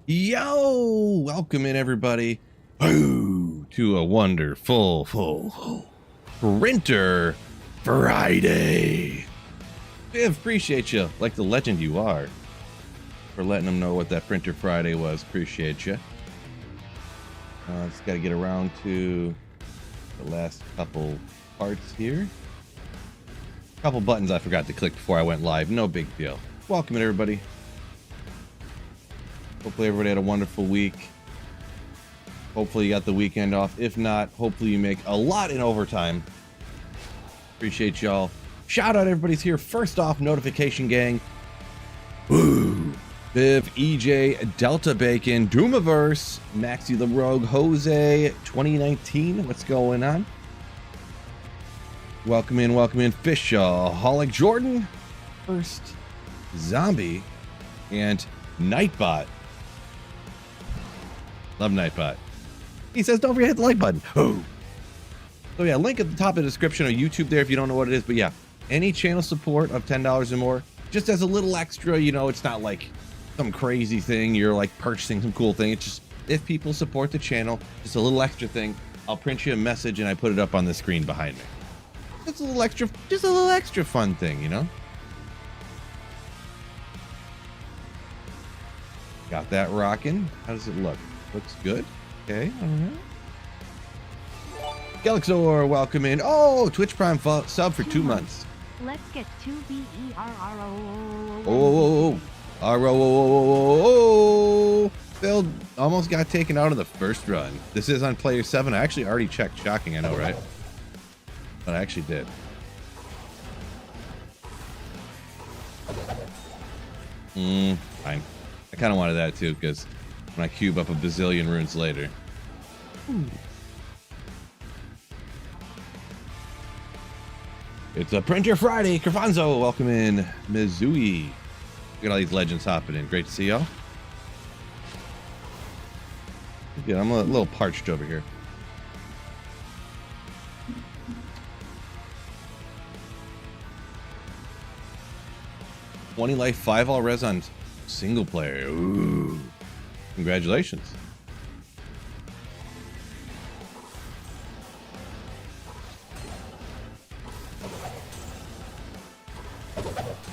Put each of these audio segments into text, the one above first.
Yo, welcome in everybody to a wonderful Printer Friday. Viv, appreciate you like the legend you are for letting them know what that Printer Friday was. Appreciate you. Just got to get around to the last couple parts here. A couple buttons I forgot to click before I went live. No big deal. Welcome in everybody. Hopefully everybody had a wonderful week. Hopefully you got the weekend off. If not, hopefully you make a lot in overtime. Appreciate y'all. Shout out everybody's here. First off, notification gang. Woo! Viv, EJ, Delta Bacon, Doomaverse, Maxi the Rogue, Jose, 2019. What's going on? Welcome in, Fishaholic Jordan, First Zombie, and Nightbot. Love Nightbot. He says, don't forget to hit the like button. Oh. So yeah, link at the top of the description of YouTube there if you don't know what it is. But yeah, any channel support of $10 or more, just as a little extra, you know, it's not like some crazy thing. You're like purchasing some cool thing. It's just, if people support the channel, just a little extra thing. I'll print you a message and I put it up on the screen behind me. Just a little extra fun thing, you know? Got that rocking. How does it look? Looks good. Okay, all right. Galaxor, welcome in. Oh, Twitch Prime sub for 2 months. Let's get 2BERRO. Oh, R-O-O-O-O-O. Phil almost got taken out of the first run. This is on player 7. I actually already checked. Shocking, I know, right? But I actually did. Fine. I kind of wanted that too, because when I cube up a bazillion runes later. Ooh. It's a Printer Friday. Kerfanzo, welcome in. Mizui. Look at all these legends hopping in. Great to see y'all. Yeah, I'm a little parched over here. $20 life, 5 all res on single player. Ooh. Congratulations.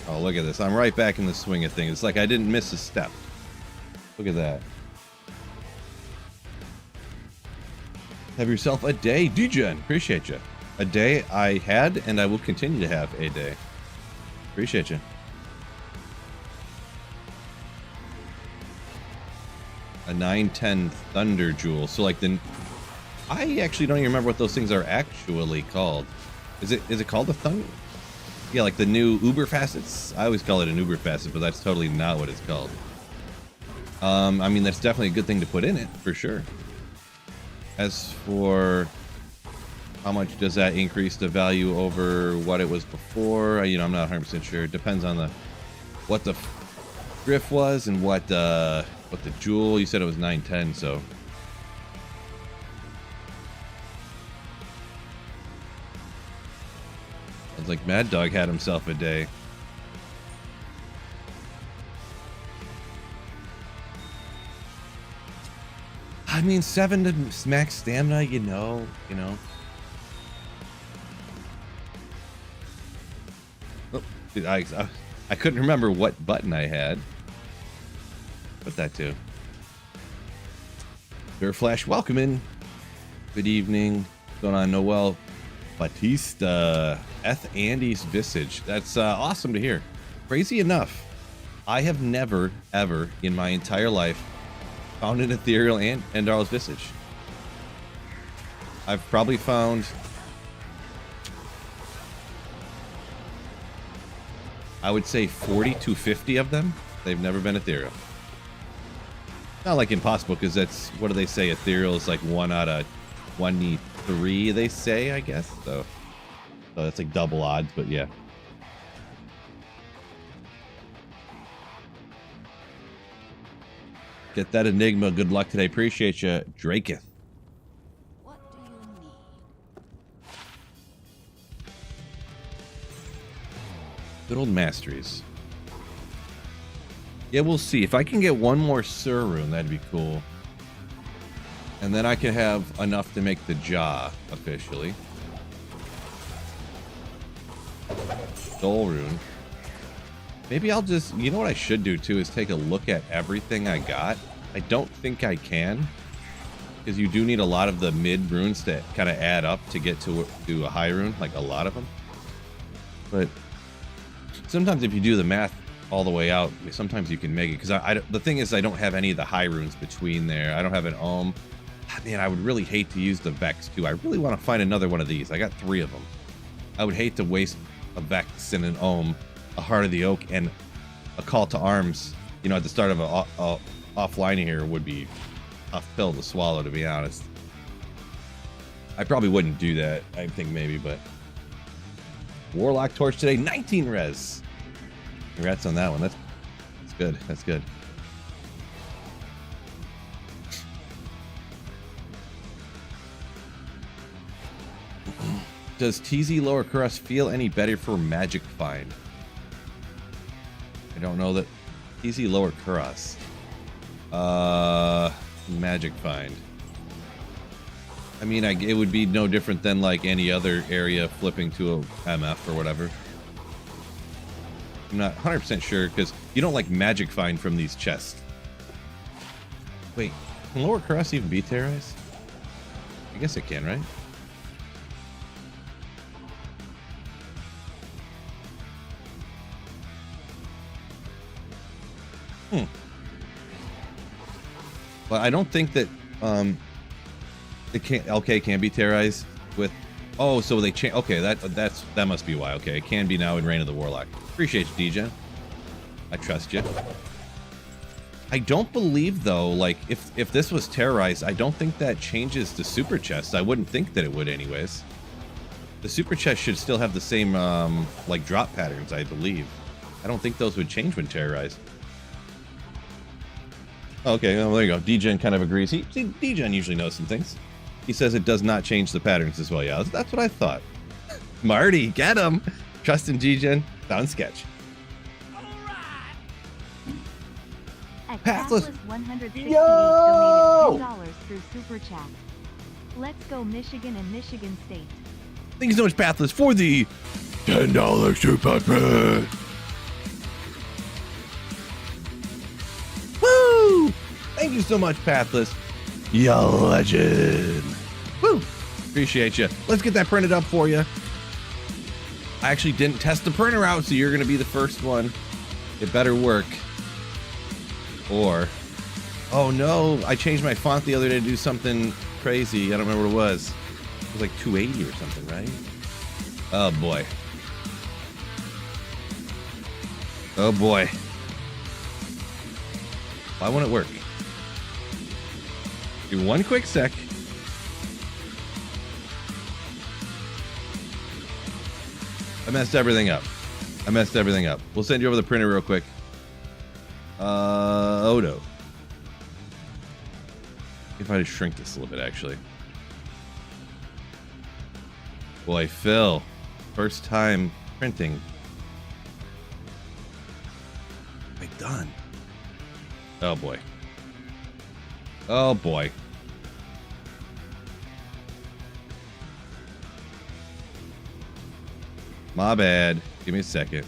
Oh, look at this. I'm right back in the swing of things. It's like I didn't miss a step. Look at that. Have yourself a day, DJen. Appreciate you. A day I had, and I will continue to have a day. Appreciate you. A 910 Thunder Jewel. So like I actually don't even remember what those things are actually called. Is it called the Thunder? Yeah, like the new Uber Facets. I always call it an Uber Facet, but that's totally not what it's called. I mean, that's definitely a good thing to put in it, for sure. As for how much does that increase the value over what it was before, you know, I'm not 100% sure. It depends on what the griff was and what the jewel. You said it was 910, so it's like Mad Dog had himself a day. I mean, 7 to max stamina, you know. Oh, dude, I couldn't remember what button I had. Put that too. Bear Flash, welcome in. Good evening. What's going on, Noel? Batista, Andy's Visage. That's awesome to hear. Crazy enough, I have never, ever in my entire life found an ethereal and Darl's Visage. I've probably found, I would say 40 to 50 of them. They've never been ethereal. Not like impossible, because that's, what do they say? Ethereal is like 1 out of 23, they say, I guess. So that's like double odds, but yeah. Get that Enigma. Good luck today. Appreciate you, Draketh. What do you need? Good old masteries. Yeah, we'll see. If I can get one more Sur rune, that'd be cool. And then I can have enough to make the jaw officially. Soul rune. Maybe I'll just... You know what I should do, too, is take a look at everything I got. I don't think I can. Because you do need a lot of the mid runes to kind of add up to get to a high rune. Like, a lot of them. But sometimes if you do the math all the way out, sometimes you can make it. Because the thing is, I don't have any of the high runes between there. I don't have an Man, I would really hate to use the Vex, too. I really want to find another one of these. I got 3 of them. I would hate to waste a Vex and an a Heart of the Oak, and a Call to Arms, you know, at the start of a offline here would be a pill to swallow, to be honest. I probably wouldn't do that, I think, maybe, but... Warlock Torch today, 19 res. Congrats on that one. That's good. That's good. Does TZ Lower Cross feel any better for Magic Find? I don't know that. TZ Lower Cross. Magic Find. I mean, it would be no different than like any other area flipping to a MF or whatever. I'm not 100% sure because you don't like Magic Find from these chests. Wait, can Lower Cross even be terrorized? I guess it can, right? But I don't think that it can be terrorized with. Oh, so they change. Okay, that must be why. Okay, it can be now in Reign of the Warlock. Appreciate you, DJ. I trust you. I don't believe though. Like if this was terrorized, I don't think that changes the super chest. I wouldn't think that it would, anyways. The super chest should still have the same like drop patterns, I believe. I don't think those would change when terrorized. Okay, well, there you go. DGen kind of agrees. DGen usually knows some things. He says it does not change the patterns as well. Yeah, that's what I thought. Marty, get him. Trust in DGen. Sound sketch. Pathless 168 donated $10 through Super Chat. Let's go Michigan and Michigan State. Thank you so much, Pathless, for the $10 Super Chat. Woo! Thank you so much, Pathless. You legend. Woo! Appreciate you. Let's get that printed up for you. I actually didn't test the printer out, so you're going to be the first one. It better work. Or, oh no, I changed my font the other day to do something crazy. I don't remember what it was. It was like 280 or something, right? Oh boy. Oh boy. Why won't it work? Give me one quick sec. I messed everything up. We'll send you over the printer real quick. Oh no. If I just shrink this a little bit, actually. Boy, Phil. First time printing. Am I done? Oh boy. Oh boy. My bad. Give me a second.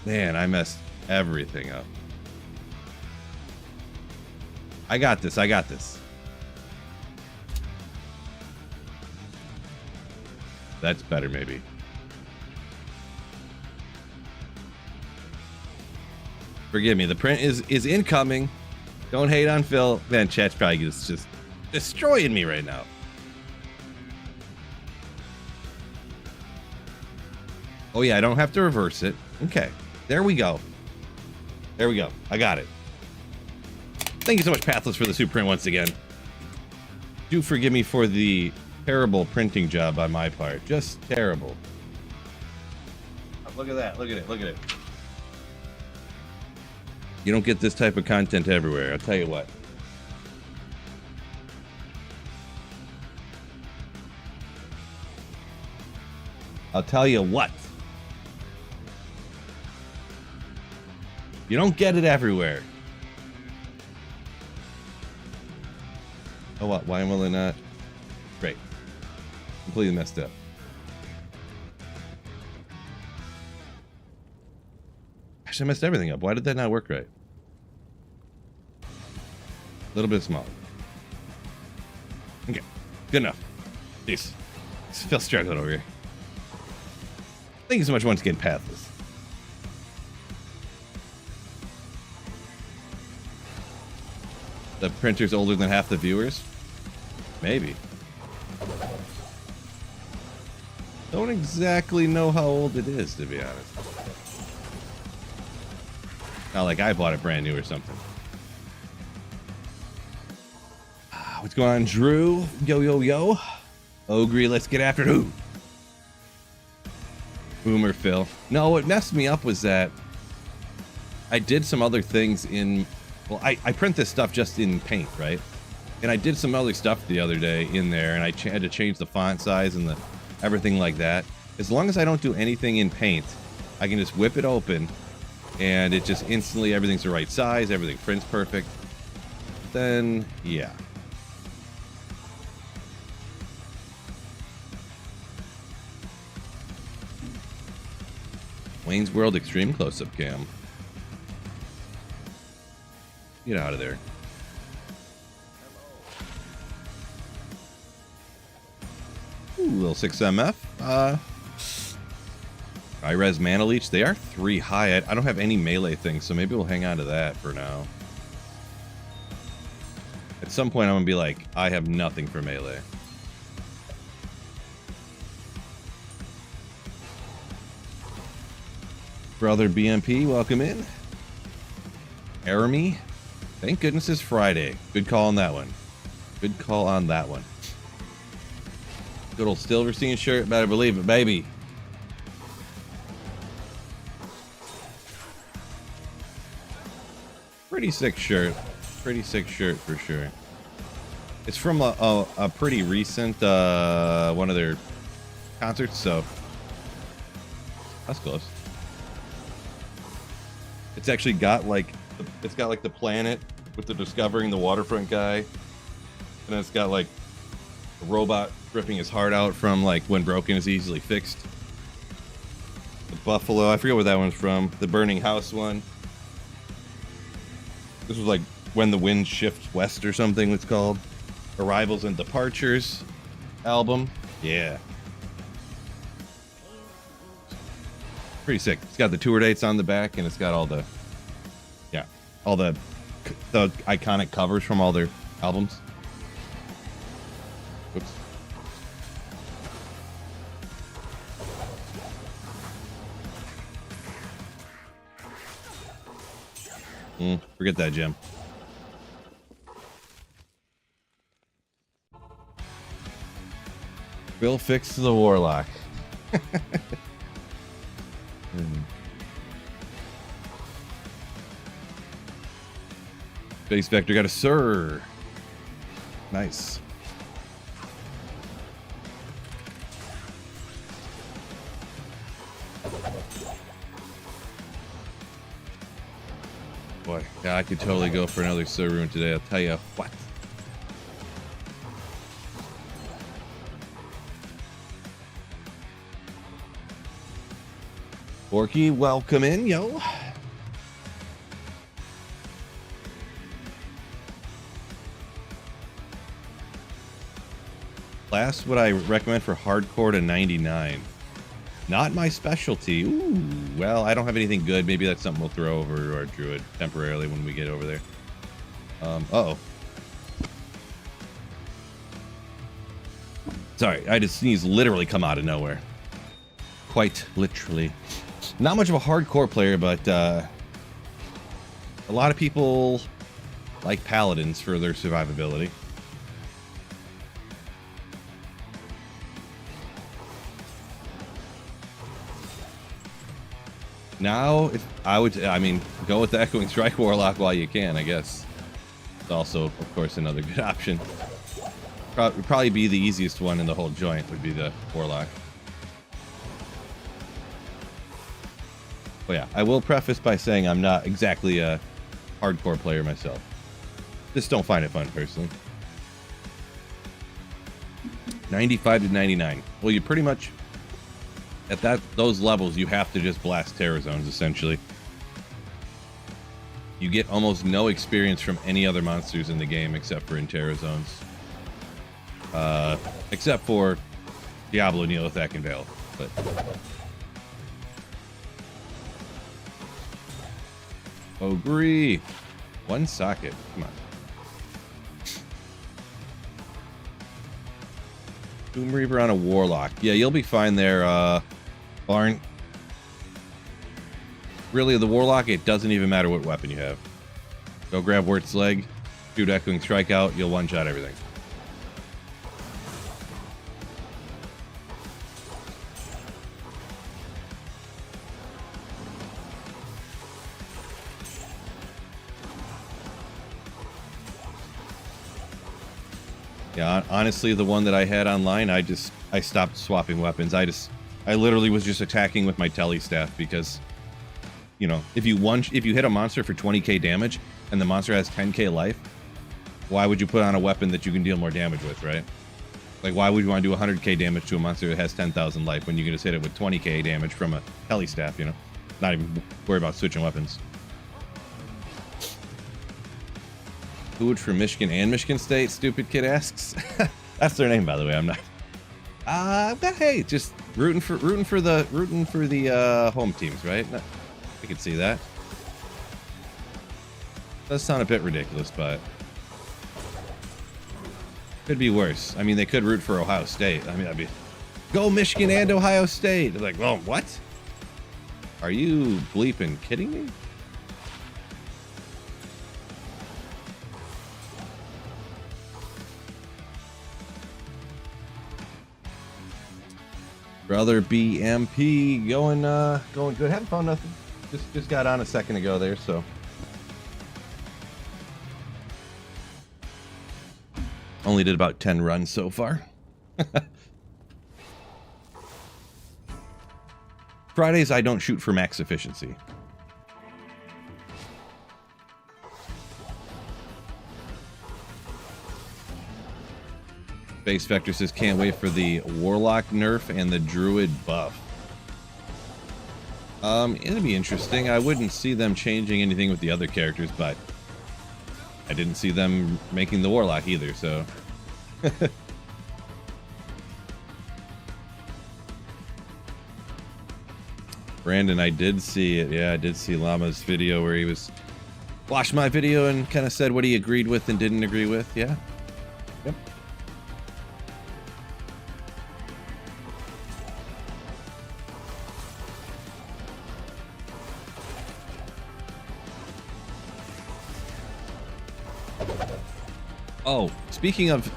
Man, I messed everything up. I got this. That's better, maybe. Forgive me. The print is incoming. Don't hate on Phil. Man, chat's probably just destroying me right now. Oh yeah, I don't have to reverse it. Okay. There we go. I got it. Thank you so much, Pathless, for the super print once again. Do forgive me for the terrible printing job on my part. Just terrible. Look at that. Look at it. You don't get this type of content everywhere. I'll tell you what. I'll tell you what. You don't get it everywhere. Oh, what? Why will it not? Great. Completely messed up. Gosh, I messed everything up. Why did that not work right? A little bit smaller. Okay, good enough. Jeez. I feel struggling over here. Thank you so much once again, Pathless. The printer's older than half the viewers? Maybe. Don't exactly know how old it is, to be honest. Not like I bought it brand new or something. What's going on, Drew? Yo, yo, yo. Ogre, let's get after it. Ooh. Boomer Phil. No, what messed me up was that I did some other things in... Well, I print this stuff just in Paint, right? And I did some other stuff the other day in there, and I had to change the font size and the everything like that. As long as I don't do anything in Paint, I can just whip it open, and it just instantly, everything's the right size, everything prints perfect. Then, yeah. Wayne's World Extreme Close-Up Cam. Get out of there. Ooh, little 6MF. High-res Mana Leech. They are 3 high. I don't have any melee things, so maybe we'll hang on to that for now. At some point, I'm going to be like, I have nothing for melee. Brother BMP, welcome in. Aramy. Thank goodness it's Friday. Good call on that one. Good call on that one. Good old Silverstein shirt. Better believe it, baby. Pretty sick shirt. Pretty sick shirt for sure. It's from a pretty recent one of their concerts, so that's close. It's actually got like the planet with the discovering the waterfront guy, and then it's got like a robot ripping his heart out from like when broken is easily fixed. The buffalo, I forget where that one's from. The burning house one. This was like when the wind shifts west or something. It's called Arrivals and Departures album. Yeah. Pretty sick. It's got the tour dates on the back, and it's got all the iconic covers from all their albums. Whoops. Forget that, Jim. Bill fixed the warlock. Base Vector got a Sir. Nice. Boy, yeah, I could totally go for another Sir rune today. I'll tell you what. Borky, welcome in, yo. Class would I recommend for hardcore to 99? Not my specialty. Ooh, well, I don't have anything good. Maybe that's something we'll throw over our druid temporarily when we get over there. Uh-oh. Sorry, I just sneezed literally come out of nowhere. Quite literally. Not much of a hardcore player, but a lot of people like paladins for their survivability. Now, I mean, go with the Echoing Strike Warlock while you can, I guess. It's also, of course, another good option. Would probably be the easiest one in the whole joint, would be the Warlock. Oh yeah, I will preface by saying I'm not exactly a hardcore player myself. Just don't find it fun personally. 95 to 99. Well, you pretty much at those levels you have to just blast terror zones essentially. You get almost no experience from any other monsters in the game except for in terror zones. Except for Diablo, Neolithek, and Veil. But Ogre, one socket. Come on. Tomb Reaper on a Warlock. Yeah, you'll be fine there, Barn. Really, the Warlock, it doesn't even matter what weapon you have. Go grab Wirt's leg, shoot Echoing Strike out, you'll one-shot everything. Yeah, honestly, the one that I had online, I stopped swapping weapons. I literally was just attacking with my tele staff because, you know, if you hit a monster for 20k damage and the monster has 10k life, why would you put on a weapon that you can deal more damage with, right? Like, why would you want to do 100k damage to a monster that has 10,000 life when you can just hit it with 20k damage from a tele staff, you know? Not even worry about switching weapons. Food from Michigan and Michigan State, stupid kid asks. That's their name, by the way. I'm not. But hey, just rooting for the home teams, right? I can see that. Does sound a bit ridiculous, but could be worse. I mean, they could root for Ohio State. I mean, that'd be go Michigan and Ohio State. They're like, well, what? Are you bleeping kidding me? Brother BMP going good. Haven't found nothing. Just got on a second ago there, so. Only did about 10 runs so far. Fridays I don't shoot for max efficiency. Space Vector says can't wait for the Warlock nerf and the Druid buff. It'll be interesting. I wouldn't see them changing anything with the other characters, but I didn't see them making the Warlock either, so. Brandon, I did see it. Yeah, I did see Llama's video where he watched my video and kind of said what he agreed with and didn't agree with. Yeah. Yep. Oh, speaking of,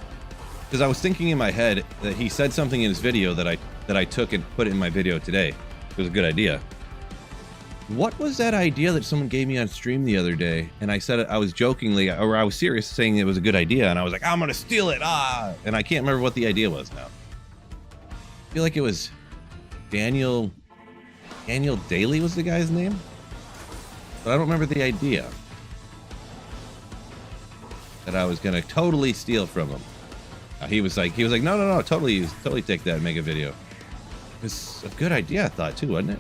because I was thinking in my head that he said something in his video that I took and put it in my video today. It was a good idea. What was that idea that someone gave me on stream the other day? And I said it, I was jokingly, or I was serious saying it was a good idea, and I was like, I'm gonna steal it, and I can't remember what the idea was now. I feel like it was Daniel Daly was the guy's name, but I don't remember the idea. That I was gonna totally steal from him. He was like, no, totally take that and make a video. It was a good idea, I thought too, wasn't it?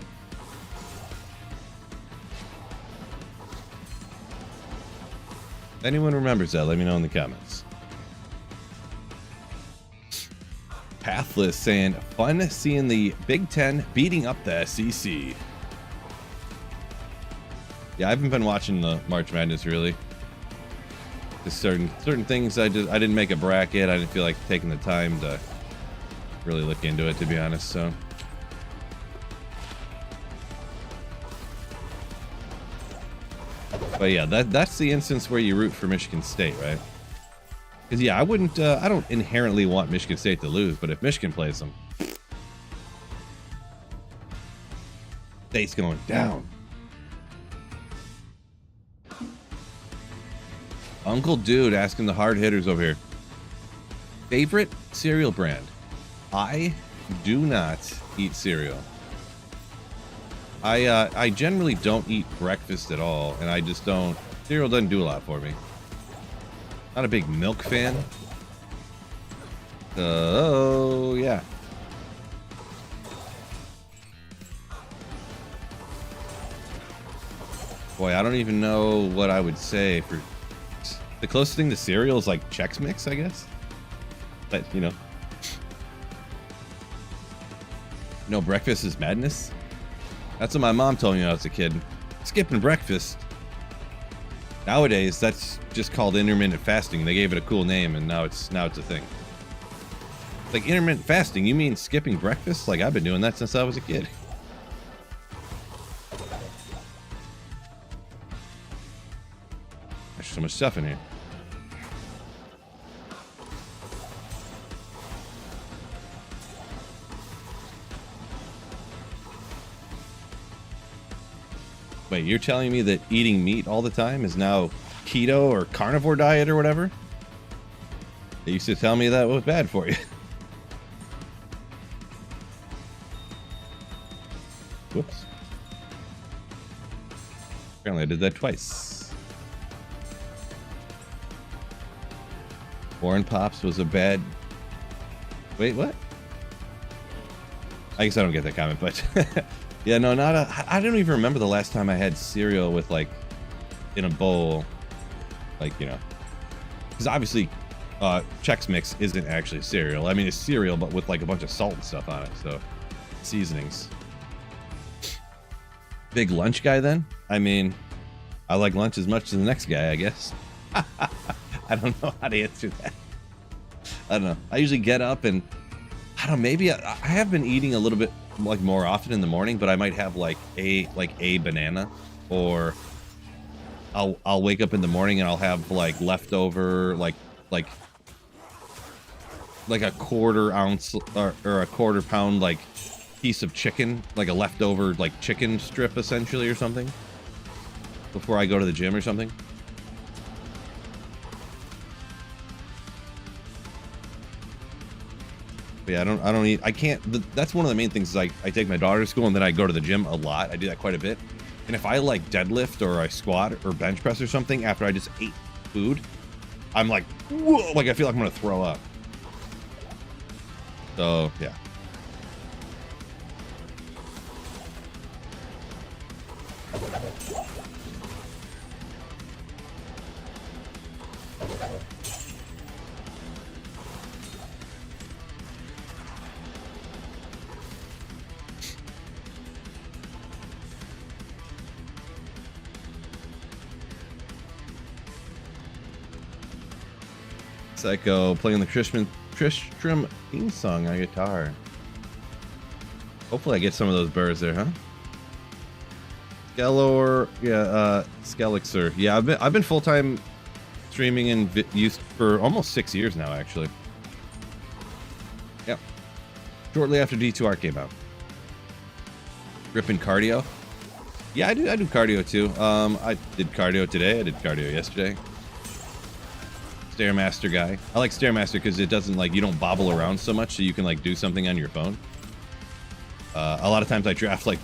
If anyone remembers that, let me know in the comments. Pathless saying, fun seeing the Big Ten beating up the SEC. Yeah, I haven't been watching the March Madness really. Just certain things I didn't make a bracket. I didn't feel like taking the time to really look into it, to be honest. So but yeah, that's the instance where you root for Michigan State, right? Because yeah, I don't inherently want Michigan State to lose, but if Michigan plays them, State's going down. Uncle Dude asking the hard hitters over here. Favorite cereal brand? I do not eat cereal. I generally don't eat breakfast at all, and I just don't. Cereal doesn't do a lot for me. Not a big milk fan. Oh yeah. Boy, I don't even know what I would say for the closest thing to cereal is like Chex Mix, I guess. But you know, no, breakfast is madness. That's what my mom told me when I was a kid. Skipping breakfast. Nowadays, that's just called intermittent fasting. They gave it a cool name, and now it's a thing. Like intermittent fasting, you mean skipping breakfast? Like I've been doing that since I was a kid. There's so much stuff in here. Wait, you're telling me that eating meat all the time is now keto or carnivore diet or whatever? They used to tell me that was bad for you. Whoops. Apparently I did that twice. Corn Pops was a bad... Wait, what? I guess I don't get that comment, but... Yeah, no, not a... I don't even remember the last time I had cereal with, like, in a bowl. Like, you know. Because obviously, Chex Mix isn't actually cereal. I mean, it's cereal, but with, like, a bunch of salt and stuff on it, so... Seasonings. Big lunch guy, then? I mean, I like lunch as much as the next guy, I guess. I don't know how to answer that. I don't know. I usually get up and... I don't know, maybe I have been eating a little bit like more often in the morning, but I might have like a banana, or I'll wake up in the morning and I'll have like leftover like a quarter ounce or a quarter pound like piece of chicken, like a leftover like chicken strip essentially or something, before I go to the gym or something. Yeah, I don't eat. I can't. That's one of the main things is I take my daughter to school and then I go to the gym a lot. I do that quite a bit. And if I like deadlift or I squat or bench press or something after I just ate food, I'm like, whoa, like I feel like I'm gonna throw up. So yeah. Psycho playing the Tristram theme song on guitar. Hopefully I get some of those birds there, huh? Skelor, yeah, Skelixer. Yeah, I've been full-time streaming and used for almost 6 years now, actually. Yep. Shortly after D2R came out. Ripping cardio. Yeah, I do cardio too. I did cardio today. I did cardio yesterday. Stairmaster guy. I like Stairmaster because it doesn't like you don't bobble around so much, so you can like do something on your phone. A lot of times I draft like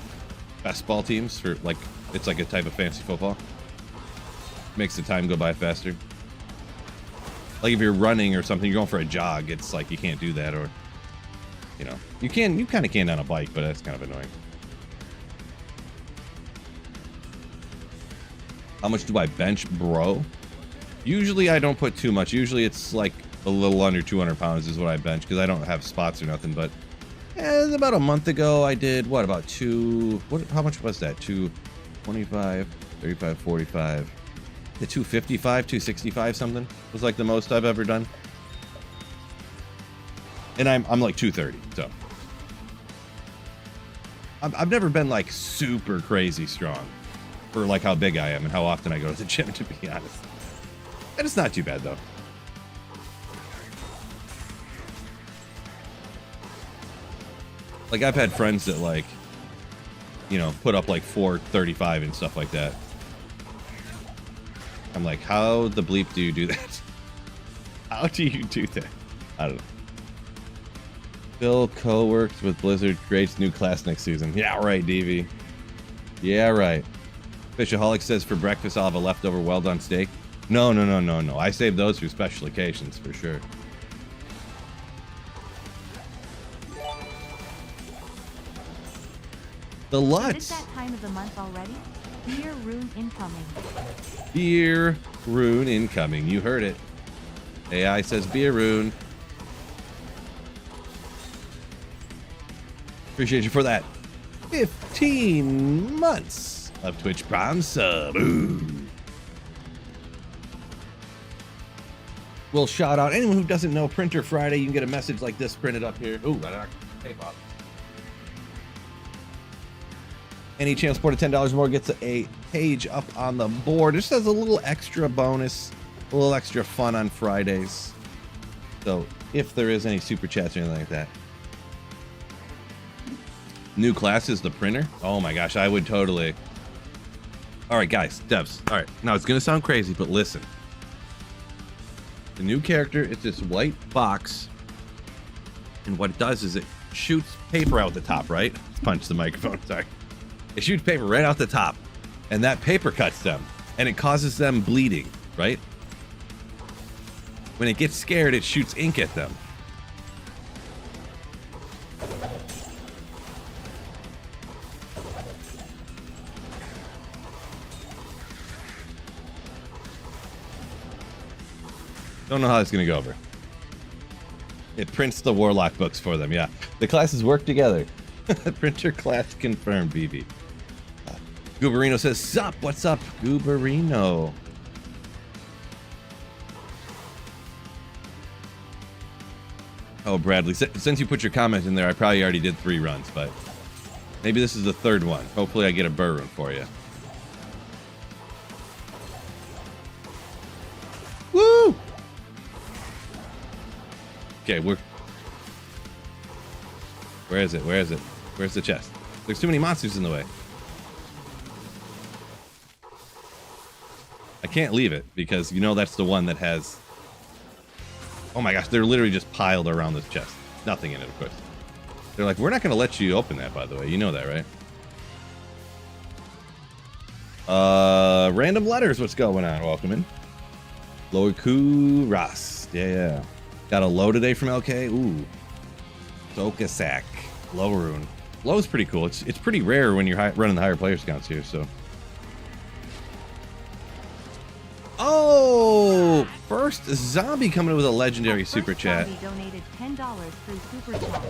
best ball teams for like it's like a type of fantasy football. Makes the time go by faster. Like if you're running or something, you're going for a jog, it's like you can't do that, or you know, you kind of can on a bike, but that's kind of annoying. How much do I bench, bro? Usually I don't put too much. Usually it's like a little under 200 pounds is what I bench because I don't have spots or nothing. But yeah, about a month ago I did what, about how much was that? 225, 35, 45, the 255, 265 something was like the most I've ever done. And I'm like 230, so I've never been like super crazy strong for like how big I am and how often I go to the gym, to be honest. And it's not too bad, though. Like, I've had friends that, like, you know, put up, like, 435 and stuff like that. I'm like, how the bleep do you do that? How do you do that? I don't know. Bill co-works with Blizzard, creates new class next season. Yeah, right, DV. Yeah, right. Fishaholic says for breakfast I'll have a leftover well-done steak. No. I save those for special occasions for sure. The Lutz. Is it that time of the month already? Beer rune incoming. Beer rune incoming. You heard it. AI says beer rune. Appreciate you for that. 15 months of Twitch Prime sub. Ooh. We'll shout out anyone who doesn't know Printer Friday. You can get a message like this printed up here. Ooh, I knocked the tape off. Any channel support of $10 or more gets a page up on the board. Just as a little extra bonus, a little extra fun on Fridays. So if there is any super chats or anything like that. New class is the printer. Oh my gosh, I would totally. All right, guys, devs. All right, now it's gonna sound crazy, but listen. The new character is this white box, and what it does is it shoots paper out the top. Right? Let's punch the microphone. Sorry. It shoots paper right out the top, and that paper cuts them, and it causes them bleeding. Right? When it gets scared, it shoots ink at them. Don't know how it's going to go over. It prints the Warlock books for them, yeah. The classes work together. Printer class confirmed, BB. Gooberino says, sup, what's up, Gooberino? Oh, Bradley, since you put your comment in there, I probably already did 3 runs, but maybe this is the 3rd one. Hopefully I get a burr rune for you. Woo! Okay, where is it? Where is it? Where's the chest? There's too many monsters in the way. I can't leave it because you know that's the one that has... Oh my gosh, they're literally just piled around this chest. Nothing in it, of course. They're like, we're not going to let you open that, by the way. You know that, right? Random letters, what's going on? Welcome in. Loiku Ras. Yeah. Got a low today from LK. Ooh. Sokasak. Low rune. Low is pretty cool. It's pretty rare when you're running the higher players counts here, so. Oh! First zombie coming in with a legendary super chat. Donated $10 through super chat.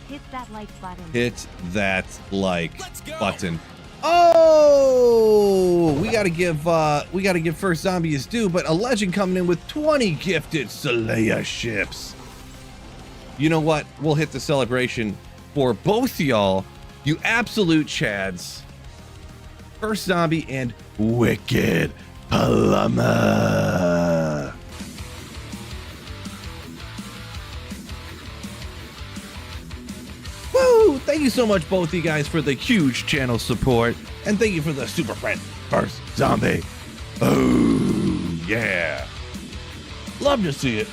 Hit that like button. Hit that like button. Oh, we gotta give first zombie his due, but a legend coming in with 20 gifted Saleya ships. You know what? We'll hit the celebration for both y'all, you absolute chads. First zombie and Wicked Palama. Woo! Thank you so much, both of you guys, for the huge channel support. And thank you for the super friend, First Zombie. Oh, yeah. Love to see it.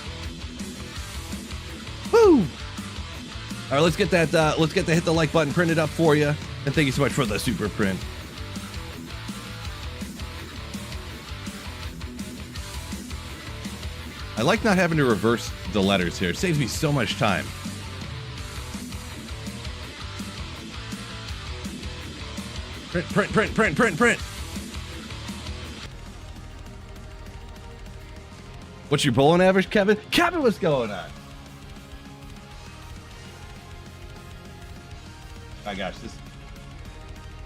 Woo! All right, let's get the hit the like button printed up for you. And thank you so much for the super print. I like not having to reverse the letters here. It saves me so much time. Print. What's your bowling average, Kevin? Kevin, what's going on? My gosh,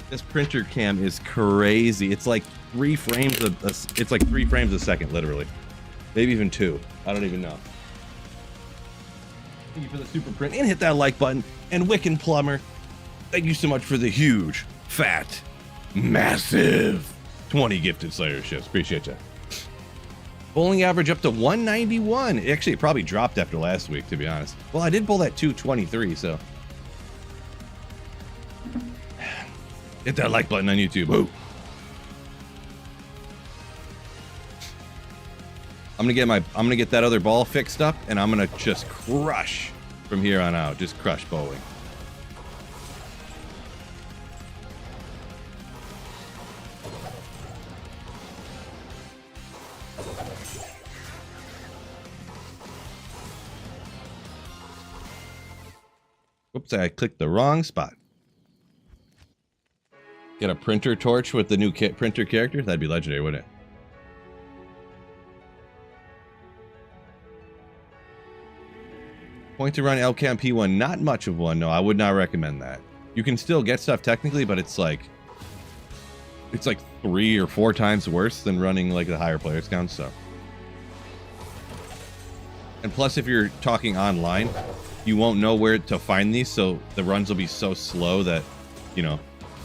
this printer cam is crazy. It's like 3 frames a second, literally. Maybe even 2. I don't even know. Thank you for the super print and hit that like button. And Wiccan Plumber, thank you so much for the huge, fat, massive 20 gifted Slayer ships. Appreciate you. Bowling average up to 191. Actually, it probably dropped after last week, to be honest. Well, I did bowl at 223, so. Hit that like button on YouTube. Woo. I'm gonna get that other ball fixed up, and I'm gonna just crush from here on out. Just crush bowling. Whoops, I clicked the wrong spot. Get a printer torch with the new printer character? That'd be legendary, wouldn't it? Point to run LCAM P1, not much of one. No, I would not recommend that. You can still get stuff technically, but it's like 3 or 4 times worse than running like the higher players count. So, and plus, if you're talking online, you won't know where to find these, so the runs will be so slow that, you know,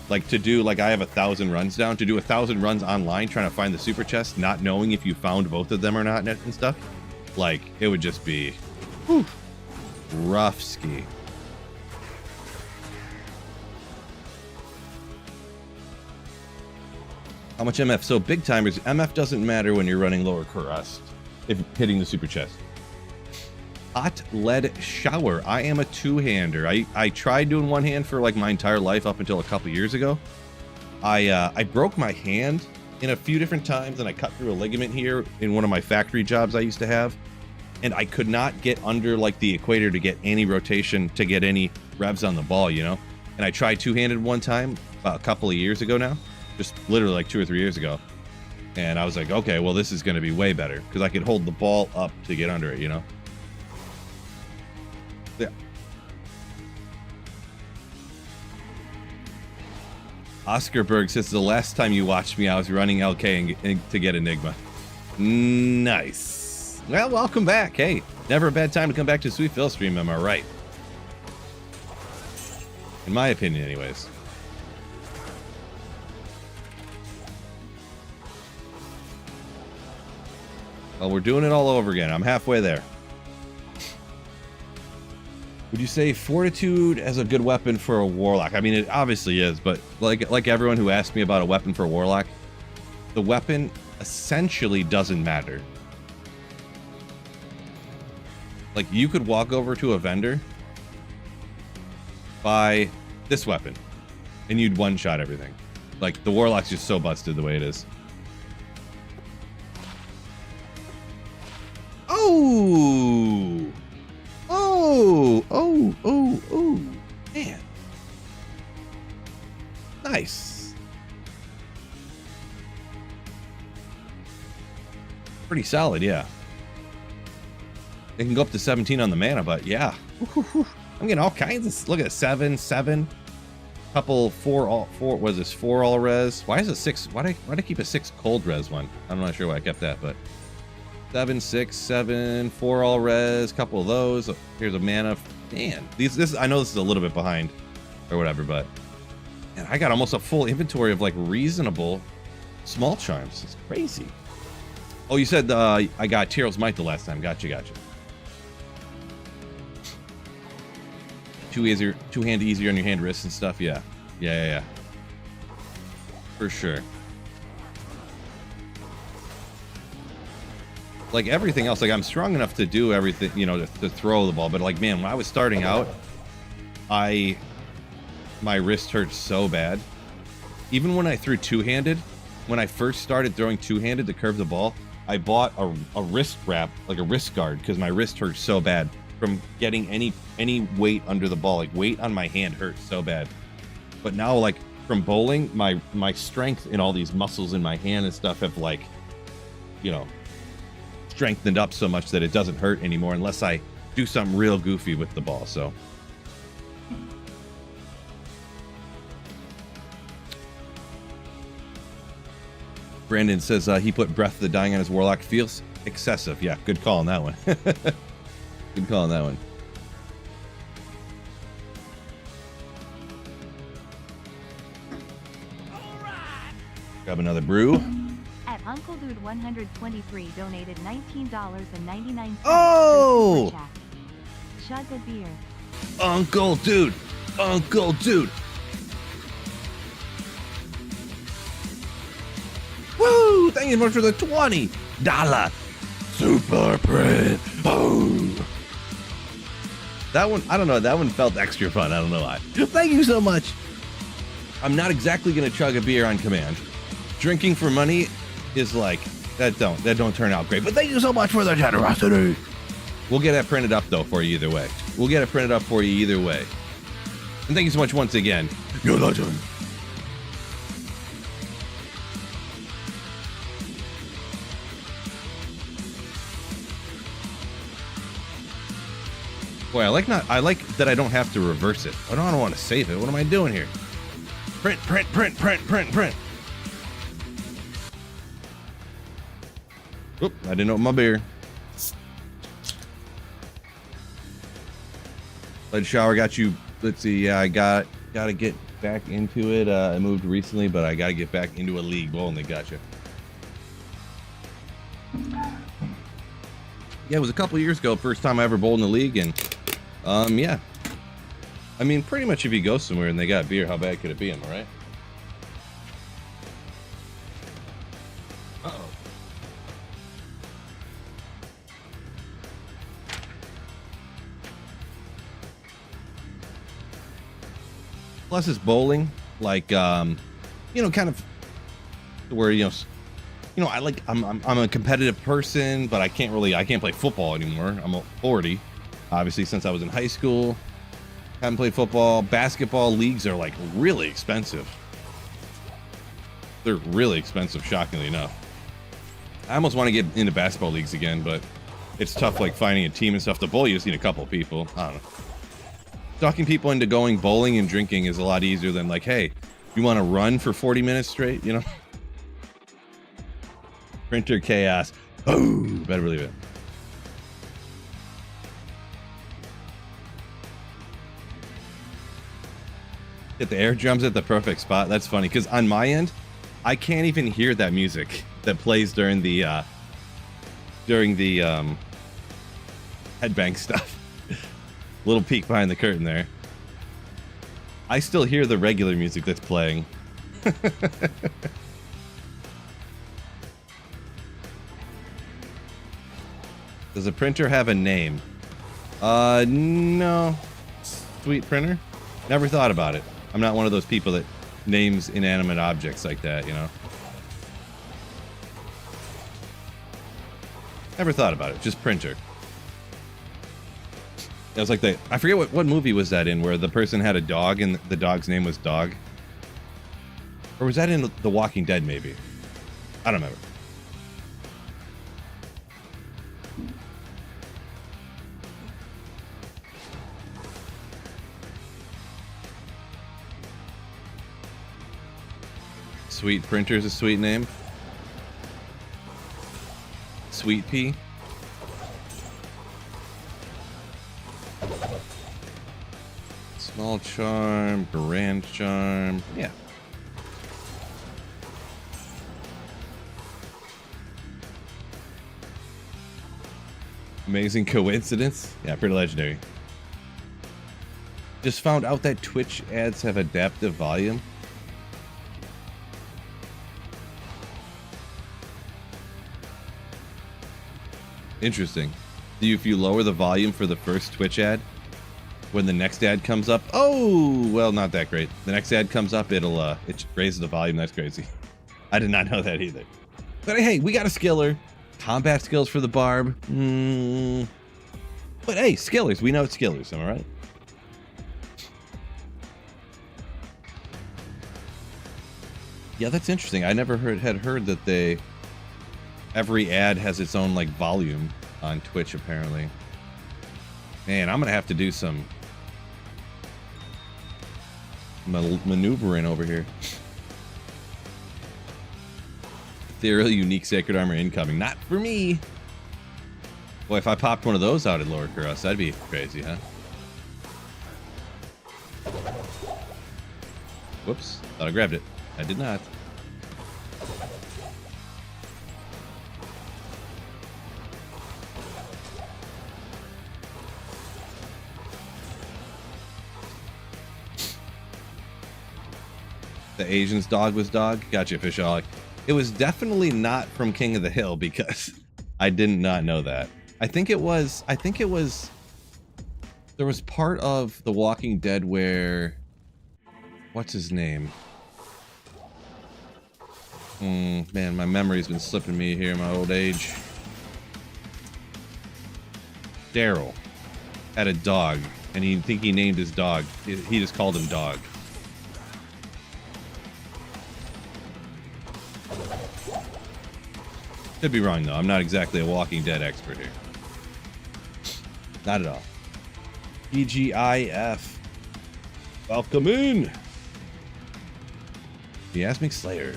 like to do, like I have 1,000 runs down, to do 1,000 runs online trying to find the super chest, not knowing if you found both of them or not and stuff, like it would just be whew, rough ski. How much MF? So big timers, MF doesn't matter when you're running lower crust if hitting the super chest. Hot lead shower. I am a two-hander. I tried doing one hand for like my entire life up until a couple years ago. I broke my hand in a few different times, and I cut through a ligament here in one of my factory jobs I used to have, and I could not get under like the equator to get any rotation, to get any revs on the ball, you know. And I tried two-handed one time about a couple of years ago now, just literally like 2 or 3 years ago, and I was like, okay, well this is going to be way better because I could hold the ball up to get under it, you know. Yeah. Oscar Berg says the last time you watched me, I was running LK to get Enigma. Nice. Well, welcome back. Hey, never a bad time to come back to Sweet Phil stream, am I right? In my opinion, anyways. Well, we're doing it all over again. I'm halfway there. Would you say fortitude as a good weapon for a warlock? I mean, it obviously is, but like everyone who asked me about a weapon for a warlock, the weapon essentially doesn't matter. Like, you could walk over to a vendor, buy this weapon, and you'd one-shot everything. Like, the warlock's just so busted the way it is. Oh! Oh, man. Nice. Pretty solid, yeah. It can go up to 17 on the mana, but yeah. I'm getting all kinds of, look at it, 7, couple 4 was this 4 all res? Why is it 6? Why'd I keep a 6 cold res one? I'm not sure why I kept that, but 7, 6, 7, 4 all res, couple of those. Here's a mana. Man, this I know this is a little bit behind or whatever, but man, I got almost a full inventory of like reasonable small charms. It's crazy. Oh, you said I got Tyrell's Might the last time. Gotcha. Two hand easier on your hand wrists and stuff. Yeah. For sure. Like everything else, like I'm strong enough to do everything, you know, to throw the ball, but like, man, when I was starting out, my wrist hurt so bad. Even when I threw two-handed, when I first started throwing two-handed to curve the ball, I bought a wrist wrap, like a wrist guard, because my wrist hurt so bad from getting any weight under the ball. Like, weight on my hand hurt so bad. But now, like, from bowling, my strength in all these muscles in my hand and stuff have, like, you know, strengthened up so much that it doesn't hurt anymore unless I do something real goofy with the ball. So Brandon says he put Breath of the Dying on his warlock. Feels excessive. Yeah, good call on that one. Good call on that one. Grab another brew. At Uncle Dude 123 donated $19.99. Oh! Chug a beer. Uncle Dude. Woo! Thank you so much for the $20 super print. Boom. That one, I don't know. That one felt extra fun. I don't know why. Thank you so much. I'm not exactly gonna chug a beer on command. Drinking for money is like that don't turn out great, but thank you so much for the generosity. We'll get it printed up though for you either way. And thank you so much once again. You're a legend. Boy, I like that I don't have to reverse it. I don't want to save it. What am I doing here? Print. Oop, I didn't open my beer. Lead shower got you. Let's see. Yeah, I gotta get back into it. I moved recently, but I gotta get back into a league. Well, and they got you. Yeah, it was a couple years ago. First time I ever bowled in the league, and yeah. I mean, pretty much if you go somewhere and they got beer, how bad could it be? Am I right? Uh-oh. Plus, it's bowling, like, you know, kind of where, I'm a competitive person, but I can't play football anymore. I'm 40, obviously, since I was in high school. Haven't played football. Basketball leagues are like really expensive. They're really expensive, shockingly enough. I almost want to get into basketball leagues again, but it's tough, like finding a team and stuff. To bowl, you just need a couple of people. I don't know. Talking people into going bowling and drinking is a lot easier than like, hey, you want to run for 40 minutes straight, you know? Printer chaos. Oh, better believe it. Hit the air drums at the perfect spot. That's funny, because on my end, I can't even hear that music that plays during the headbang stuff. Little peek behind the curtain there. I still hear the regular music that's playing. Does a printer have a name? No. Sweet printer? Never thought about it. I'm not one of those people that names inanimate objects like that, you know? Never thought about it. Just printer. It was like I forget what movie was that in, where the person had a dog and the dog's name was Dog? Or was that in The Walking Dead, maybe? I don't remember. Sweet Printer's a sweet name. Sweet Pea. Small charm, grand charm. Yeah. Amazing coincidence. Yeah, pretty legendary. Just found out that Twitch ads have adaptive volume. Interesting. If you lower the volume for the first Twitch ad, when the next ad comes up, oh, well, not that great. The next ad comes up, it raises the volume. That's crazy. I did not know that either. But hey, we got a skiller. Combat skills for the barb. But hey, skillers. We know it's skillers. Am I right? Yeah, that's interesting. I never had heard that every ad has its own like volume on Twitch, apparently. Man, I'm gonna have to do some maneuvering over here. Ethereal unique sacred armor incoming. Not for me. Boy, if I popped one of those out at Lower Kuros, that'd be crazy, huh? Whoops. Thought I grabbed it. I did not. The Asian's dog was dog. Gotcha, Fishaholic. It was definitely not from King of the Hill, because I did not know that. I think it was there was part of The Walking Dead where, what's his name? Man, my memory's been slipping me here in my old age. Daryl had a dog, and he think he named his dog. He just called him Dog. Could be wrong though. I'm not exactly a Walking Dead expert here. Not at all. TGIF. Welcome in. Miasmic Slayer.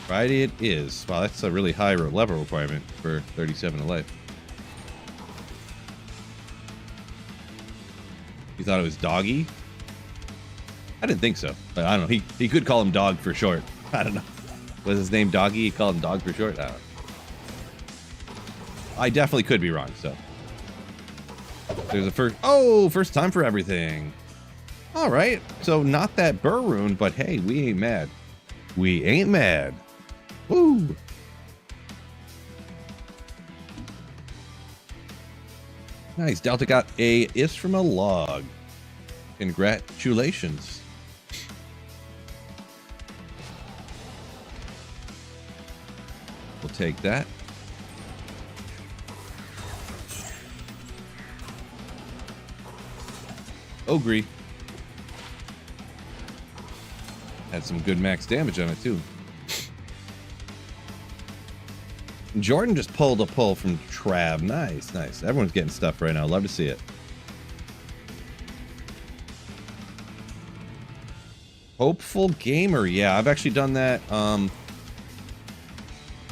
Friday it is. Wow, that's a really high level requirement for 37 to life. You thought it was Doggy? I didn't think so, but I don't know. He could call him Dog for short. I don't know. Was his name Doggy? He called him Dog for short? I don't know. I definitely could be wrong, so. There's a first time for everything. All right, so not that burr rune, but hey, we ain't mad. We ain't mad. Woo! Nice, Delta got a is from a log. Congratulations. We'll take that. Ogre. Had some good max damage on it too. Jordan just pulled a pull from Trav. Nice, nice. Everyone's getting stuff right now. Love to see it. Hopeful Gamer. Yeah, I've actually done that a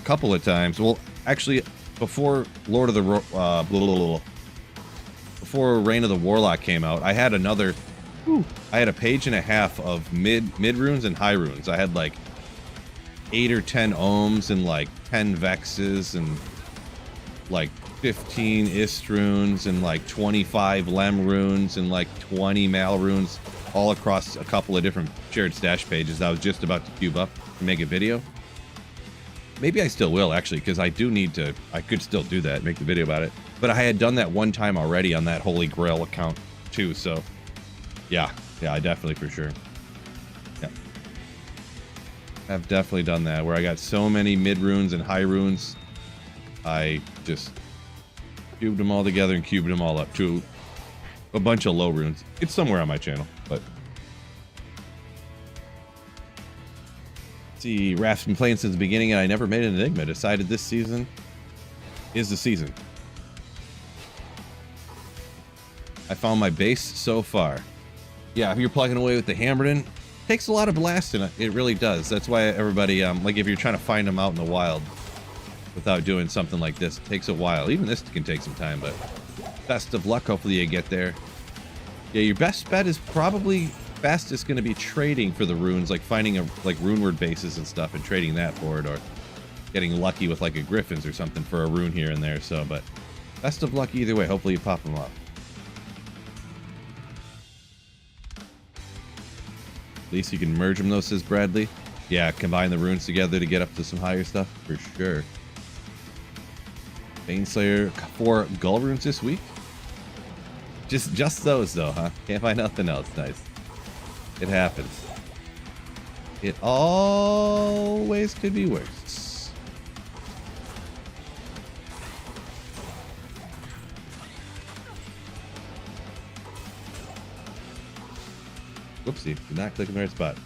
couple of times. Well, actually, before before Reign of the Warlock came out, I had another. I had a page and a half of mid runes and high runes. I had like 8 or 10 ohms and like 10 vexes and like 15 ist runes and like 25 lem runes and like 20 mal runes, all across a couple of different shared stash pages. I was just about to cube up to make a video. Maybe I still will, actually, because I do need to. I could still do that, make the video about it. But I had done that one time already on that Holy Grail account too, so yeah, I definitely for sure. Yeah, I've definitely done that where I got so many mid runes and high runes, I just cubed them all together and cubed them all up to a bunch of low runes. It's somewhere on my channel, but. See, Raph's been playing since the beginning and I never made an Enigma. Decided this season is the season. I found my base so far. Yeah, if you're plugging away with the Hammerton, takes a lot of blasting. It really does. That's why everybody, like if you're trying to find them out in the wild without doing something like this, it takes a while. Even this can take some time, but best of luck. Hopefully you get there. Yeah, your best bet is probably fastest going to be trading for the runes, like finding like rune word bases and stuff and trading that for it, or getting lucky with like a Griffin's or something for a rune here and there. So, but best of luck either way. Hopefully you pop them up. At least you can merge them though, says Bradley. Yeah, combine the runes together to get up to some higher stuff for sure. Baneslayer 4 Gull runes this week. Just those though, huh? Can't find nothing else. Nice. It happens. It always could be worse. Whoopsie, did not click in the right spot.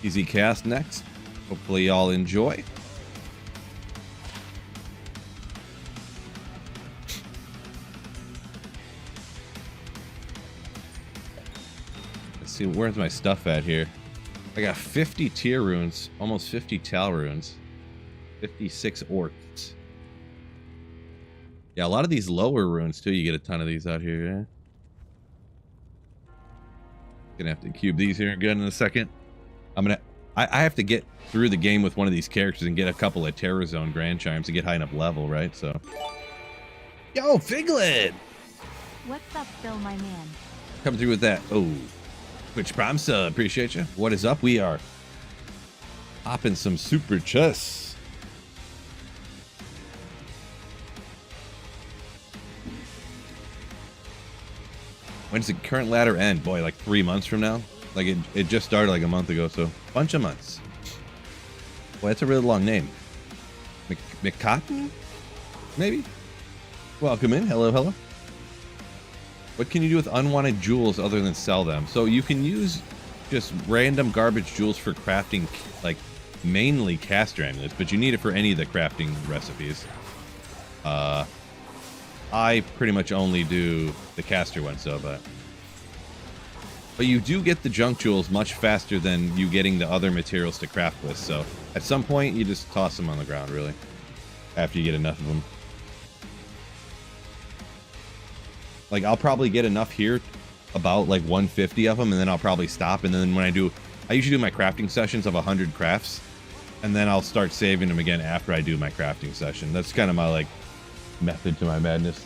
Easy cast next. Hopefully y'all enjoy. See, where's my stuff at here? I got 50 tier runes, almost 50 tal runes, 56 orcs. Yeah, a lot of these lower runes too. You get a ton of these out here. Yeah. Gonna have to cube these here again in a second. I have to get through the game with one of these characters and get a couple of Terror Zone Grand Chimes to get high enough level, right? So, yo, Figlet! What's up, Phil, my man? Come through with that. Oh. Twitch Prime sub, appreciate you. What is up? We are popping some super chests. When's the current ladder end? Boy, like 3 months from now? Like it just started like a month ago, so bunch of months. Boy, that's a really long name. McCotton? Maybe? Welcome in. Hello, hello. What can you do with unwanted jewels other than sell them? So you can use just random garbage jewels for crafting, like, mainly caster amulets, but you need it for any of the crafting recipes. I pretty much only do the caster ones, so, but you do get the junk jewels much faster than you getting the other materials to craft with, so at some point you just toss them on the ground, really, after you get enough of them. Like, I'll probably get enough here, about like 150 of them, and then I'll probably stop, and then when I usually do my crafting sessions of 100 crafts, and then I'll start saving them again after I do my crafting session. That's kind of my, like, method to my madness.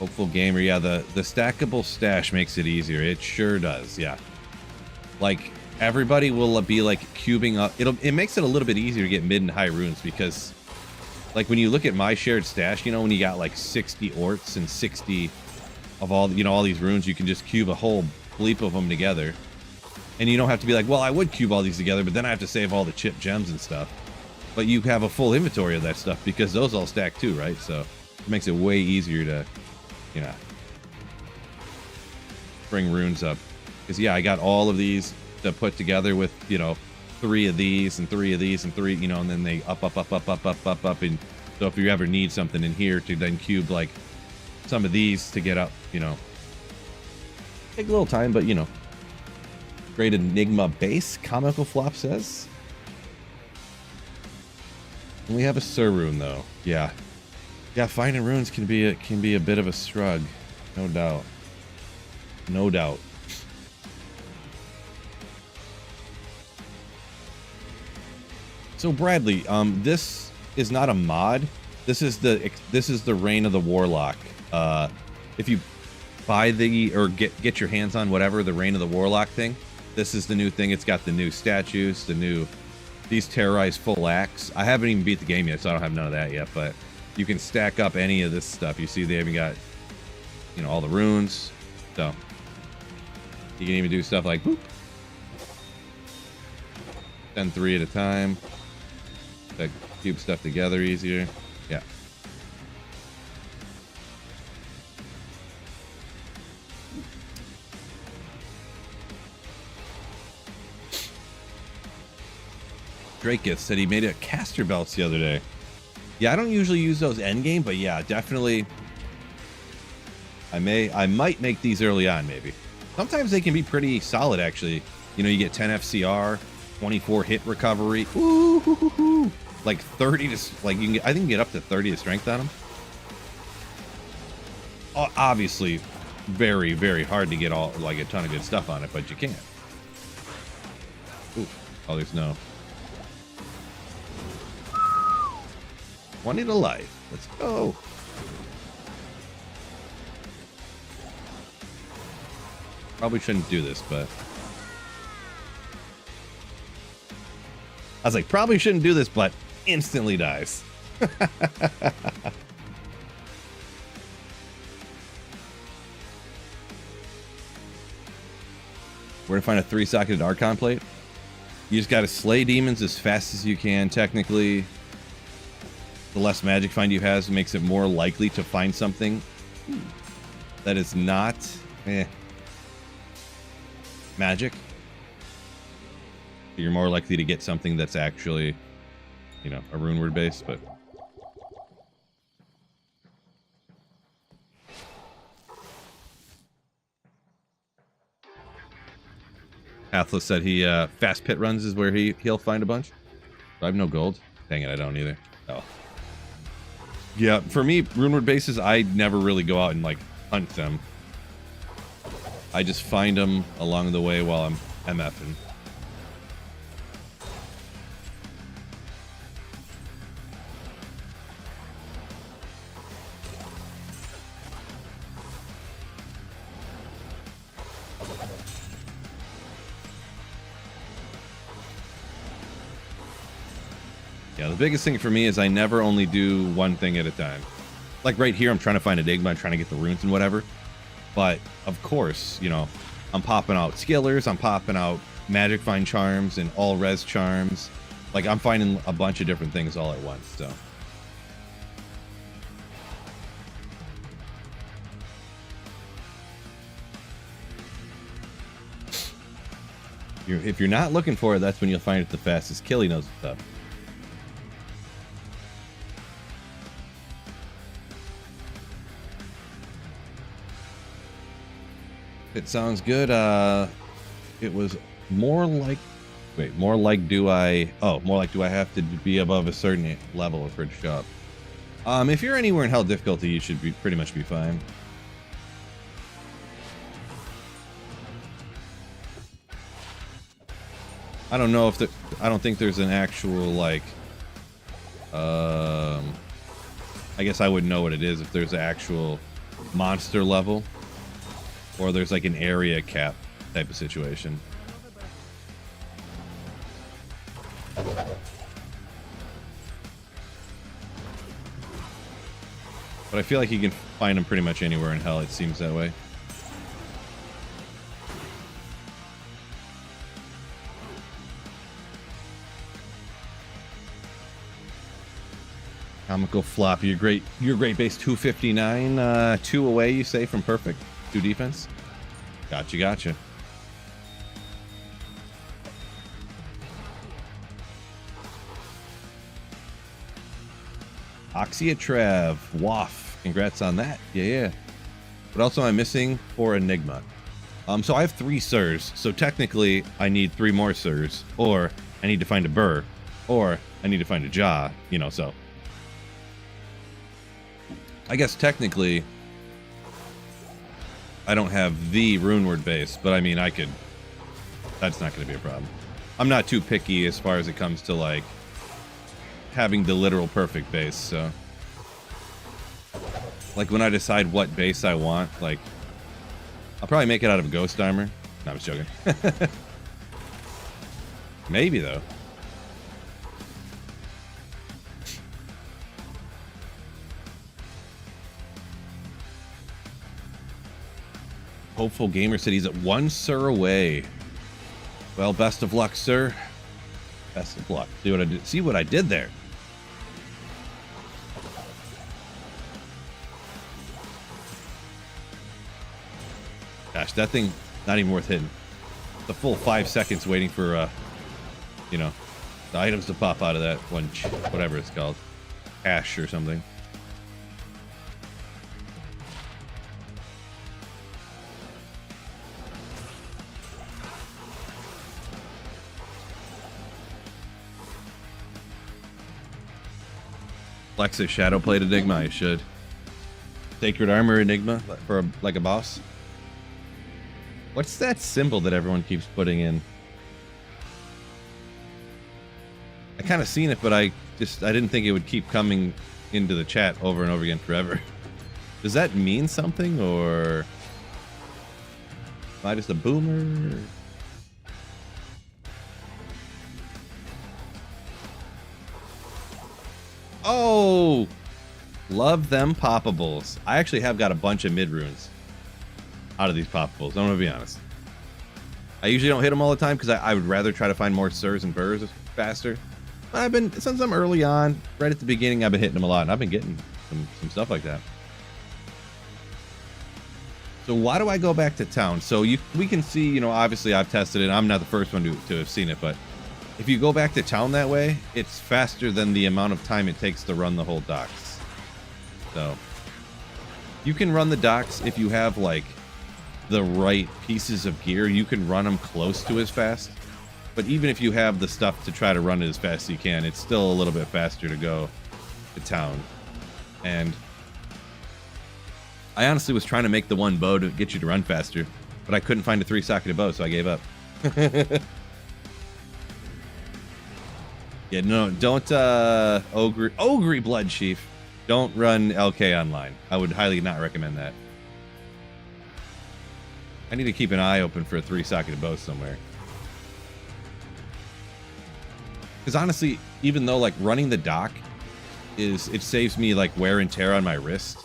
Hopeful gamer, yeah, the stackable stash makes it easier. It sure does, yeah. Like, everybody will be like cubing up. It makes it a little bit easier to get mid and high runes, because like when you look at my shared stash, you know, when you got like 60 orts and 60 of all, you know, all these runes, you can just cube a whole bleep of them together. And you don't have to be like, well, I would cube all these together, but then I have to save all the chip gems and stuff. But you have a full inventory of that stuff because those all stack too, right? So it makes it way easier to, you know, bring runes up. Because, yeah, I got all of these to put together with, you know, 3 of these and 3 of these and 3, you know, and then they up. And so if you ever need something in here to then cube, like, some of these to get up, you know. Take a little time, but, you know. Great Enigma base, Comical Flop says. And we have a Sir rune, though. Yeah. Yeah, finding runes can be a bit of a struggle. No doubt. No doubt. So Bradley, this is not a mod. This is the Reign of the Warlock. If you buy the or get your hands on whatever the Reign of the Warlock thing, this is the new thing. It's got the new statues, these terrorized full axe. I haven't even beat the game yet, so I don't have none of that yet. But you can stack up any of this stuff. You see, they even got, you know, all the runes. So you can even do stuff like boop, send 3 at a time. That cube stuff together easier. Yeah. Drake said he made a caster belts the other day. Yeah, I don't usually use those endgame, but yeah, definitely. I might make these early on, maybe. Sometimes they can be pretty solid, actually. You know, you get 10 FCR, 24 hit recovery. Ooh, like 30 to, like, you can get, I think you can get up to 30 to strength on them. Obviously, very, very hard to get all, like, a ton of good stuff on it, but you can. Ooh, oh, there's no. 20 to life. Let's go. Probably shouldn't do this, but I was like, probably shouldn't do this, but instantly dies. Where to find a 3-socketed Archon plate? You just got to slay demons as fast as you can, technically. The less magic find you have makes it more likely to find something that is not magic. You're more likely to get something that's actually, you know, a rune word base, but Atlas said he fast pit runs is where he'll find a bunch. I have no gold. Dang it, I don't either. Oh. Yeah, for me, runeward bases, I never really go out and, like, hunt them. I just find them along the way while I'm MFing. Yeah, the biggest thing for me is I never only do one thing at a time. Like right here, I'm trying to find Enigma, I'm trying to get the runes and whatever. But, of course, you know, I'm popping out skillers, I'm popping out magic find charms and all res charms. Like I'm finding a bunch of different things all at once. So if you're not looking for it, that's when you'll find it the fastest. Killy knows what's up. It sounds good. It was more like, more like do I have to be above a certain level for it to show up? If you're anywhere in hell difficulty, you should pretty much be fine. I don't know if I don't think there's an actual like, I guess I wouldn't know what it is if there's an actual monster level. Or there's like an area cap type of situation. But I feel like you can find them pretty much anywhere in hell, it seems that way. Comical flop, you're great base 259, 2 away, you say, from perfect. 2 defense. Gotcha. Oxyatrev, Waff. Congrats on that. Yeah. What else am I missing for Enigma? So I have 3 Sirs. So technically, I need 3 more Sirs. Or I need to find a Burr. Or I need to find a Jaw. You know, so. I guess technically, I don't have the Runeward base, but I mean, I could. That's not going to be a problem. I'm not too picky as far as it comes to like having the literal perfect base. So, like when I decide what base I want, like I'll probably make it out of a ghost armor. No, I was joking. Maybe though. Hopeful Gamer said he's at 1 Sir away. Well, best of luck, sir. Best of luck. See what I did there. Gosh, that thing not even worth hitting. The full 5 seconds waiting for you know, the items to pop out of that one, whatever it's called, hash or something. Lexus Shadowplate Enigma, I should. Sacred Armor Enigma for like a boss. What's that symbol that everyone keeps putting in? I kind of seen it, but I didn't think it would keep coming into the chat over and over again forever. Does that mean something, or am I just a boomer? Oh, love them poppables. I actually have got a bunch of mid runes out of these poppables. I'm gonna be honest. I usually don't hit them all the time because I would rather try to find more Sirs and Burrs faster. But since I'm early on, right at the beginning, I've been hitting them a lot, and I've been getting some stuff like that. So why do I go back to town? So we can see, you know, obviously I've tested it. I'm not the first one to have seen it, but if you go back to town that way, it's faster than the amount of time it takes to run the whole docks. So you can run the docks if you have like the right pieces of gear. You can run them close to as fast. But even if you have the stuff to try to run it as fast as you can, it's still a little bit faster to go to town. And I honestly was trying to make the one bow to get you to run faster, but I couldn't find a 3-socketed bow, so I gave up. Yeah, no, don't Ogre Blood Chief. Don't run LK online. I would highly not recommend that. I need to keep an eye open for a 3-socketed bow somewhere. Because honestly, even though like running the dock it saves me like wear and tear on my wrist,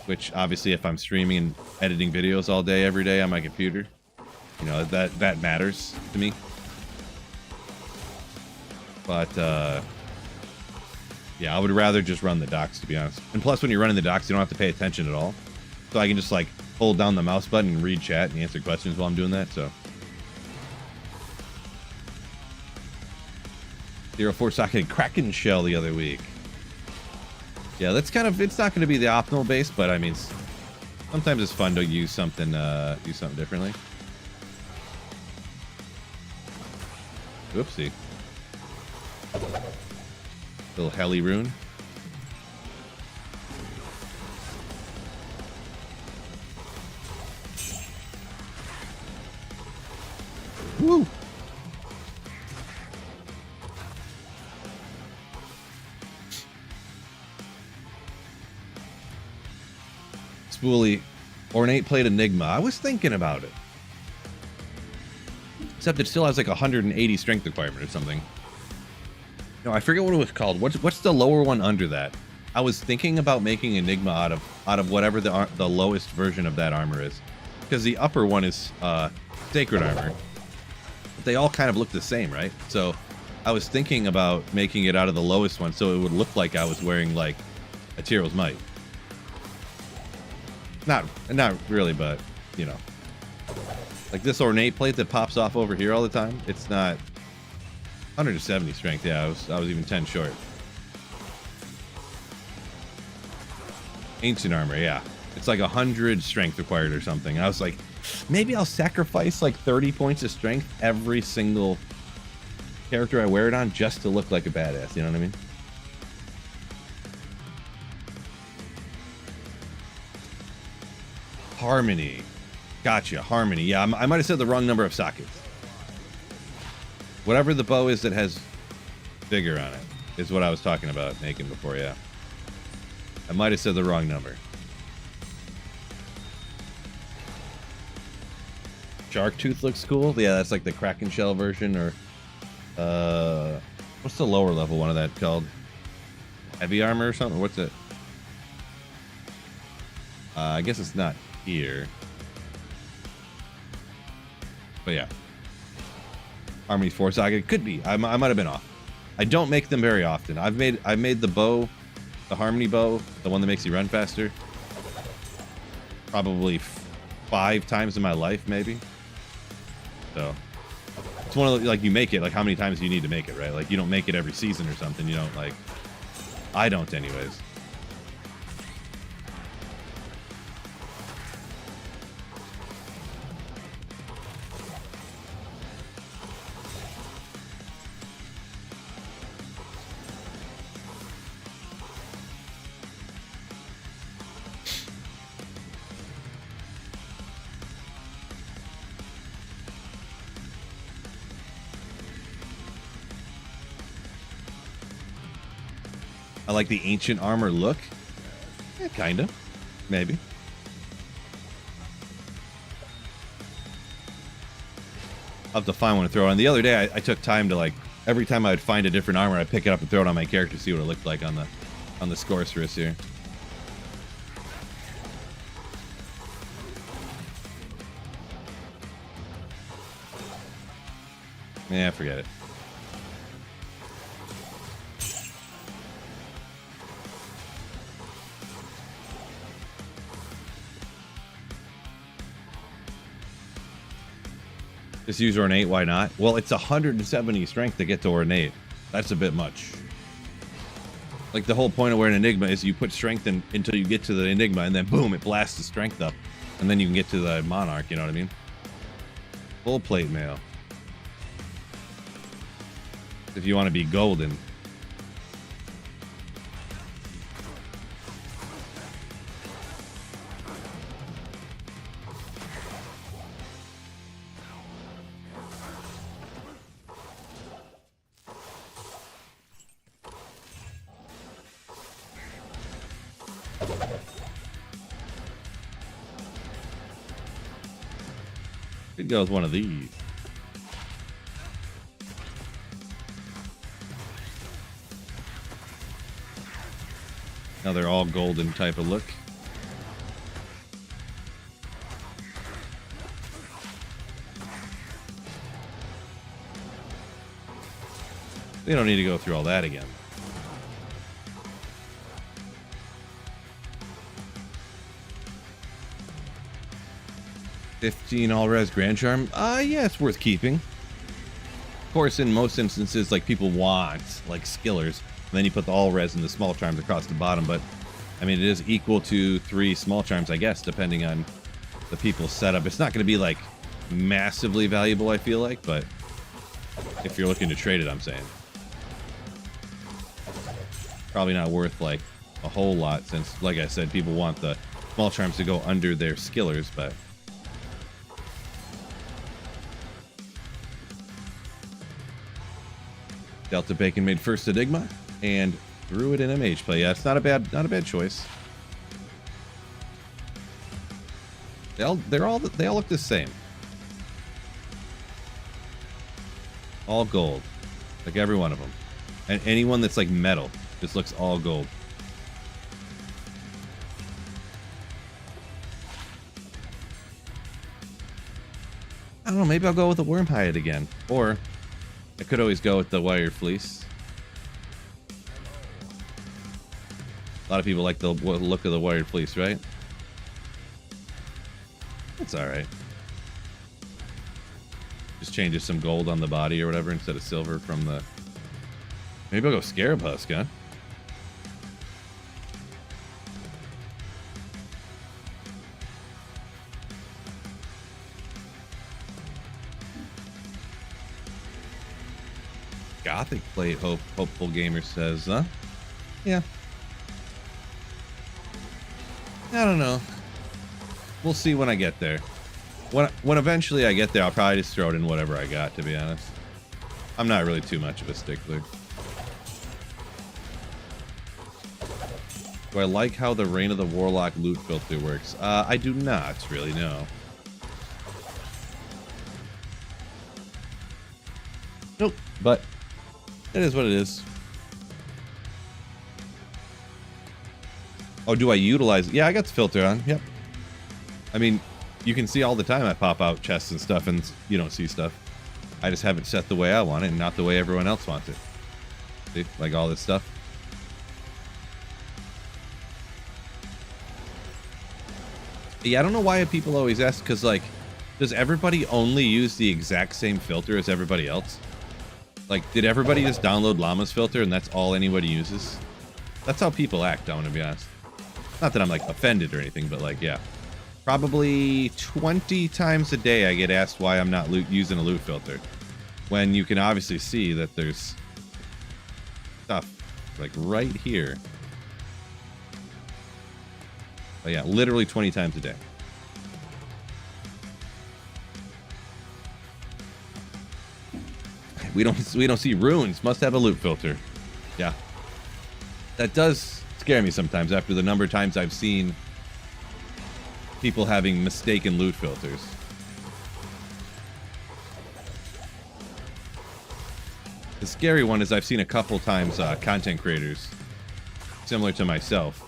which obviously if I'm streaming and editing videos all day every day on my computer, You know, that matters to me. But yeah, I would rather just run the docks, to be honest. And plus, when you're running the docks, you don't have to pay attention at all. So I can just like hold down the mouse button and read chat and answer questions while I'm doing that. So 04 socket Kraken shell the other week. Yeah, that's kind of, it's not going to be the optimal base, but I mean, sometimes it's fun to use something differently. Whoopsie. Little heli rune. Woo! Spoolie, Ornate played Enigma. I was thinking about it. Except it still has like 180 strength requirement or something. No, I forget what it was called. What's the lower one under that? I was thinking about making Enigma out of whatever the lowest version of that armor is, because the upper one is sacred armor. But they all kind of look the same, right? So I was thinking about making it out of the lowest one, so it would look like I was wearing like a Tyro's Might. Not really, but you know, like this ornate plate that pops off over here all the time. It's not 170 strength. Yeah, I was even 10 short. Ancient armor, yeah, it's like 100 strength required or something. I was like, maybe I'll sacrifice like 30 points of strength every single character I wear it on just to look like a badass. You know what I mean? Harmony. Gotcha. Harmony. Yeah, I might have said the wrong number of sockets. Whatever the bow is that has vigor on it is what I was talking about making before, yeah. I might have said the wrong number. Shark Tooth looks cool. Yeah, that's like the Kraken Shell version, or what's the lower level one of that called? Heavy armor or something? What's it? I guess it's not here. But yeah. Harmony 4 socket. Could be. I might have been off. I don't make them very often. I've made the bow, the Harmony bow, the one that makes you run faster, probably 5 times in my life, maybe. So it's one of the, like, you make it, like, how many times do you need to make it, right? Like, you don't make it every season or something. You don't, like, I don't anyways. I like the ancient armor look. Yeah, kind of. Maybe. I'll have to find one to throw on. The other day, I took time to, like, every time I would find a different armor, I'd pick it up and throw it on my character, see what it looked like on the Sorceress here. Yeah, forget it. Just use Ornate, why not? Well, it's 170 strength to get to Ornate. That's a bit much. Like, the whole point of wearing Enigma is you put strength in until you get to the Enigma, and then boom, it blasts the strength up. And then you can get to the Monarch, you know what I mean? Full plate mail. If you want to be golden. Could go with one of these. Now they're all golden type of look. We don't need to go through all that again. $15 all-res Grand Charm? Yeah, it's worth keeping. Of course, in most instances, like, people want, like, skillers. And then you put the all-res and the small charms across the bottom. But, I mean, it is equal to 3 small charms, I guess, depending on the people's setup. It's not going to be, like, massively valuable, I feel like. But if you're looking to trade it, I'm saying. Probably not worth, like, a whole lot since, like I said, people want the small charms to go under their skillers, but... Delta Bacon made first Enigma and threw it in a mage play. Yeah, it's not a bad choice. They all look the same. All gold, like every one of them, and anyone that's like metal just looks all gold. I don't know. Maybe I'll go with the worm hide again, or I could always go with the wired fleece. A lot of people like the look of the wired fleece, right? It's alright. Just changes some gold on the body or whatever instead of silver from the... Maybe I'll go Scarab Husk, huh? Gothic plate, Hopeful Gamer says, huh? Yeah. I don't know. We'll see when I get there. When eventually I get there, I'll probably just throw it in whatever I got, to be honest. I'm not really too much of a stickler. Do I like how the Reign of the Warlock loot filter works? I do not really know. Nope, but it is what it is. Oh, do I utilize it? Yeah, I got the filter on. Yep. I mean, you can see all the time I pop out chests and stuff and you don't see stuff. I just have it set the way I want it and not the way everyone else wants it. See? Like all this stuff. Yeah, I don't know why people always ask, because, like, does everybody only use the exact same filter as everybody else? Like, did everybody just download Llama's filter and that's all anybody uses? That's how people act, I want to be honest. Not that I'm, like, offended or anything, but, like, yeah. Probably 20 times a day I get asked why I'm not using a loot filter. When you can obviously see that there's stuff, like, right here. But yeah, literally 20 times a day. We don't see runes. Must have a loot filter. Yeah. That does scare me sometimes after the number of times I've seen people having mistaken loot filters. The scary one is I've seen a couple times content creators similar to myself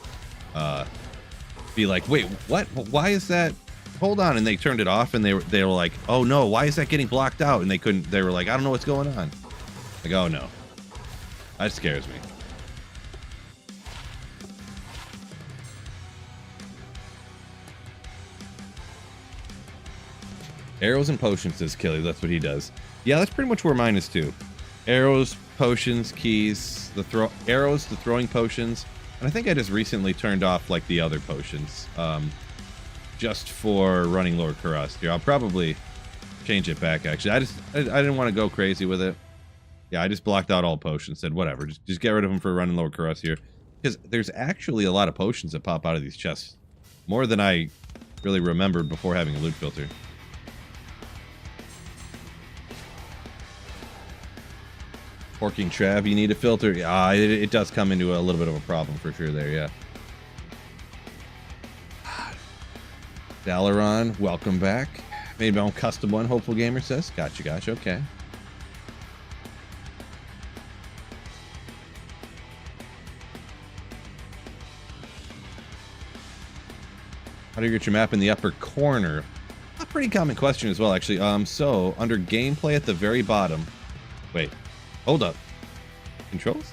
be like, wait, what? Why is that? Hold on. And they turned it off and they were like, oh no, why is that getting blocked out? And they were like, I don't know what's going on. Like, oh no. That scares me. Arrows and potions, says Killy. That's what he does. Yeah, that's pretty much where mine is too. Arrows, potions, keys, arrows, the throwing potions. And I think I just recently turned off like the other potions. Just for running Lord Kurast here. I'll probably change it back actually. I didn't want to go crazy with it. Yeah, I just blocked out all potions, said whatever. Just get rid of them for running Lord Kurast here. Because there's actually a lot of potions that pop out of these chests. More than I really remembered before having a loot filter. Porking Trav, you need a filter. Yeah, it does come into a little bit of a problem for sure there, yeah. Dalaran, welcome back. Made my own custom one, Hopeful Gamer says. Gotcha, okay. How do you get your map in the upper corner? A pretty common question as well, actually. So, under gameplay at the very bottom. Wait, hold up. Controls?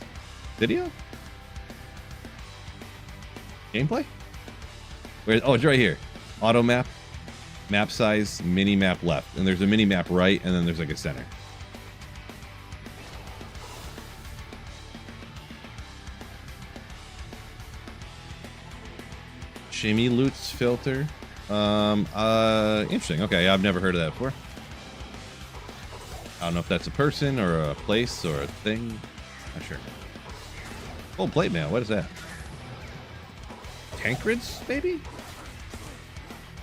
Video? Gameplay? Where? Oh, it's right here. Auto map. Map size, mini map left. And there's a mini map right, and then there's like a center. Shimmy Loots filter. Interesting. Okay, I've never heard of that before. I don't know if that's a person or a place or a thing. Not sure. Oh, plate mail. What is that? Tankreds, maybe?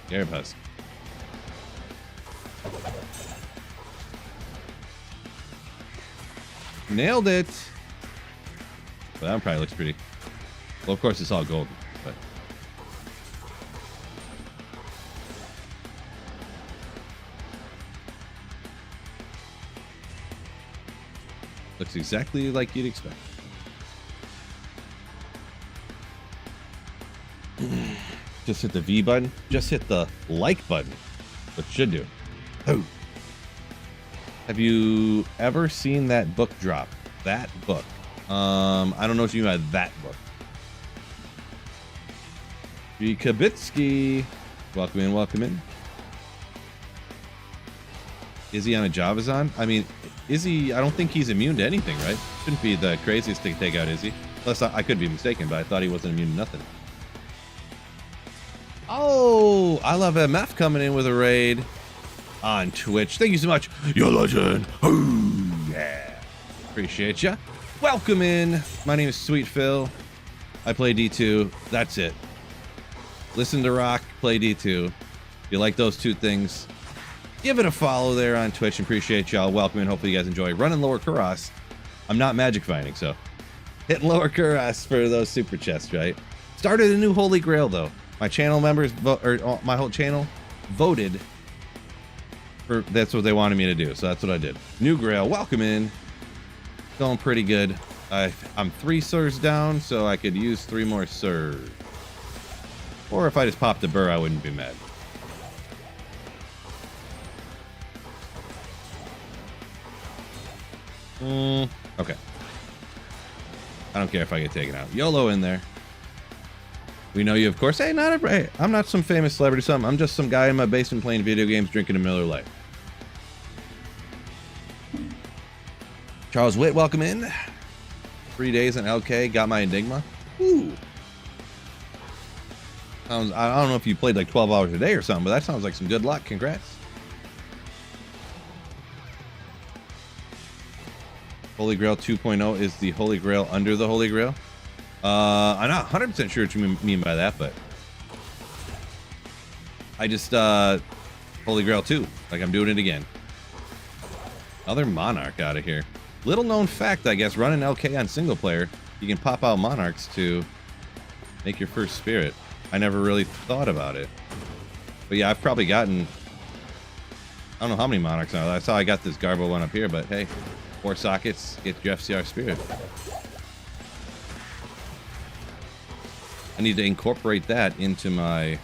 Garib husk. Nailed it. Well, that one probably looks pretty. Well, of course, it's all gold, but. Looks exactly like you'd expect. Just hit the V button. Just hit the like button. What should do. Oh. Have you ever seen that book drop? That book. I don't know what you mean by that book. G. Kabitsky. Welcome in, welcome in. Is he on a Javazon? I mean, is he? I don't think he's immune to anything, right? Shouldn't be the craziest to take out, is he? Unless I could be mistaken, but I thought he wasn't immune to nothing. Oh, I love MF coming in with a raid on Twitch. Thank you so much. You're a legend. Ooh, yeah. Appreciate ya. Welcome in. My name is Sweet Phil. I play D2. That's it. Listen to rock, play D2. If you like those two things, give it a follow there on Twitch. Appreciate y'all. Welcome in. Hopefully you guys enjoy running lower Kuros. I'm not magic finding, so hitting lower Kuros for those super chests, right? Started a new Holy Grail though. My channel members, my whole channel, voted for that's what they wanted me to do, so that's what I did. New Grail, welcome in. Going pretty good. I'm 3 Sirs down, so I could use 3 more Sirs. Or if I just popped a burr, I wouldn't be mad. Okay. I don't care if I get taken out. YOLO in there. We know you, of course. Hey, hey, I'm not some famous celebrity or something. I'm just some guy in my basement playing video games, drinking a Miller Lite. Charles Witt, welcome in. 3 days in LK, got my Enigma. Ooh. I don't know if you played like 12 hours a day or something, but that sounds like some good luck. Congrats. Holy Grail 2.0 is the Holy Grail under the Holy Grail. I'm not 100% sure what you mean by that, but I just Holy Grail 2, like I'm doing it again. Another Monarch out of here. Little known fact, I guess, running LK on single player, you can pop out Monarchs to make your first spirit. I never really thought about it, but yeah, I've probably gotten, I don't know how many Monarchs now. That's how I got this Garbo one up here, but hey, 4 sockets, get your FCR spirit. I need to incorporate that into my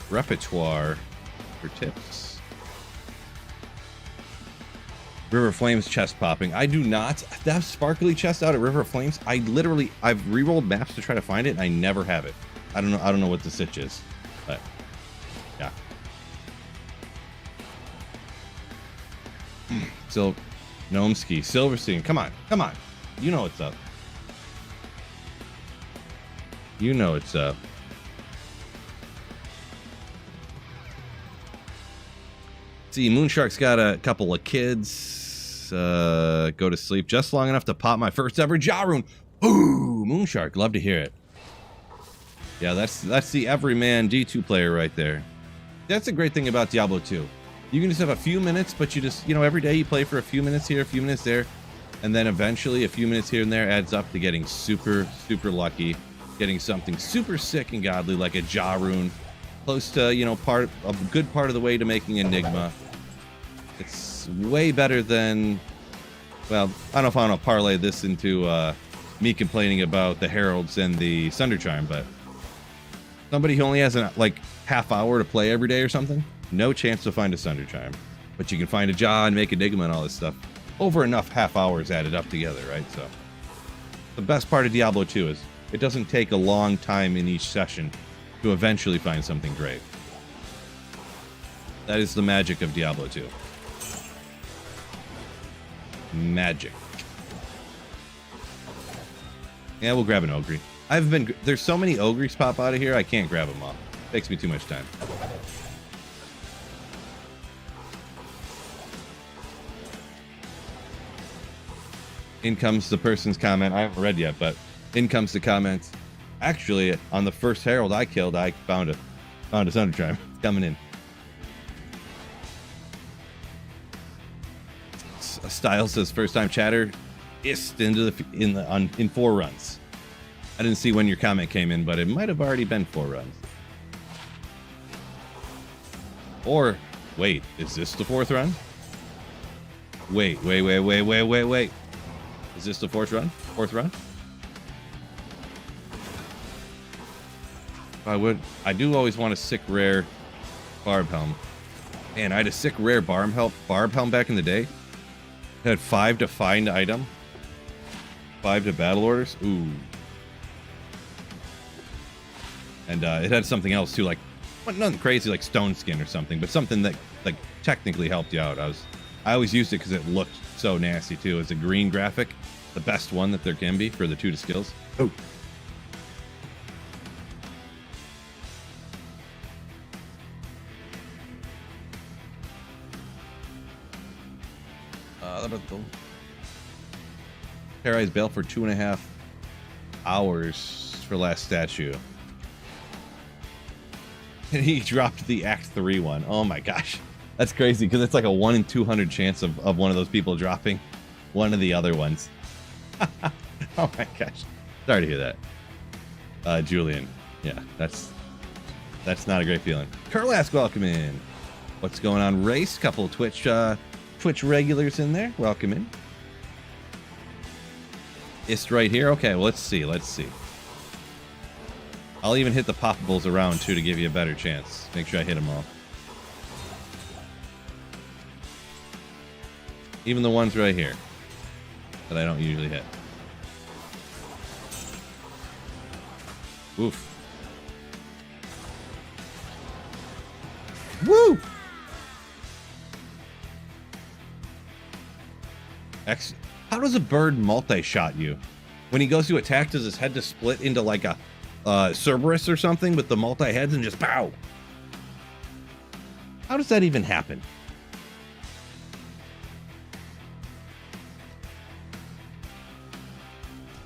repertoire for tips. River Flames chest popping. I do not. That sparkly chest out at River Flames, I've re-rolled maps to try to find it, and I never have it. I don't know what the sitch is, but yeah. So, Gnomeski, Silverstein, come on. You know what's up. You know it's up. See, Moonshark's got a couple of kids. Go to sleep just long enough to pop my first ever Jarun. Ooh, Moonshark, love to hear it. Yeah, that's the everyman D2 player right there. That's a great thing about Diablo 2. You can just have a few minutes, but you just, every day you play for a few minutes here, a few minutes there, and then eventually a few minutes here and there adds up to getting super, super lucky. Getting something super sick and godly like a Jarun, close to, a good part of the way to making Enigma. It's way better than, well, I don't know if I want to parlay this into me complaining about the Heralds and the Sunder Charm, but somebody who only has like half hour to play every day or something, no chance to find a Sunder Charm. But you can find a Ja and make Enigma and all this stuff over enough half hours added up together, right? So The best part of Diablo 2 is it doesn't take a long time in each session to eventually find something great. That is the magic of Diablo 2. Magic. Yeah, we'll grab an Ogre. There's so many Ogres pop out of here, I can't grab them all. Takes me too much time. In comes the person's comment. I haven't read yet, but in comes the comment. Actually, on the first Herald I killed, I found a Thunder Charm. It's coming in. Style says first time chatter ist in 4 runs. I didn't see when your comment came in, but it might have already been 4 runs. Or wait, is this the 4th run? Wait. Is this the 4th run? 4th run? I do always want a sick rare Barb Helm. Man, I had a sick rare Barb Helm back in the day. It had 5 to find item, 5 to battle orders. Ooh. And it had something else too, like nothing crazy like Stone Skin or something, but something that like technically helped you out. I always used it because it looked so nasty too. It's a green graphic, the best one that there can be for the 2 to skills. Oh. Terrorize Bale for 2.5 hours for last statue. And he dropped the Act 3 one. Oh my gosh. That's crazy because it's like a 1 in 200 chance of one of those people dropping one of the other ones. Oh my gosh. Sorry to hear that. Julian. Yeah, that's not a great feeling. Kurlask, welcome in. What's going on, Race? Couple of Twitch regulars in there. Welcome in. Ist right here. Okay, well, let's see. I'll even hit the poppables around too to give you a better chance. Make sure I hit them all. Even the ones right here that I don't usually hit. Oof. Woo! How does a bird multi-shot you? When he goes to attack, does his head just split into like a Cerberus or something with the multi-heads and just pow? How does that even happen?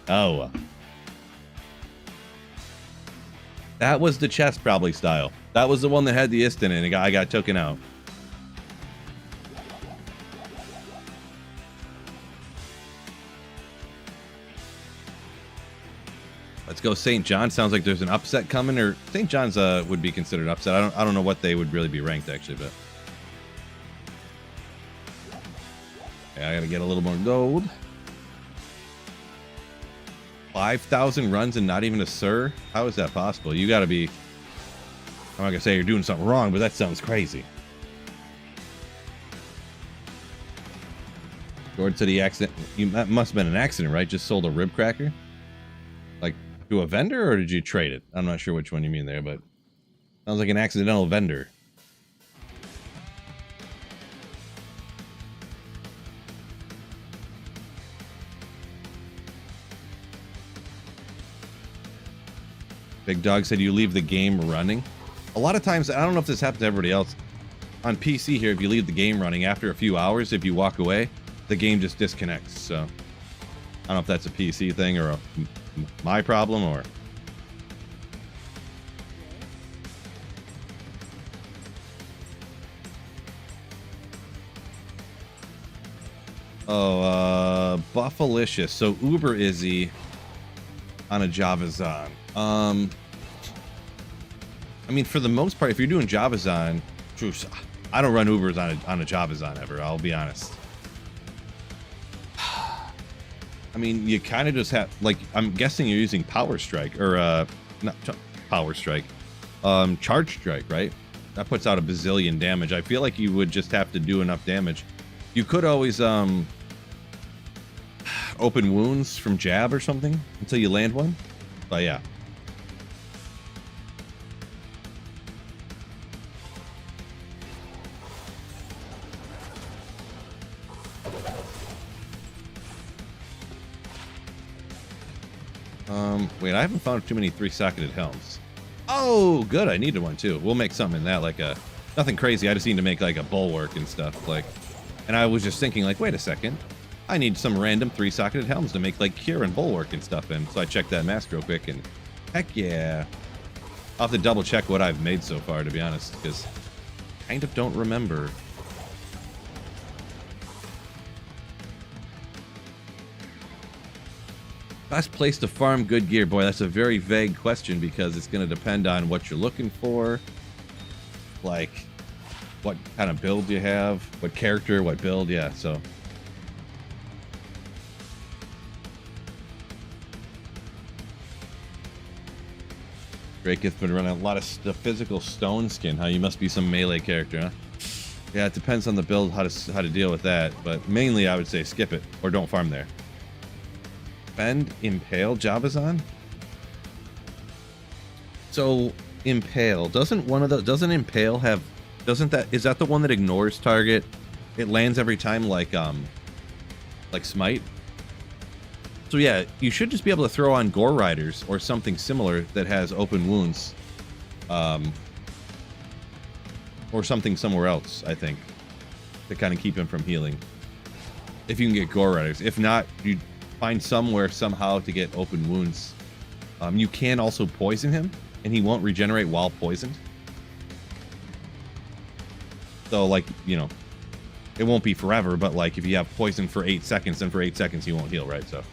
Oh. That was the chest probably style. That was the one that had the ist in it and I got taken out. Let's go St. John. Sounds like there's an upset coming, or St. John's would be considered upset. I don't know what they would really be ranked actually, but yeah, I gotta get a little more gold. 5,000 runs and not even a sir? How is that possible? You gotta be, I'm not gonna say you're doing something wrong, but that sounds crazy. Gord said that must have been an accident, right? Just sold a rib cracker? Like, to a vendor, or did you trade it? I'm not sure which one you mean there, but sounds like an accidental vendor. Big Dog said you leave the game running. A lot of times, I don't know if this happens to everybody else, on PC here, if you leave the game running after a few hours, if you walk away, the game just disconnects. So I don't know if that's a PC thing or my problem, or Buffalicious. So Uber Izzy on a Javazon. I mean, for the most part, if you're doing Javazon, I don't run Ubers on a Javazon ever, I'll be honest. I mean, you kind of just have, like, I'm guessing you're using Power Strike, or not Power Strike, Charge Strike, right? That puts out a bazillion damage. I feel like you would just have to do enough damage. You could always open wounds from jab or something until you land one. But yeah. Wait, I haven't found too many 3-socketed helms. Oh, good. I needed one too. We'll make something in that, like a nothing crazy. I just need to make like a bulwark and stuff. Like, and I was just thinking, like, wait a second, I need some random 3-socketed helms to make like cure and bulwark and stuff in. So I checked that mask real quick, and heck yeah, I'll have to double check what I've made so far, to be honest, because I kind of don't remember. Best place to farm good gear. Boy, that's a very vague question because it's going to depend on what you're looking for. Like, what kind of build you have, what character, what build, yeah, so. Drake has been running a lot of the physical stone skin, huh? You must be some melee character, huh? Yeah, it depends on the build, how to deal with that, but mainly I would say skip it, or don't farm there. Defend, Impale, Javazon? So, Impale, doesn't Impale have, is that the one that ignores target? It lands every time like Smite? So yeah, you should just be able to throw on Gore Riders or something similar that has open wounds. Or something somewhere else, I think, to kind of keep him from healing. If you can get Gore Riders. If not, you find somewhere somehow to get open wounds. You can also poison him, and he won't regenerate while poisoned. So, like, you know, it won't be forever, but like if you have poison for 8 seconds, then for 8 seconds he won't heal, right? So.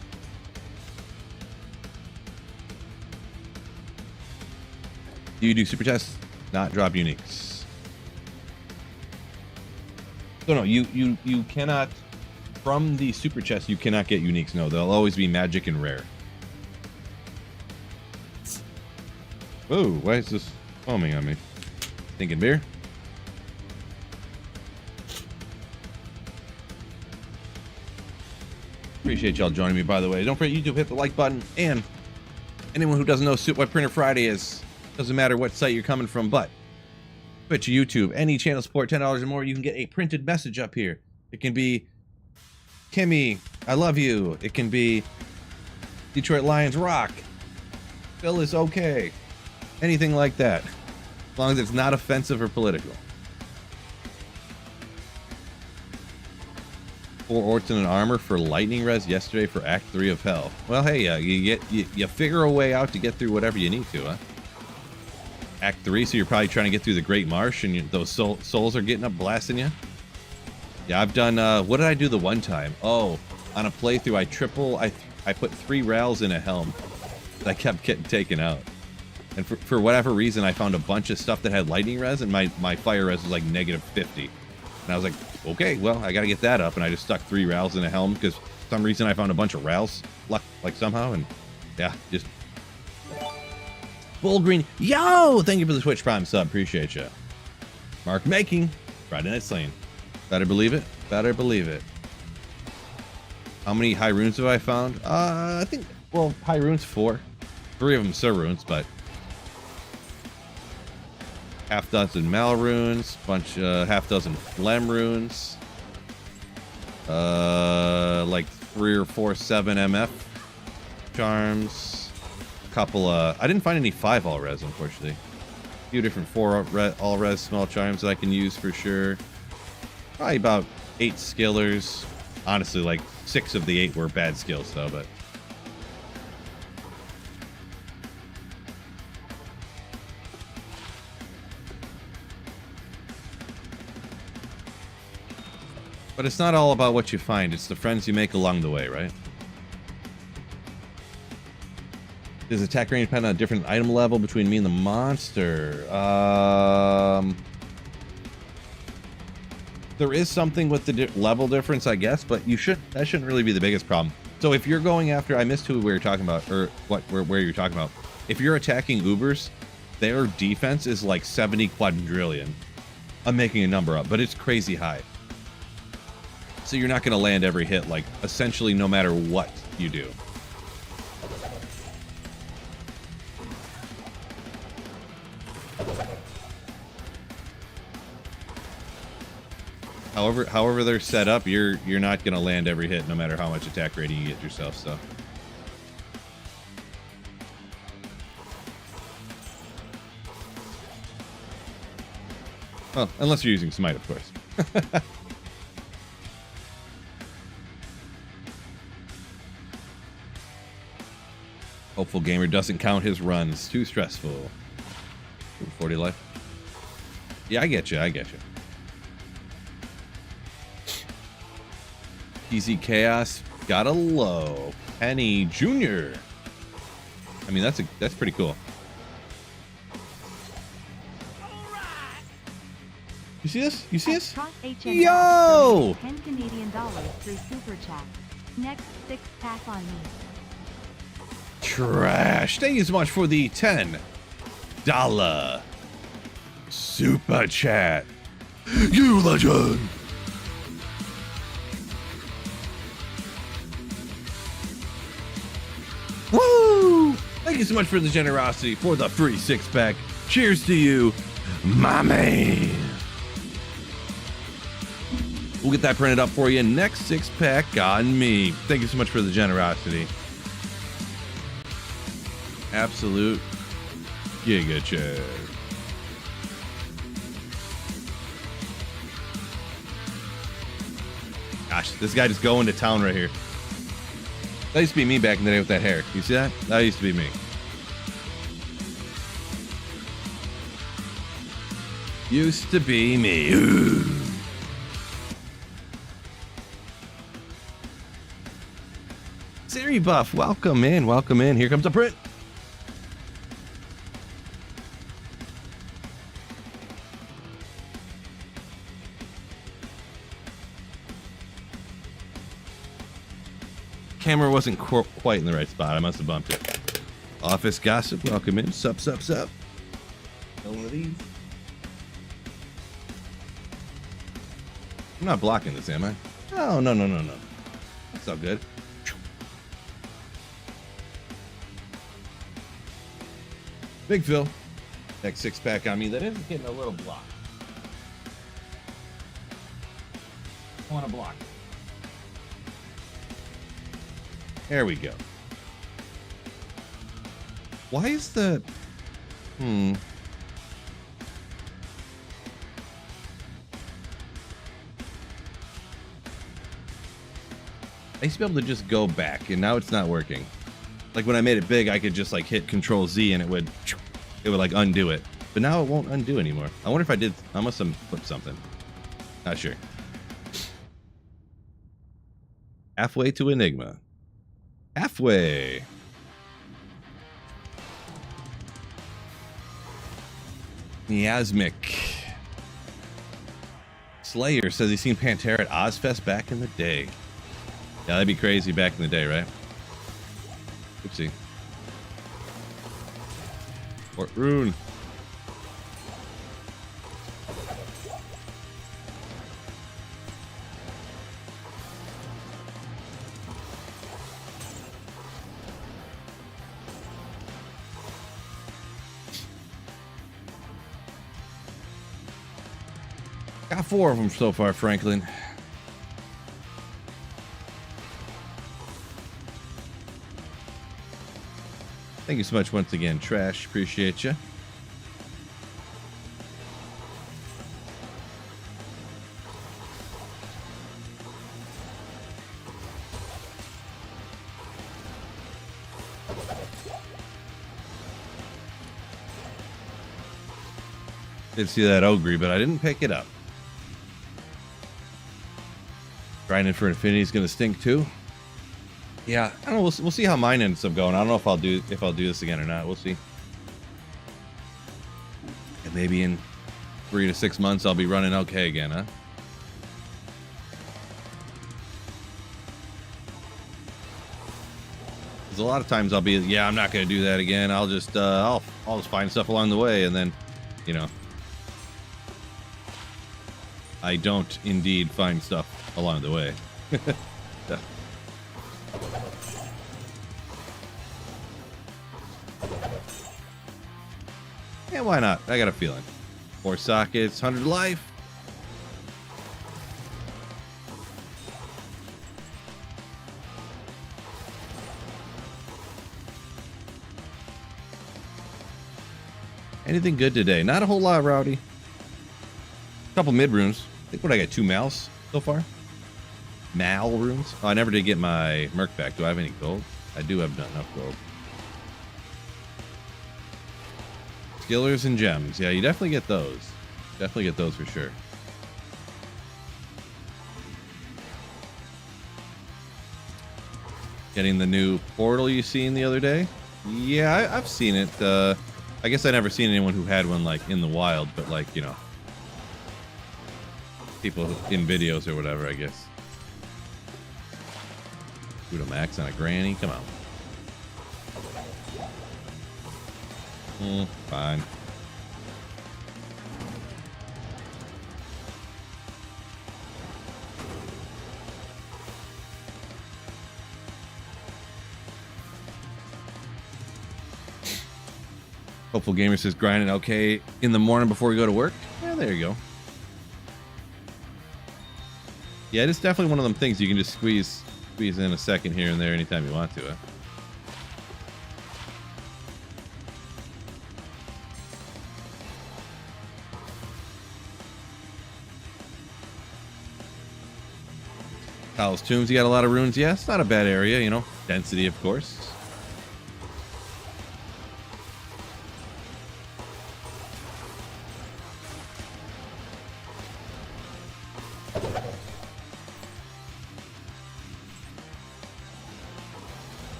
Do you do super tests? Not drop uniques. So no, you cannot, from the super chest, you cannot get uniques. No, they'll always be magic and rare. Oh, why is this foaming on me? Thinking beer? Appreciate y'all joining me, by the way. Don't forget YouTube, hit the like button, and anyone who doesn't know what Printer Friday is, doesn't matter what site you're coming from, but Twitch, YouTube, any channel support, $10 or more, you can get a printed message up here. It can be, Kimmy, I love you. It can be, Detroit Lions rock. Phil is okay. Anything like that, as long as it's not offensive or political. 4 Orton and armor for lightning res yesterday for Act 3 of Hell. Well, hey, you figure a way out to get through whatever you need to, huh? Act 3, so you're probably trying to get through the Great Marsh, and those souls are getting up, blasting you. Yeah, I've done. What did I do the one time? Oh, on a playthrough, I put 3 rails in a helm that I kept getting taken out, and for whatever reason, I found a bunch of stuff that had lightning res, and my fire res was like -50, and I was like, okay, well, I got to get that up, and I just stuck 3 rails in a helm because for some reason I found a bunch of rails, like somehow, and yeah, just. Bull Green, yo! Thank you for the Twitch Prime sub. Appreciate you. Mark Making, Friday Night Slaying. Better believe it. Better believe it. How many high runes have I found? I think, well, high runes 4. 3 of them Sir runes, but half dozen Mal runes, half dozen Phlegm runes, like 3 or 4 7 MF charms. Couple I didn't find any 5 all res, unfortunately. A few different 4 all res small charms that I can use for sure. Probably about 8 skillers. Honestly, like 6 of the 8 were bad skills though, but it's not all about what you find, it's the friends you make along the way, right? Does attack range depend on a different item level between me and the monster? There is something with the level difference, I guess, but that shouldn't really be the biggest problem. So if you're going after, I missed who we were talking about, or where you're talking about. If you're attacking Ubers, their defense is like 70 quadrillion. I'm making a number up, but it's crazy high. So you're not going to land every hit, like, essentially no matter what you do. However they're set up, you're not going to land every hit no matter how much attack rating you get yourself, so. Well, unless you're using Smite, of course. Hopeful gamer doesn't count his runs. Too stressful. 40 life. Yeah, I get you. I get you. Easy Chaos got a low. Penny Jr. I mean, that's pretty cool. You see this? You see this? Yo! 10 Canadian dollars through Super Chat. Next 6-pack on me. Trash. Thank you so much for the $10 Super Chat. You legend. Woo! Thank you so much for the generosity for the free 6-pack. Cheers to you, my man. We'll get that printed up for you. Next 6-pack on me. Thank you so much for the generosity. Absolute giga check. Gosh, this guy just going to town right here. That used to be me back in the day with that hair. You see that? That used to be me. Used to be me. Ooh. Siri Buff, welcome in, welcome in. Here comes a print. Camera wasn't quite in the right spot. I must have bumped it. Office Gossip, welcome in. Sup, sup, sup. One of these. I'm not blocking this, am I? Oh, no, no, no, no. That's all good. Big Phil. Next 6-pack on me. That is getting a little blocked. I want to block. There we go. Why is the... I used to be able to just go back, and now it's not working. Like when I made it big, I could just like hit Control Z and it would like undo it. But now it won't undo anymore. I wonder if I did... I must have flipped something. Not sure. Halfway to Enigma. Halfway. Miasmic. Slayer says he's seen Pantera at Ozfest back in the day. Yeah, that'd be crazy back in the day, right? Oopsie. Fort Rune. Got 4 of them so far, Franklin. Thank you so much once again, Trash. Appreciate you. Did see that Ogre, but I didn't pick it up. Grinding for Infinity is going to stink too. Yeah, I don't know. We'll see how mine ends up going. I don't know if I'll do this again or not. We'll see. And maybe in 3 to 6 months I'll be running okay again, huh? Because a lot of times I'll be, yeah, I'm not going to do that again. I'll just find stuff along the way, and then, you know, I don't indeed find stuff along the way. So. Yeah, why not? I got a feeling. 4 sockets, 100 life. Anything good today? Not a whole lot, Rowdy. A couple mid runes. I think what I got 2 mals so far. Mal runes. Oh, I never did get my Merc back. Do I have any gold? I do have enough gold. Skillers and gems. Yeah, you definitely get those. Definitely get those for sure. Getting the new portal you seen the other day? Yeah, I've seen it. I guess I never seen anyone who had one like in the wild, but like, you know, people in videos or whatever, I guess. Put a max on a granny. Come on. Fine. Hopeful Gamer says grinding okay in the morning before we go to work. Yeah, there you go. Yeah, it's definitely one of them things you can just squeeze in a second here and there anytime you want to. Kyle's Tombs, you got a lot of runes. Yeah, it's not a bad area, you know. Density, of course.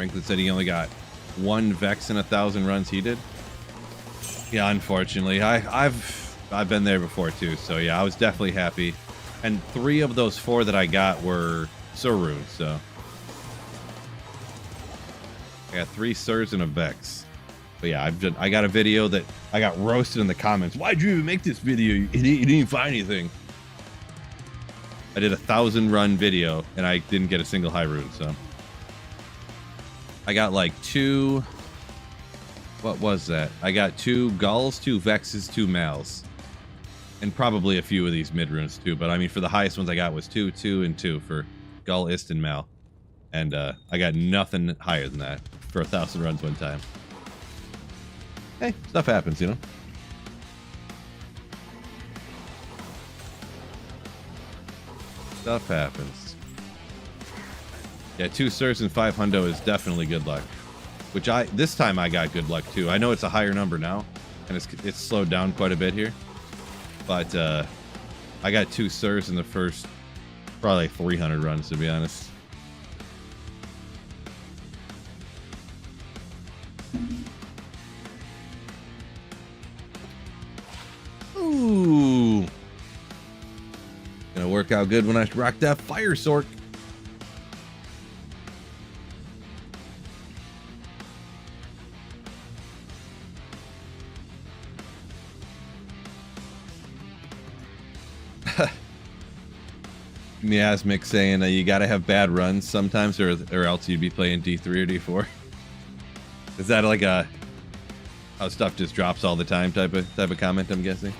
Franklin said he only got 1 Vex in 1,000 runs he did. Yeah, unfortunately. I've been there before too, so yeah, I was definitely happy. And 3 of those 4 that I got were Sur runes, so I got 3 Surs and a Vex. But yeah, I got a video that I got roasted in the comments. Why'd you even make this video? You didn't find anything. I did a 1,000 run video and I didn't get a single high rune, so I got like 2. What was that? I got 2 Gulls, 2 Vexes, 2 Mals. And probably a few of these mid runes too. But I mean, for the highest ones I got was 2, 2, and 2 for Gull, Ist, and Mal. And I got nothing higher than that for 1,000 runs one time. Hey, stuff happens, you know? Stuff happens. Yeah, 2 Sirs and 5 hundo is definitely good luck. Which this time I got good luck too. I know it's a higher number now, and it's slowed down quite a bit here. But I got 2 Sirs in the first probably like 300 runs, to be honest. Ooh. Gonna work out good when I rock that fire sork. Miasmic saying you gotta have bad runs sometimes, or else you'd be playing D3 or D4. Is that like a how stuff just drops all the time type of comment? I'm guessing.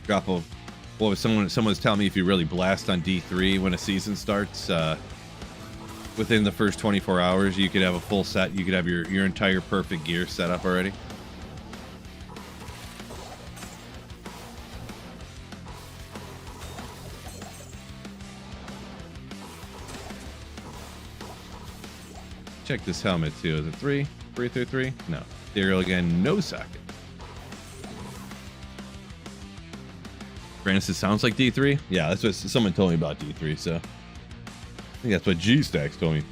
Drop of what was someone was telling me, if you really blast on D3 when a season starts, within the first 24 hours you could have a full set. You could have your entire perfect gear set up already. Check this helmet too. Is it 3? 333? No. Serial again, no socket. Francis sounds like D3? Yeah, that's what someone told me about D3, so I think that's what G-Stacks told me.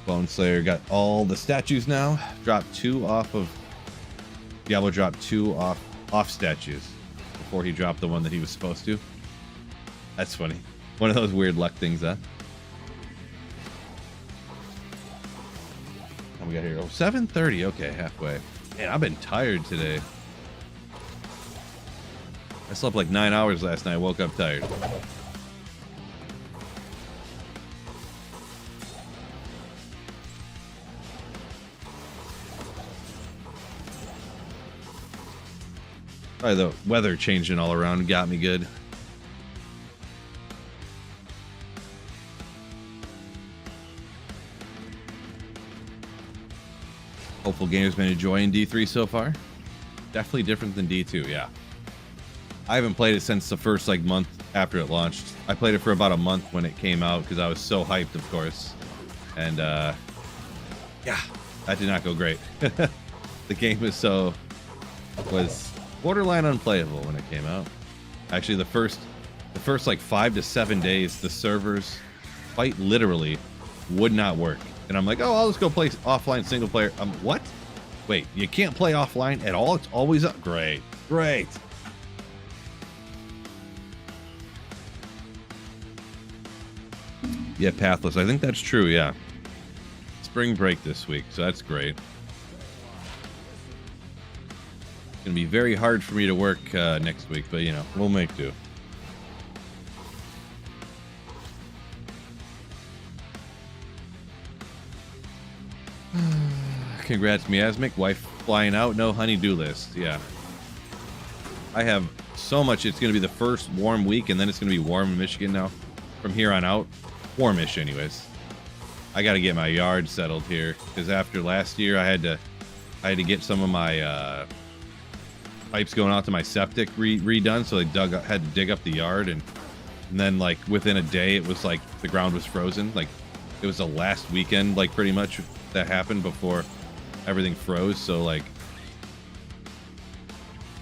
Bone Slayer got all the statues now. Dropped 2 off of Diablo. Dropped 2 off statues before he dropped the one that he was supposed to. That's funny. One of those weird luck things, huh? What we got here? Oh, 7:30. Okay, halfway. Man, I've been tired today. I slept like 9 hours last night. Woke up tired. Probably the weather changing all around got me good. Hopeful gamer's been enjoying D3 so far. Definitely different than D2, yeah. I haven't played it since the first like month after it launched. I played it for about a month when it came out because I was so hyped, of course. And yeah, that did not go great. The game was borderline unplayable when it came out. Actually, the first like 5 to 7 days, the servers quite literally would not work. And I'm like, oh, I'll just go play offline single player. What? Wait, you can't play offline at all? It's always up. Great. Great. Yeah, Pathless. I think that's true, yeah. Spring break this week, so that's great. It's going to be very hard for me to work next week, but, you know, we'll make do. Congrats, Miasmic. Wife flying out. No honey-do list. Yeah. I have so much. It's going to be the first warm week, and then it's going to be warm in Michigan now. From here on out. Warmish, anyways. I got to get my yard settled here, because after last year, I had to get some of my pipes going out to my septic redone, so they had to dig up the yard, and then like within a day, it was like the ground was frozen. Like it was the last weekend, like pretty much that happened before everything froze. So like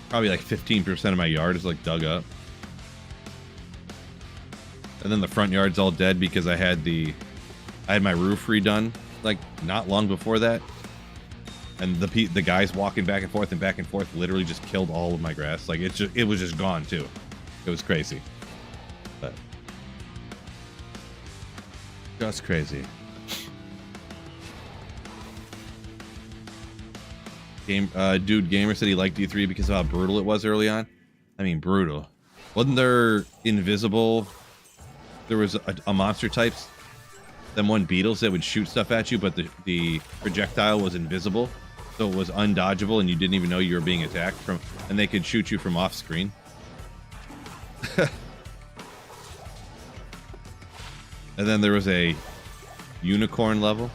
probably like 15% of my yard is like dug up. And then the front yard's all dead because I had my roof redone like not long before that. And the guys walking back and forth literally just killed all of my grass. Like it was just gone too. It was crazy. But just crazy. Dude Gamer said he liked D3 because of how brutal it was early on. I mean, brutal. Wasn't there invisible? There was a monster types, them one beetles that would shoot stuff at you, but the projectile was invisible, so it was undodgeable, and you didn't even know you were being attacked from, and they could shoot you from off screen. And then there was a unicorn level.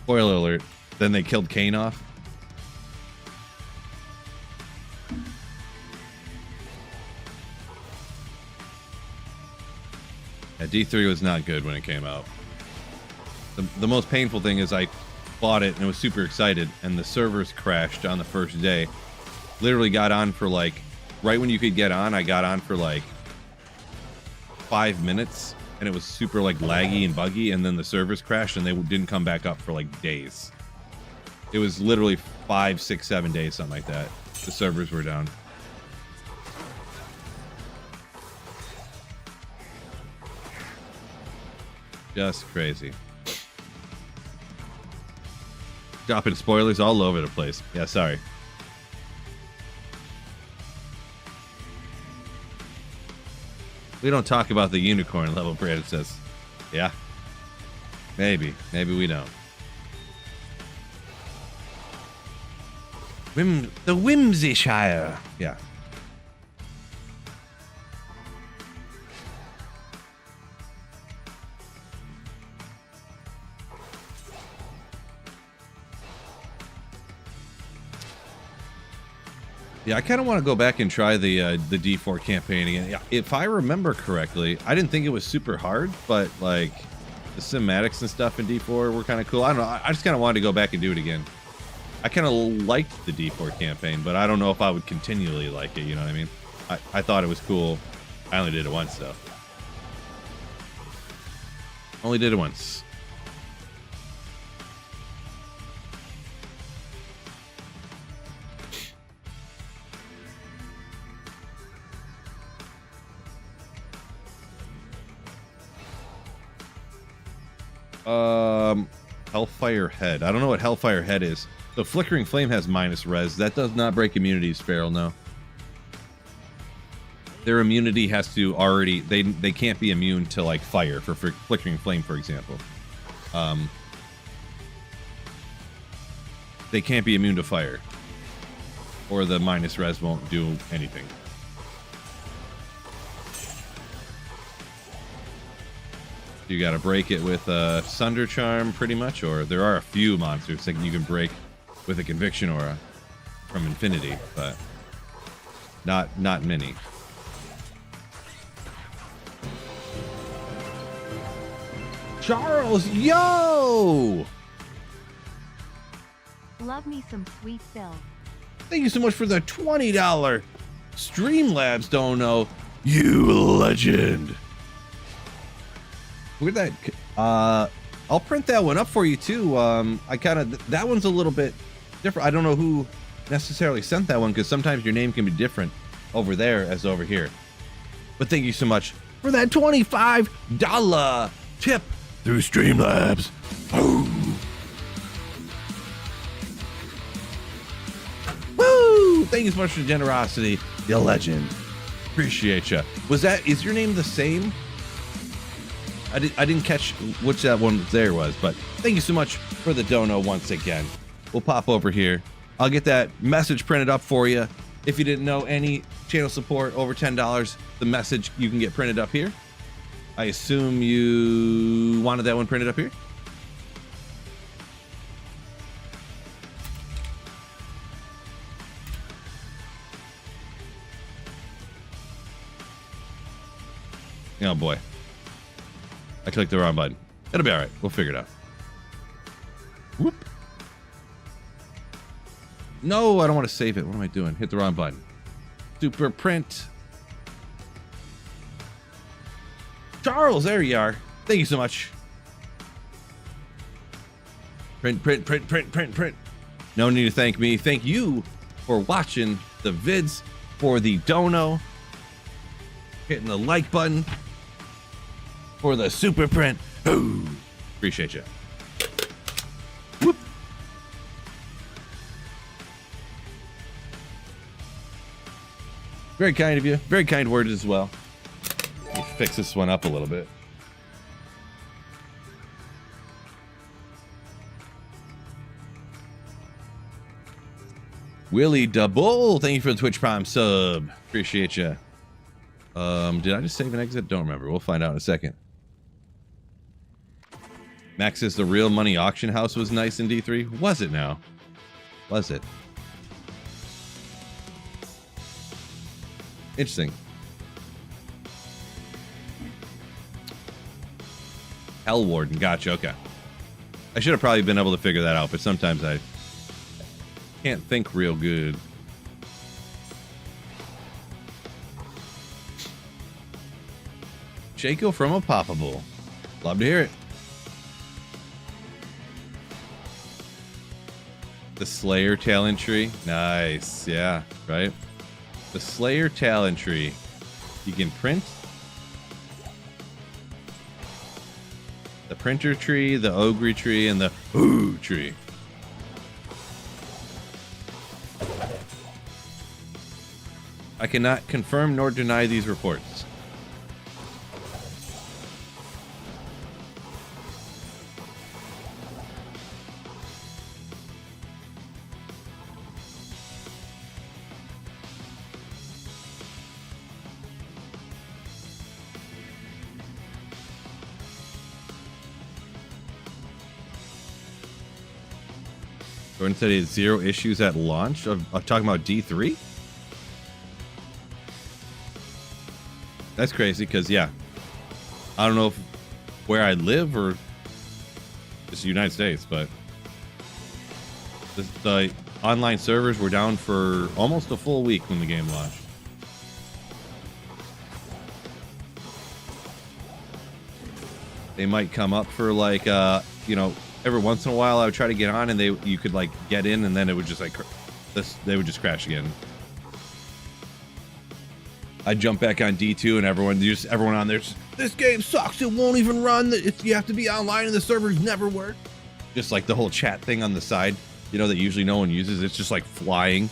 Spoiler alert, then they killed Kane off. Yeah, D3 was not good when it came out. The most painful thing is I bought it and was super excited, and the servers crashed on the first day. Literally got on for like, right when you could get on, I got on for like 5 minutes. And it was super like laggy and buggy, and then the servers crashed and they didn't come back up for like days. It was literally 5, 6, 7 days, something like that. The servers were down. Just crazy. Dropping spoilers all over the place. Yeah, sorry. We don't talk about the unicorn level, Brad says. Yeah. Maybe. Maybe we don't. The Whimsyshire. Yeah. Yeah, I kind of want to go back and try the D4 campaign again. If I remember correctly, I didn't think it was super hard, but like the cinematics and stuff in D4 were kind of cool. I don't know. I just kind of wanted to go back and do it again. I kind of liked the D4 campaign, but I don't know if I would continually like it. You know what I mean? I thought it was cool. I only did it once though. Only did it once. Hellfire Head. I don't know what Hellfire Head is. So Flickering Flame has minus res. That does not break immunities, Feral, no. Their immunity has to already... They can't be immune to, like, fire for Flickering Flame, for example. They can't be immune to fire. Or the minus res won't do anything. You gotta break it with a Sunder Charm, pretty much, or there are a few monsters that you can break with a Conviction Aura from Infinity, but not many. Charles, yo! Love me some sweet Phil. Thank you so much for the $20 Streamlabs dono, you legend. Where'd that? I'll print that one up for you too. I kind of that one's a little bit different. I don't know who necessarily sent that one because sometimes your name can be different over there as over here. But thank you so much for that $25 tip through Streamlabs. Oh. Woo! Thank you so much for the generosity, you legend. Appreciate you. Is your name the same? I didn't catch which that one there was, but thank you so much for the dono once again. We'll pop over here. I'll get that message printed up for you. If you didn't know, any channel support over $10, the message you can get printed up here. I assume you wanted that one printed up here? Oh boy. I clicked the wrong button. It'll be all right. We'll figure it out. Whoop. No, I don't want to save it. What am I doing? Hit the wrong button. Super print. Charles, there you are. Thank you so much. Print, print, print, print, print, print. No need to thank me. Thank you for watching the vids, for the dono, hitting the like button, for the super print. Ooh, appreciate you. Whoop. Very kind of you. Very kind words as well. Let me fix this one up a little bit. Willie Double, thank you for the Twitch Prime sub. Appreciate you. Did I just save and exit? Don't remember. We'll find out in a second. Max says the Real Money Auction House was nice in D3. Was it now? Was it? Interesting. Hell Warden. Gotcha. Okay. I should have probably been able to figure that out, but sometimes I can't think real good. Shaco from a Poppable. Love to hear it. The Slayer talent tree. Nice. Yeah, right? The Slayer talent tree. You can print the printer tree, the ogre tree, and the ooh tree. I cannot confirm nor deny these reports. Jordan said he had 0 issues at launch of talking about D3. That's crazy because, yeah, I don't know where I live or just the United States, but the online servers were down for almost a full week when the game launched. They might come up for like, you know, every once in a while I would try to get on and you could like get in and then it would just like, they would just crash again. I'd jump back on D2 and everyone on there's, this game sucks. It won't even run. You have to be online and the servers never work. Just like the whole chat thing on the side, you know, that usually no one uses. It's just like flying.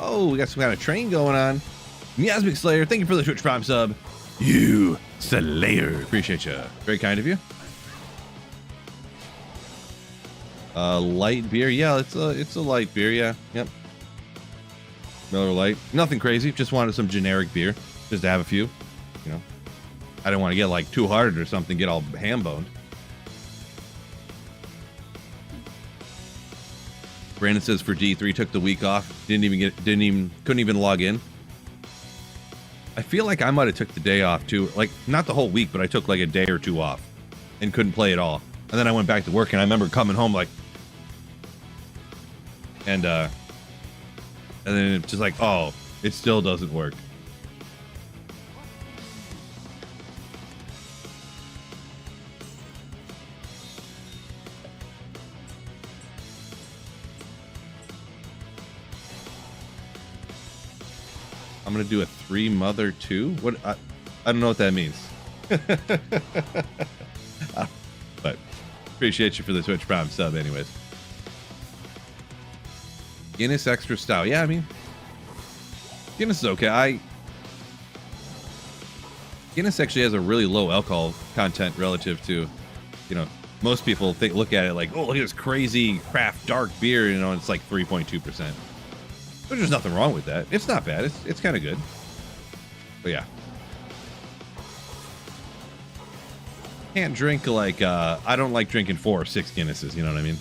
Oh, we got some kind of train going on. Miasmic Slayer, thank you for the Twitch Prime sub. You Slayer, appreciate you. Very kind of you. Light beer, yeah, it's a light beer, yeah, yep. Miller Lite, nothing crazy. Just wanted some generic beer, just to have a few. You know, I didn't want to get like too hard or something, get all ham boned. Brandon says for D3 took the week off, couldn't even log in. I feel like I might have took the day off too, like not the whole week, but I took like a day or two off and couldn't play at all. And then I went back to work and I remember coming home like, and then it's just like, oh, it still doesn't work. I'm gonna do a 3 Mother 2. What? I don't know what that means. But appreciate you for the Twitch Prime sub, anyways. Guinness Extra Stout. Yeah, I mean, Guinness is okay. Guinness actually has a really low alcohol content relative to, you know, most people look at it like, oh, look at this crazy craft dark beer, you know, and it's like 3.2%. But there's nothing wrong with that. It's not bad. It's kind of good. But yeah. Can't drink like, I don't like drinking 4 or 6 Guinnesses, you know what I mean?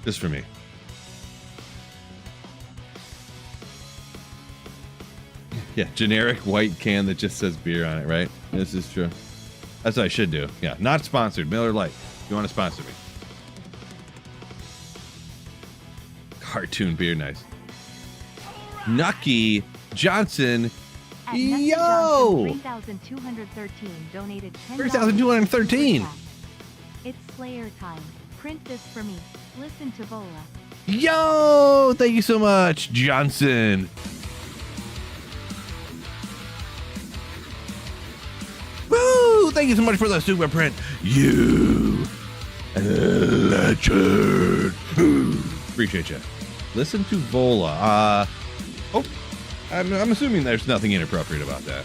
Just for me. Yeah, generic white can that just says beer on it, right? This is true. That's what I should do. Yeah, not sponsored. Miller Lite. If you want to sponsor me. Cartoon beer, nice. Nucky Johnson. Yo! 3,213 donated $10. 3,213. It's Slayer time. Print this for me. Listen to Vola. Yo! Thank you so much, Johnson. Woo! Thank you so much for the super print. You legend. Appreciate you. Listen to Vola. Oh, I'm assuming there's nothing inappropriate about that.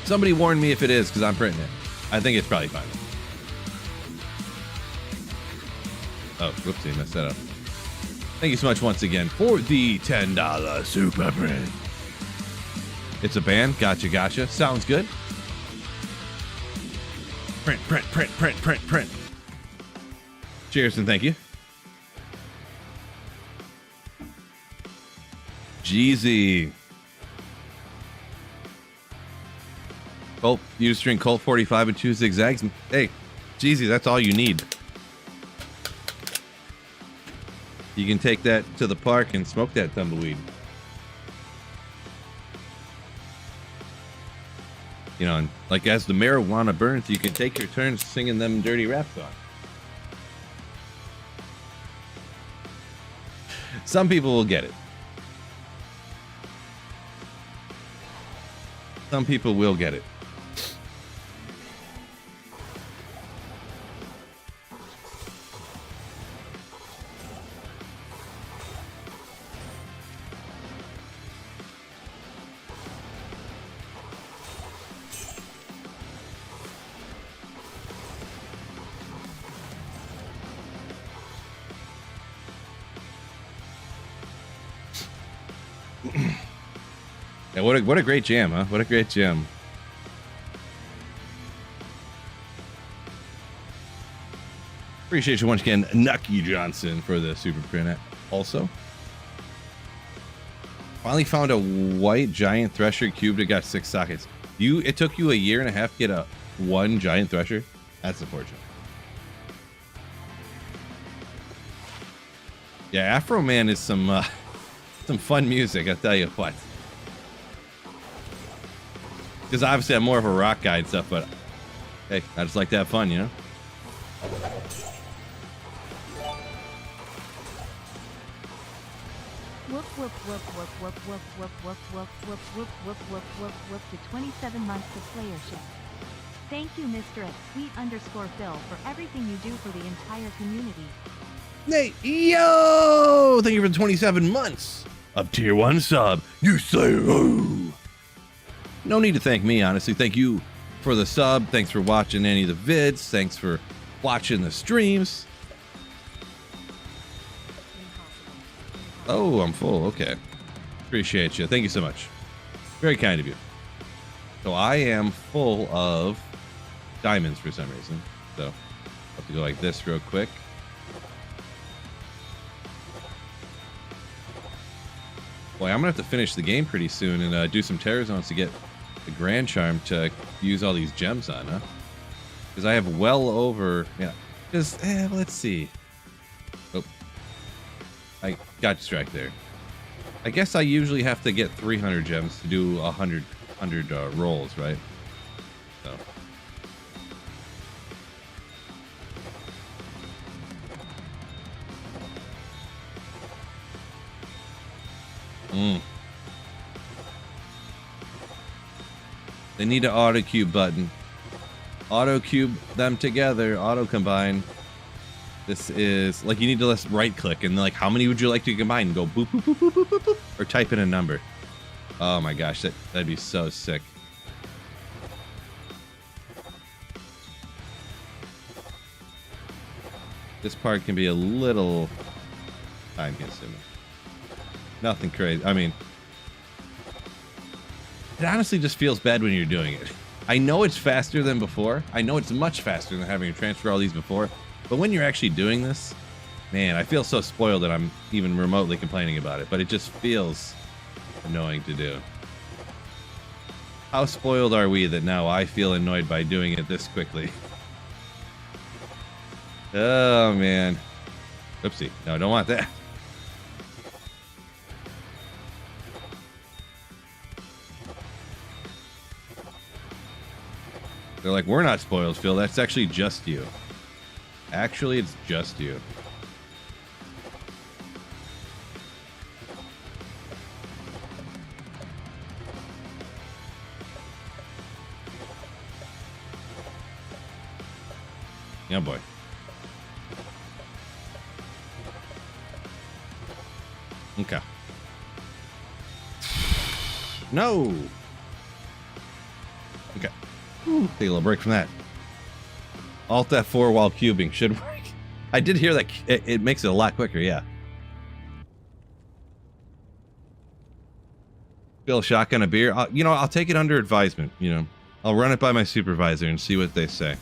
Somebody warn me if it is, because I'm printing it. I think it's probably fine. Oh, whoopsie, messed that up. Thank you so much once again for the $10 super print. It's a band. Gotcha. Sounds good. Print. Cheers and thank you. Jeezy. Colt, you just drink Colt 45 and 2 zigzags. Hey, Jeezy, that's all you need. You can take that to the park and smoke that tumbleweed. You know, and like as the marijuana burns, you can take your turns singing them dirty rap songs. Some people will get it. Some people will get it. Yeah, what a great jam, huh? What a great jam. Appreciate you once again, Nucky Johnson, for the super print. Also, finally found a white giant thresher cube that got 6 sockets. It took you a year and a half to get a one giant thresher. That's unfortunate. Yeah, Afro Man is some fun music, I'll tell you what. Because obviously I'm more of a rock guy and stuff, but hey, I just like to have fun, you know? Whoop whoop whoop whoop whoop whoop whoop whoop whoop whoop whoop whoop whoop whoop whoop to 27 months of playership. Thank you, Mr. @sweet_Phil, for everything you do for the entire community. Nate, yo! Thank you for the 27 months of tier 1 sub. You say oh. No need to thank me, honestly. Thank you for the sub. Thanks for watching any of the vids. Thanks for watching the streams. Oh, I'm full. Okay. Appreciate you. Thank you so much. Very kind of you. So I am full of diamonds for some reason. So I'll have to go like this real quick. Boy, I'm gonna have to finish the game pretty soon and do some terror zones to get the Grand Charm to use all these gems on, huh? Because I have well over, yeah. Because let's see. Oh, I got distracted there. I guess I usually have to get 300 gems to do 100 rolls, right? So. They need an auto cube button. Auto cube them together. Auto combine. This is like you need to just right click and like how many would you like to combine? And go boop boop boop boop boop boop boop or type in a number. Oh my gosh, that'd be so sick. This part can be a little time consuming. Nothing crazy. I mean, it honestly just feels bad when you're doing it. I know it's faster than before. I know it's much faster than having to transfer all these before. But when you're actually doing this, man, I feel so spoiled that I'm even remotely complaining about it. But it just feels annoying to do. How spoiled are we that now I feel annoyed by doing it this quickly? Oh, man. Oopsie. No, I don't want that. They're like, we're not spoiled, Phil. That's actually just you. Actually, it's just you. Yeah, boy. Okay. No. Okay. Take a little break from that. Alt F4 while cubing should work. I did hear that it makes it a lot quicker, yeah. Bill, shotgun a beer. You know, I'll take it under advisement, you know. I'll run it by my supervisor and see what they say.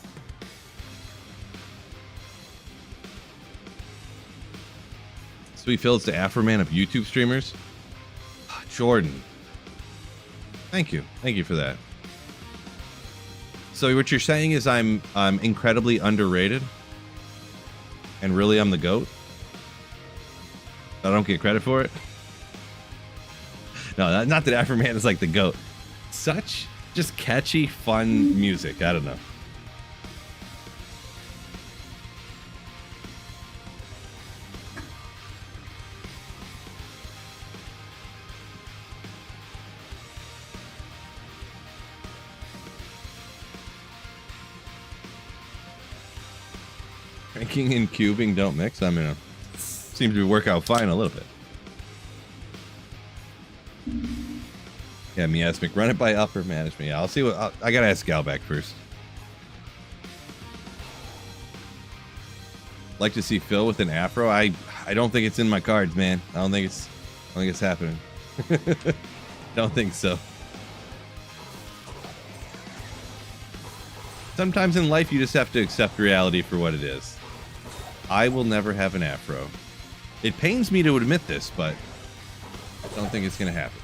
Sweet Phil, it's the Afro Man of YouTube streamers. Jordan. Thank you. Thank you for that. So what you're saying is I'm incredibly underrated, and really I'm the GOAT? I don't get credit for it? No, not that Afro Man is like the GOAT. Such just catchy, fun music. I don't know. Cranking and cubing don't mix. I mean, seems to work out fine a little bit. Yeah, Miasmic, run it by upper management. Yeah, I'll see what I gotta ask Gal back first. Like to see Phil with an afro. I don't think it's in my cards, man. I don't think it's happening. Don't think so. Sometimes in life you just have to accept reality for what it is. I will never have an afro. It pains me to admit this, but I don't think it's going to happen.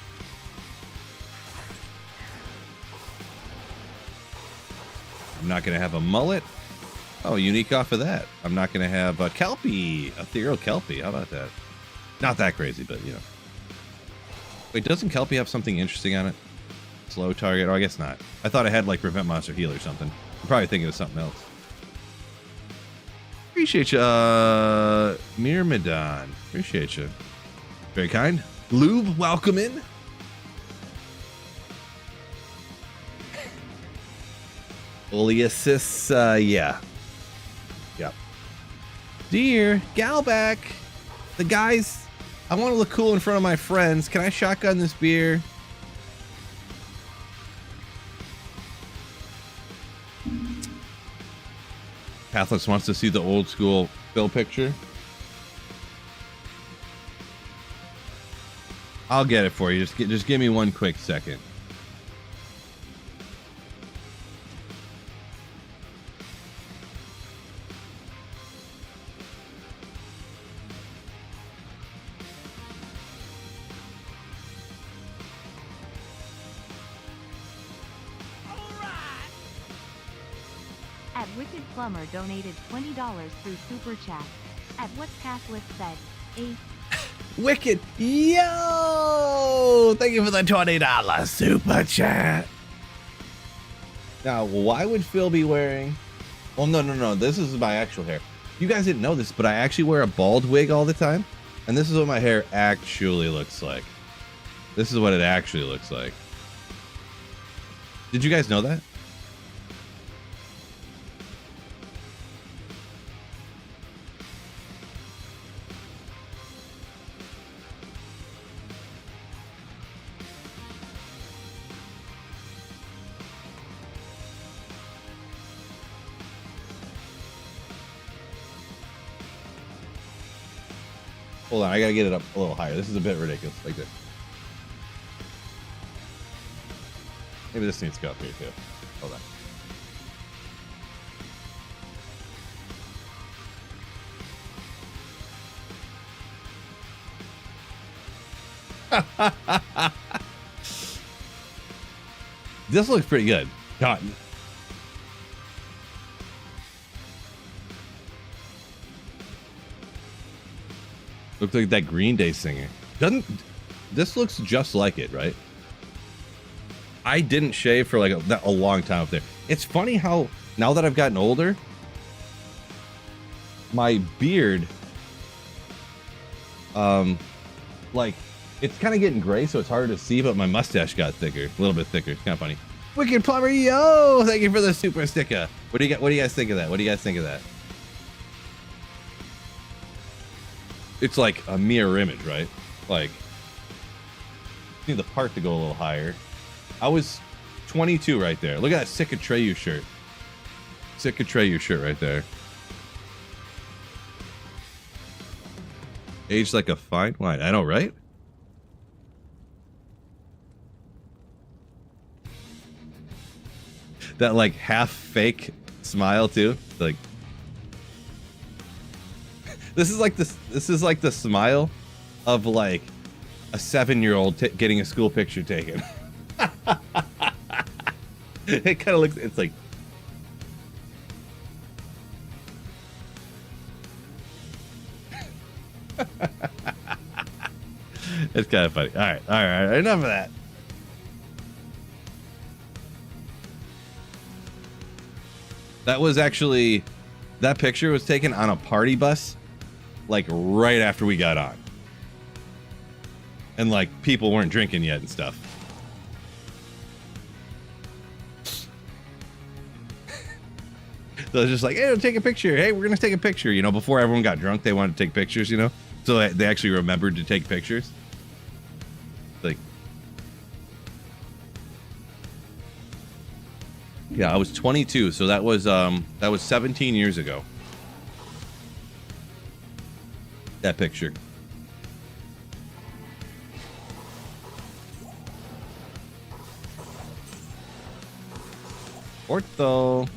I'm not going to have a mullet. Oh, unique off of that. I'm not going to have a Kelpie, ethereal Kelpie. How about that? Not that crazy, but you know. Wait, doesn't Kelpie have something interesting on it? Slow target? Oh, I guess not. I thought I had like prevent monster heal or something. I'm probably thinking of something else. Appreciate you, Myrmidon. Appreciate you. Very kind. Lube, welcome in. Oleasis, yeah. Yep. Dear, Galback. The guys, I want to look cool in front of my friends. Can I shotgun this beer? Pathless wants to see the old school Phil picture. I'll get it for you. Just give me one quick second. At Wicked Plumber donated $20 through Super Chat. At what Pathless said, a Wicked, yo! Thank you for the $20 super chat. Now, why would Phil be wearing? Well, no. This is my actual hair. You guys didn't know this, but I actually wear a bald wig all the time, and this is what my hair actually looks like. This is what it actually looks like. Did you guys know that? Hold on, I gotta get it up a little higher. This is a bit ridiculous, like this. Maybe this needs to go up here too. Hold on. This looks pretty good. God. Looks like that Green Day singer. Doesn't this looks just like it, right? I didn't shave for like a long time up there. It's funny how now that I've gotten older, my beard, like it's kind of getting gray, so it's harder to see. But my mustache got thicker, a little bit thicker. It's kind of funny. Wicked Plumber, yo! Thank you for the super sticker. What do you guys think of that? What do you guys think of that? It's like a mirror image, right? Like, need the part to go a little higher. I was 22 right there. Look at that sick Atreyu shirt. Sick Atreyu shirt right there. Aged like a fine wine. I know, right? That like half fake smile too. Like this is like the smile of like a 7-year-old getting a school picture taken. It kind of looks, it's like it's kind of funny. All right, enough of that. That was actually, that picture was taken on a party bus, like right after we got on. And like people weren't drinking yet and stuff. So it's just like, hey, take a picture. Hey, we're going to take a picture. You know, before everyone got drunk, they wanted to take pictures, you know? So they actually remembered to take pictures. Like, yeah, I was 22, so that was 17 years ago. That picture. Ortho.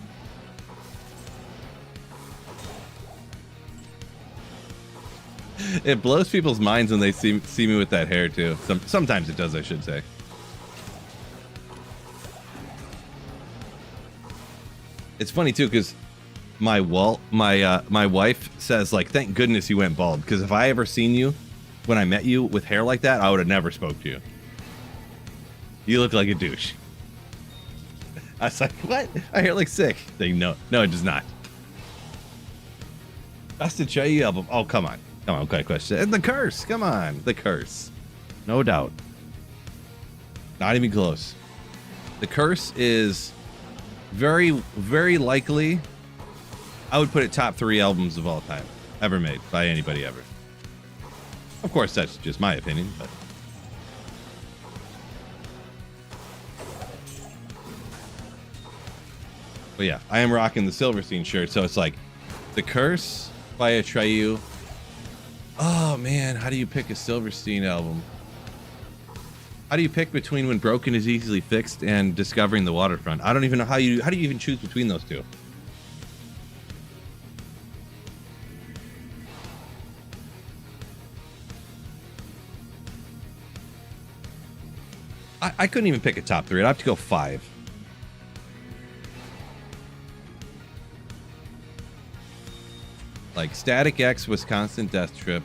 It blows people's minds when they see me with that hair too. Sometimes it does, I should say. It's funny too, because my wife says, like, thank goodness you went bald, because if I ever seen you when I met you with hair like that, I would have never spoke to you. You look like a douche. I was like, what? My hair looks sick. They no, it does not. Best of Jay album. Oh, come on. Okay, question. And the curse. Come on. The curse. No doubt. Not even close. The curse is very, very likely, I would put it top 3 albums of all time ever made by anybody ever. Of course, that's just my opinion, but. But yeah, I am rocking the Silverstein shirt, so it's like The Curse by Atreyu. Oh man, how do you pick a Silverstein album? How do you pick between When Broken Is Easily Fixed and Discovering the Waterfront? I don't even know how do you even choose between those two? I couldn't even pick a top 3. I'd have to go 5. Like Static X, Wisconsin Death Trip.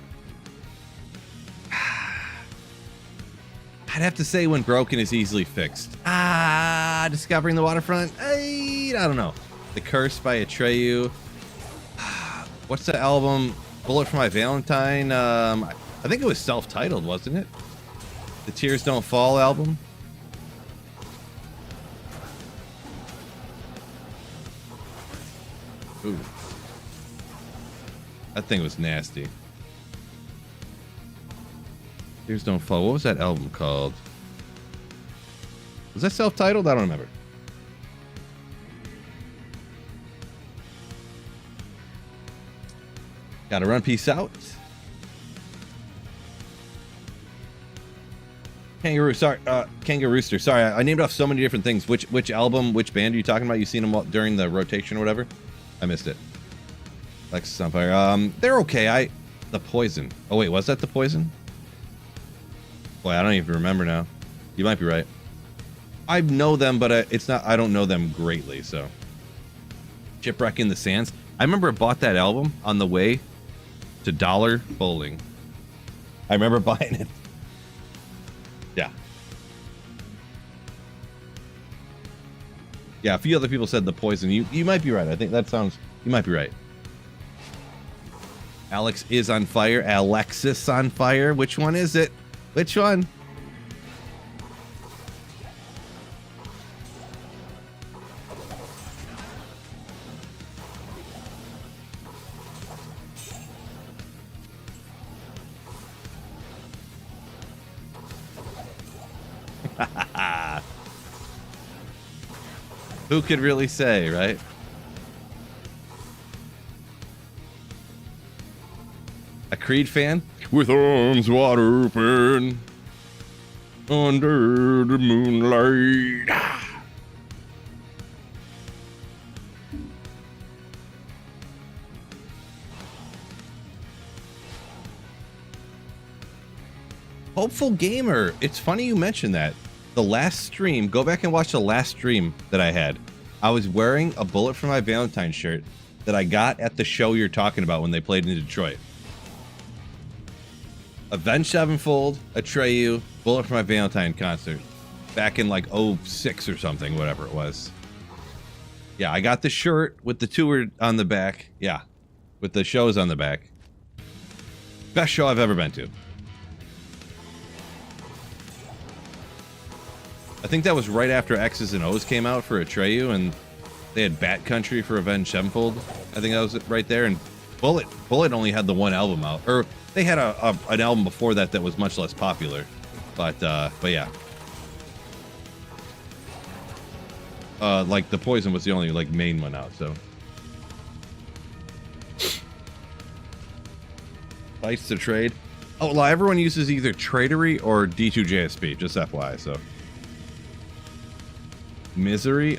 I'd have to say When Broken Is Easily Fixed. Discovering the Waterfront. I don't know. The Curse by Atreyu. What's the album? Bullet for My Valentine. I think it was self-titled, wasn't it? The Tears Don't Fall album. Ooh. That thing was nasty. Tears Don't Fall. What was that album called? Was that self-titled? I don't remember. Gotta run. Peace out. Kangaroo, sorry, Kangaroo Rooster. Sorry, I named off so many different things. Which album, which band are you talking about? You seen them during the rotation or whatever? I missed it. Lexus on Fire. They're okay. The Poison. Oh wait, was that The Poison? Boy, I don't even remember now. You might be right. I know them, but it's not. I don't know them greatly. So, Shipwreck in the Sands. I remember I bought that album on the way to Dollar Bowling. I remember buying it. Yeah. Yeah, a few other people said The Poison. You might be right. I think that sounds. You might be right. Alex is on fire. Alexis on fire. Which one is it? Which one? Who could really say, right? A Creed fan? With arms wide open under the moonlight. Hopeful Gamer. It's funny you mentioned that. The last stream, go back and watch the last stream that I had. I was wearing a Bullet for My Valentine shirt that I got at the show you're talking about when they played in Detroit. Avenged Sevenfold, Atreyu, Bullet for My Valentine concert. Back in like 06 or something, whatever it was. Yeah, I got the shirt with the tour on the back. Yeah, with the shows on the back. Best show I've ever been to. I think that was right after X's and O's came out for Atreyu, and they had Bat Country for Avenged Sevenfold. I think that was it right there. And Bullet only had the one album out, or they had an album before that that was much less popular. But yeah, like The Poison was the only like main one out. So Fights to Trade. Oh, well, everyone uses either Tradery or D2JSP. Just FYI. So. Misery.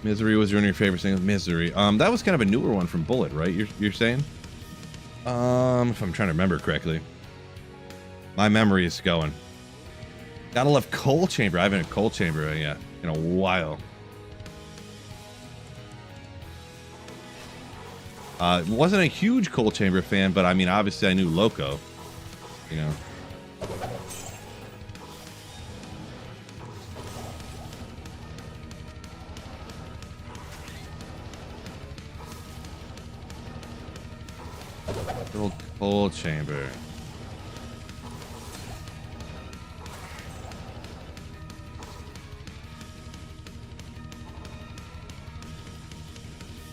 Misery was one of your favorite things. Misery. That was kind of a newer one from Bullet, right? You're saying? If I'm trying to remember correctly. My memory is going. Gotta love Coal Chamber. I haven't had Coal Chamber yet in a while. Wasn't a huge Coal Chamber fan, but I mean, obviously I knew Loco, you know. Little Coal Chamber.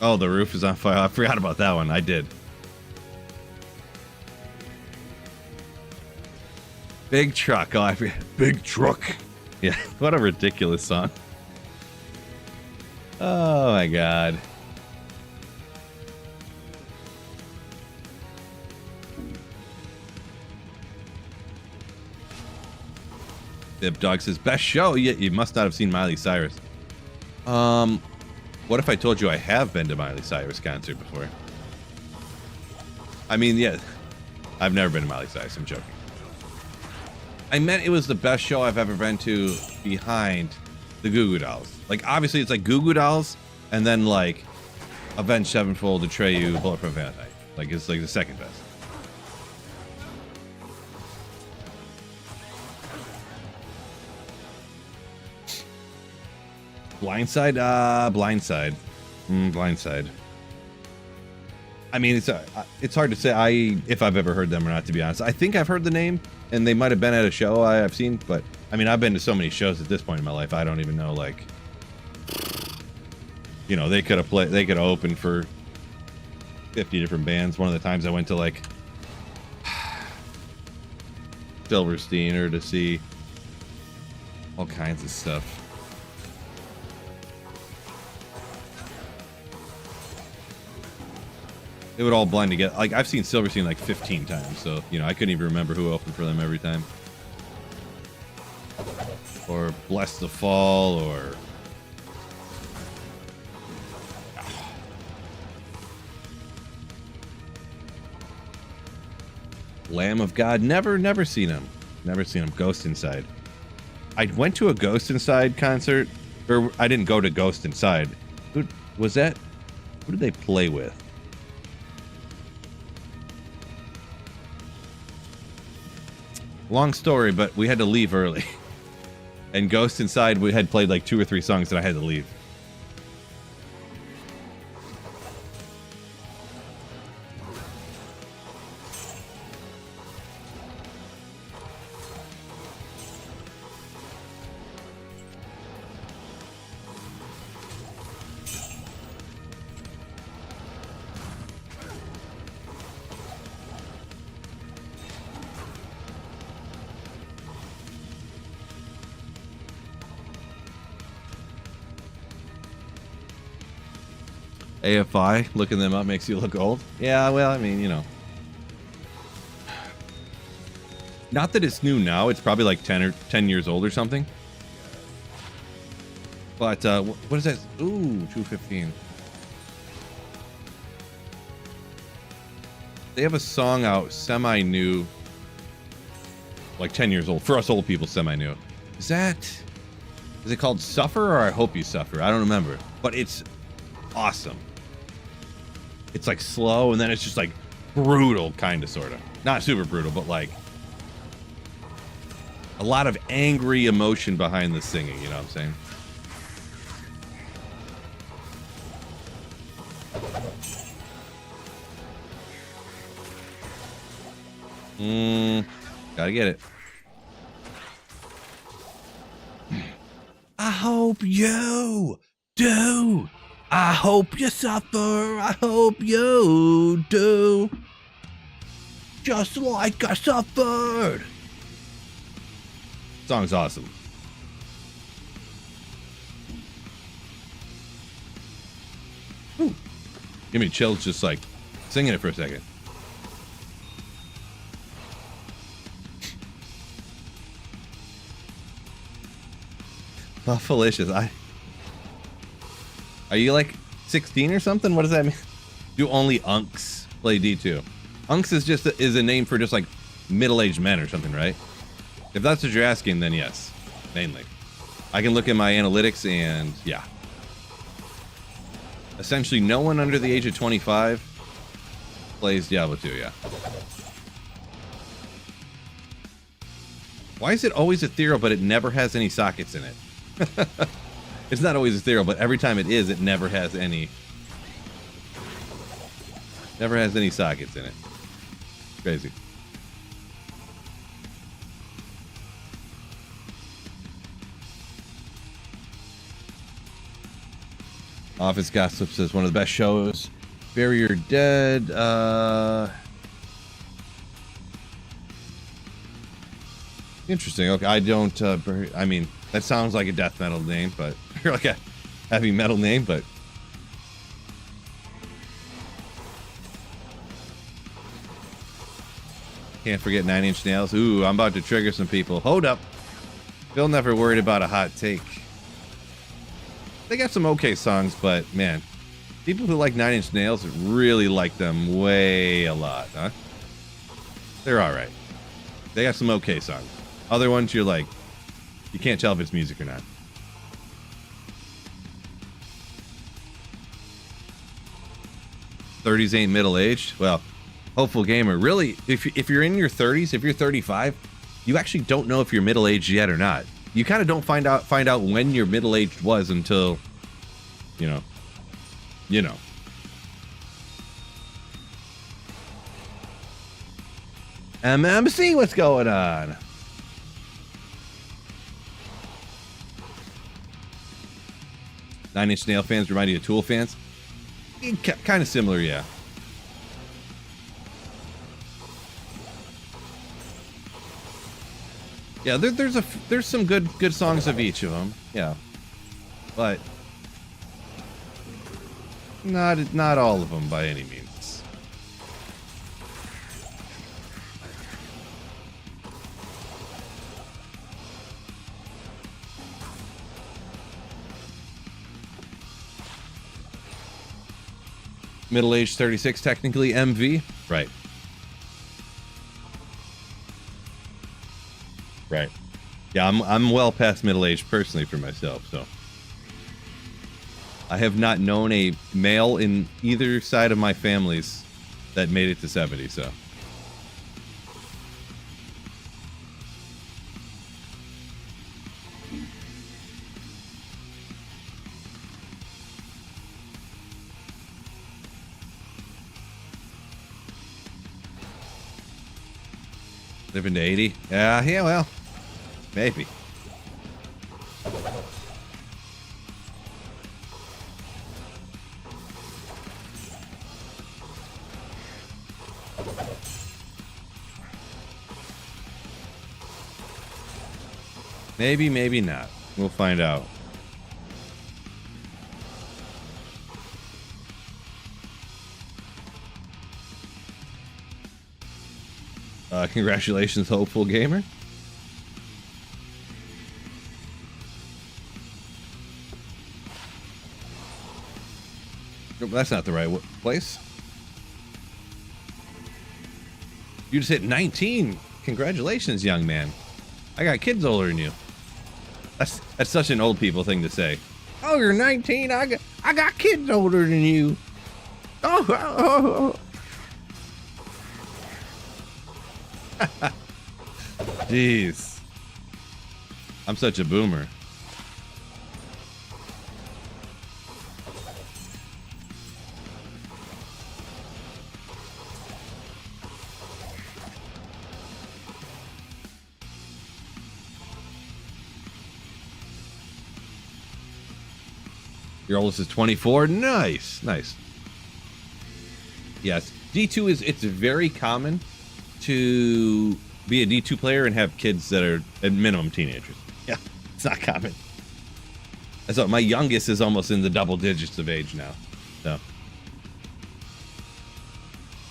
Oh, the roof is on fire. I forgot about that one. I did. Big Truck. Oh, I forget. Big Truck. Yeah, what a ridiculous song. Oh my god. Dip Dog says, best show? You must not have seen Miley Cyrus. What if I told you I have been to Miley Cyrus concert before? I mean, yeah, I've never been to Miley Cyrus. I'm joking. I meant it was the best show I've ever been to behind the Goo Goo Dolls. Like, obviously, it's like Goo Goo Dolls, and then like Avenged Sevenfold, Atreyu, Bulletproof Valentine. Like, it's like the second best. Blindside? Blindside. Blindside. I mean, it's hard to say if I've ever heard them or not, to be honest. I think I've heard the name, and they might have been at a show I've seen, but I mean, I've been to so many shows at this point in my life, I don't even know, like, you know, they could have opened for 50 different bands. One of the times I went to, like, Silverstein or to see all kinds of stuff. It would all blend together. Like, I've seen Silverstein like 15 times, so, you know, I couldn't even remember who opened for them every time. Or Bless the Fall, or... Lamb of God. Never seen him. Never seen him. Ghost Inside. I went to a Ghost Inside concert, or I didn't go to Ghost Inside. Who was that? Who did they play with? Long story, but we had to leave early. And Ghost Inside, we had played like 2 or 3 songs and I had to leave. AFI, looking them up makes you look old. Yeah, well, I mean, you know. Not that it's new now. It's probably like 10 years old or something. But, what is that? Ooh, 215. They have a song out, semi-new. Like 10 years old. For us old people, semi-new. Is it called Suffer or I Hope You Suffer? I don't remember. But it's awesome. It's like slow and then it's just like brutal, kind of, sort of. Not super brutal, but like a lot of angry emotion behind the singing, you know what I'm saying? Gotta get it. I hope you do. I hope you suffer. I hope you do. Just like I suffered. Song's awesome. Ooh. Give me chills just like singing it for a second. Buffalicious. Are you like 16 or something? What does that mean? Do only unks play D2? Unks is just is a name for just like middle-aged men or something, right? If that's what you're asking, then yes, mainly. I can look at my analytics and yeah. Essentially, no one under the age of 25 plays Diablo 2, yeah. Why is it always ethereal, but it never has any sockets in it? It's not always ethereal, but every time it is, it never has any. Never has any sockets in it. Crazy. Office Gossip says one of the best shows. Bury Your Dead. Interesting. Okay, I don't. I mean, that sounds like a death metal name, but you're like a heavy metal name, but. Can't forget 9 Inch Nails. Ooh, I'm about to trigger some people. Hold up. Phil never worried about a hot take. They got some okay songs, but man, people who like 9 Inch Nails really like them way a lot, huh? They're all right. They got some okay songs. Other ones, you're like, you can't tell if it's music or not. '30s ain't middle-aged. Well, Hopeful Gamer. Really, if you're in your 30s, if you're 35, you actually don't know if you're middle-aged yet or not. You kind of don't find out when your middle-aged was until, you know. MMC, what's going on? Nine Inch Nail fans remind you of Tool fans? Kind of similar, yeah. Yeah, there's some good songs of each of them, yeah, but not all of them by any means. Middle-aged 36, technically MV, right? Right. Yeah, I'm well past middle age personally for myself, so I have not known a male in either side of my families that made it to 70, so. Living to 80? Yeah, well. Maybe. Maybe not. We'll find out. Congratulations, Hopeful Gamer. That's not the right place. You just hit 19. Congratulations, young man. I got kids older than you. That's such an old people thing to say. Oh, you're 19. I got kids older than you. Oh. Jeez. I'm such a boomer. Your oldest is 24. Nice. Yes, D2 it's very common to be a D2 player and have kids that are at minimum teenagers. Yeah, it's not common. So my youngest is almost in the double digits of age now. So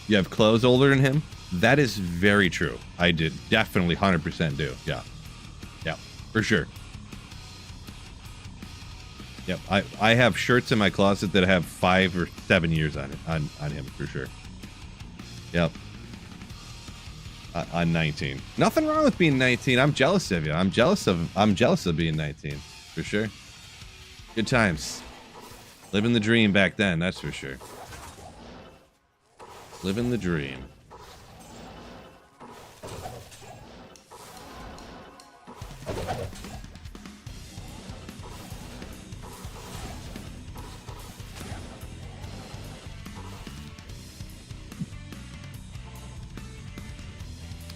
you have clothes older than him? That is very true. I did definitely 100% do. Yeah, for sure. Yep, I have shirts in my closet that have 5 or 7 years on it on him for sure. Yep. on 19. Nothing wrong with being 19. I'm jealous of you. I'm jealous of being 19 for sure. Good times. Living the dream back then, that's for sure. Living the dream.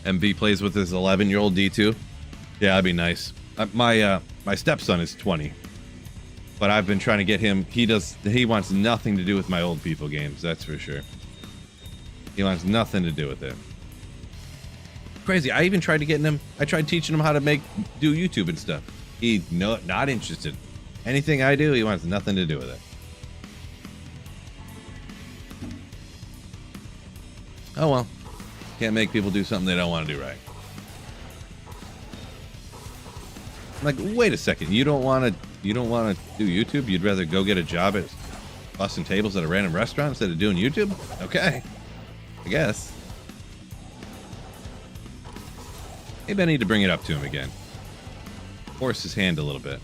MV plays with his 11-year-old D2. Yeah, that'd be nice. My stepson is 20, but I've been trying to get him. He wants nothing to do with my old people games. That's for sure. He wants nothing to do with it. Crazy. I even tried to get him. I tried teaching him how to do YouTube and stuff. Not interested. Anything I do, he wants nothing to do with it. Oh well. Can't make people do something they don't want to do right. I'm like, wait a second. You don't want to do YouTube? You'd rather go get a job at busting tables at a random restaurant instead of doing YouTube? Okay. I guess. Maybe I need to bring it up to him again. Force his hand a little bit.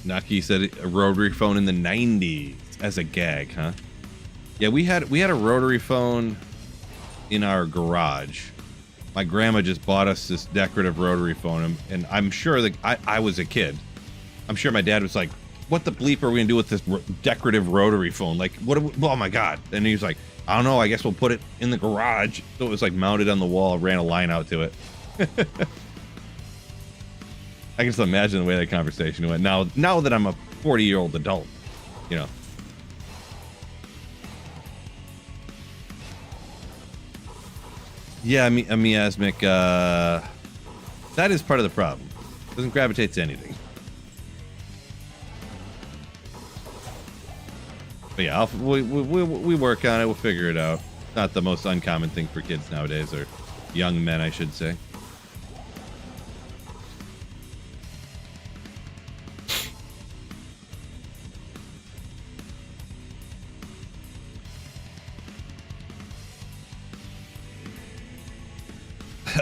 Naki said a rotary phone in the 90s as a gag, huh? Yeah, we had a rotary phone in our garage. My grandma just bought us this decorative rotary phone, and I'm sure that I was a kid. I'm sure my dad was like, "What the bleep are we gonna do with this decorative rotary phone? Like, oh my god!" And he was like, "I don't know. I guess we'll put it in the garage." So it was like mounted on the wall, ran a line out to it. I can just imagine the way that conversation went. Now that I'm a 40-year-old adult, you know. Yeah, miasmic. That is part of the problem. Doesn't gravitate to anything. But yeah, we work on it. We'll figure it out. Not the most uncommon thing for kids nowadays, or young men, I should say.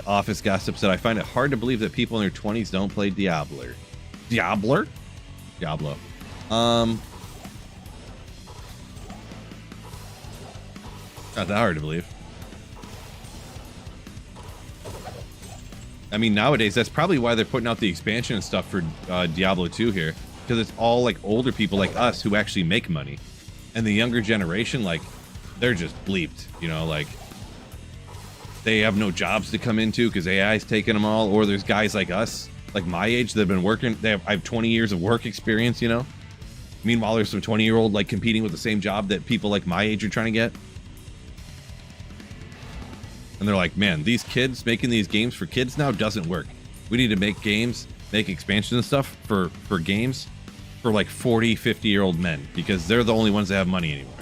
Office Gossip said, I find it hard to believe that people in their 20s don't play Diablo. Diablo. Not that hard to believe. I mean, nowadays, that's probably why they're putting out the expansion and stuff for Diablo 2 here. Because it's all, like, older people like us who actually make money. And the younger generation, like, they're just bleeped, you know, like... They have no jobs to come into because AI's taking them all, or there's guys like us, like my age, that have been working. I have 20 years of work experience, you know? Meanwhile, there's some 20-year-old like competing with the same job that people like my age are trying to get. And they're like, man, these kids making these games for kids now doesn't work. We need to make games, make expansions and stuff for games for like 40, 50-year-old men because they're the only ones that have money anymore.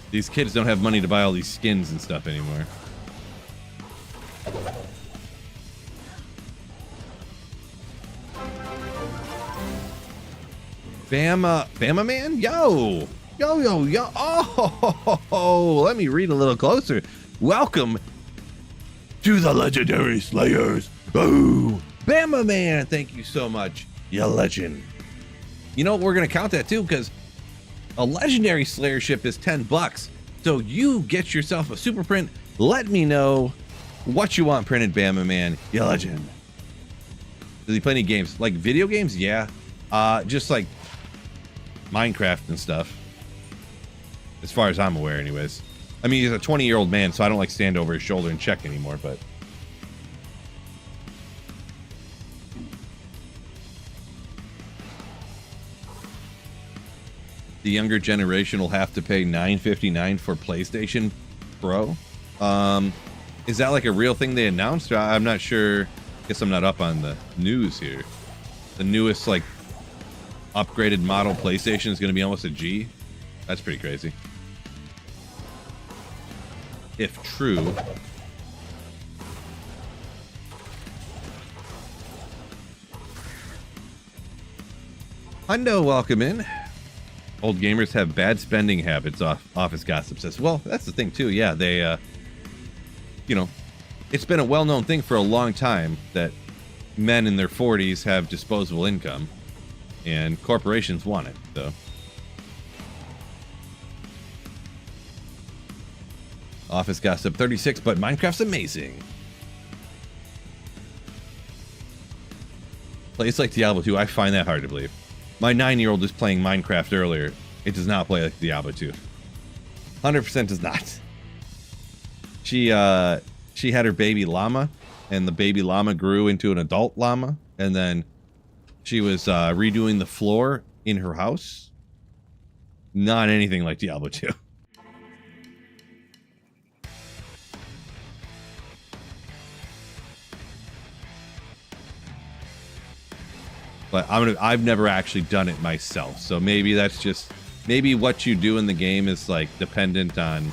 These kids don't have money to buy all these skins and stuff anymore. Bama man? Yo! Oh, let me read a little closer. Welcome to the Legendary Slayers. Oh, Bama man, thank you so much. You legend. You know, we're going to count that too, because a legendary Slayer ship is $10. So you get yourself a super print. Let me know what you want printed, Bama man. You legend. Does he play any games? Like video games? Yeah. Just like Minecraft and stuff. As far as I'm aware, anyways. I mean, he's a 20-year-old man, so I don't like stand over his shoulder and check anymore, but... The younger generation will have to pay $9.59 for PlayStation Pro. Is that like a real thing they announced? I'm not sure. Guess I'm not up on the news here. The newest like upgraded model PlayStation is going to be almost a G. That's pretty crazy. If true. Hundo, welcome in. Old gamers have bad spending habits. Office Gossip says. Well, that's the thing too. Yeah, they, you know, it's been a well-known thing for a long time that men in their 40s have disposable income, and corporations want it. So, Office Gossip 36, but Minecraft's amazing. Plays like Diablo 2. I find that hard to believe. My 9-year-old is playing Minecraft earlier. It does not play like Diablo 2. 100% does not. She had her baby llama, and the baby llama grew into an adult llama, and then she was redoing the floor in her house. Not anything like Diablo 2. But I've never actually done it myself, so maybe that's just, maybe what you do in the game is like dependent on,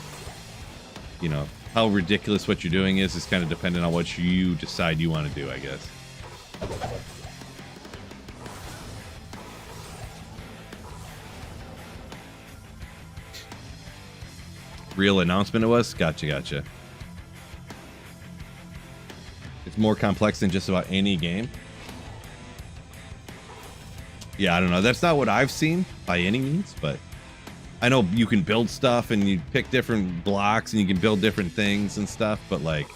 you know, how ridiculous what you're doing is kind of dependent on what you decide you want to do, I guess. Real announcement it was? Gotcha. It's more complex than just about any game. Yeah, I don't know. That's not what I've seen by any means, but I know you can build stuff and you pick different blocks and you can build different things and stuff, but like,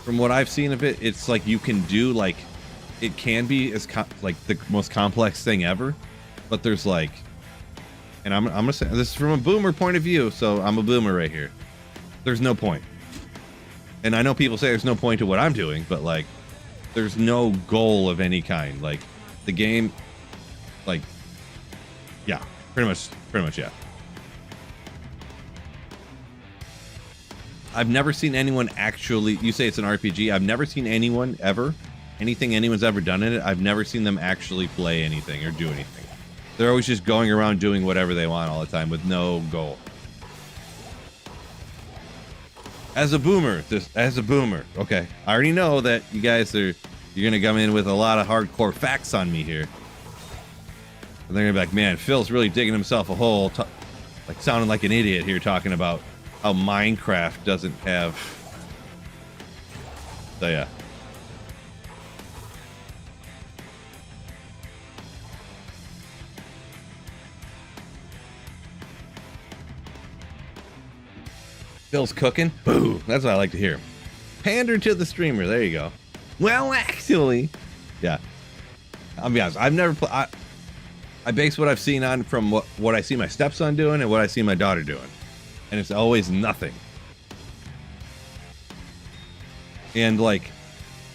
from what I've seen of it, it's like you can do like, it can be as like the most complex thing ever, but there's like, and I'm gonna say this is from a boomer point of view, so I'm a boomer right here. There's no point. And I know people say there's no point to what I'm doing, but like, there's no goal of any kind. Like, the game, like, yeah, pretty much, yeah. I've never seen anyone actually, you say it's an RPG, I've never seen anyone ever, anything anyone's ever done in it, I've never seen them actually play anything or do anything. They're always just going around doing whatever they want all the time with no goal. As a boomer, okay, I already know that you guys you're gonna come in with a lot of hardcore facts on me here. And they're gonna be like, man, Phil's really digging himself a hole, like sounding like an idiot here talking about how Minecraft doesn't have, so yeah. Phil's cooking. Boo! That's what I like to hear. Pander to the streamer. There you go. Well, actually, yeah. I'll be honest. I've never played. I base what I've seen on from what I see my stepson doing and what I see my daughter doing, and it's always nothing. And like,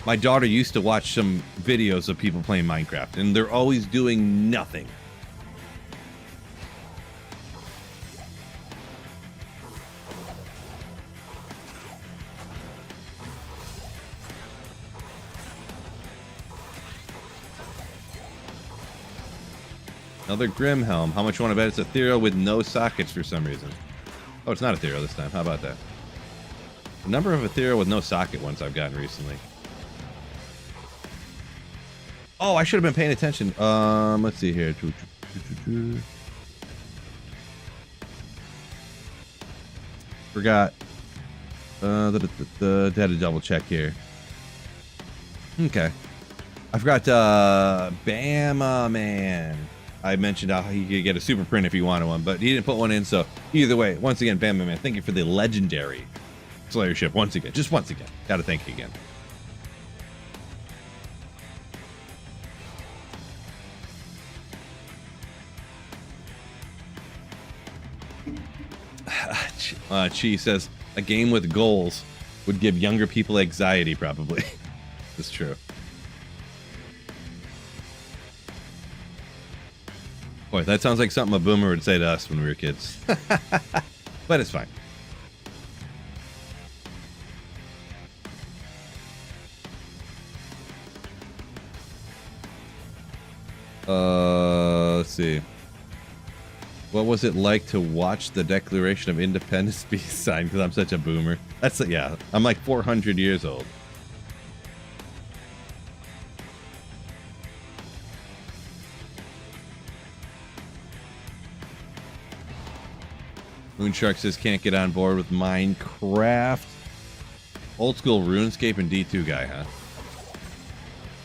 my daughter used to watch some videos of people playing Minecraft, and they're always doing nothing. Another Grimhelm. How much you want to bet it's ethereal with no sockets for some reason? Oh, it's not ethereal this time. How about that? The number of ethereal with no socket ones I've gotten recently. Oh, I should have been paying attention. Let's see here. Forgot. Had to double check here. Okay. I forgot. Bama Man. I mentioned how he could get a super print if he wanted one, but he didn't put one in. So either way, once again, Bama Man, thank you for the legendary Slayer ship once again. Just once again. Gotta thank you again. Chi says a game with goals would give younger people anxiety, probably. That's true. Boy, that sounds like something a boomer would say to us when we were kids. But it's fine. see. What was it like to watch the Declaration of Independence be signed? Because I'm such a boomer. That's, yeah, I'm like 400 years old. Moonshark says can't get on board with Minecraft. Old school RuneScape and D2 guy, huh?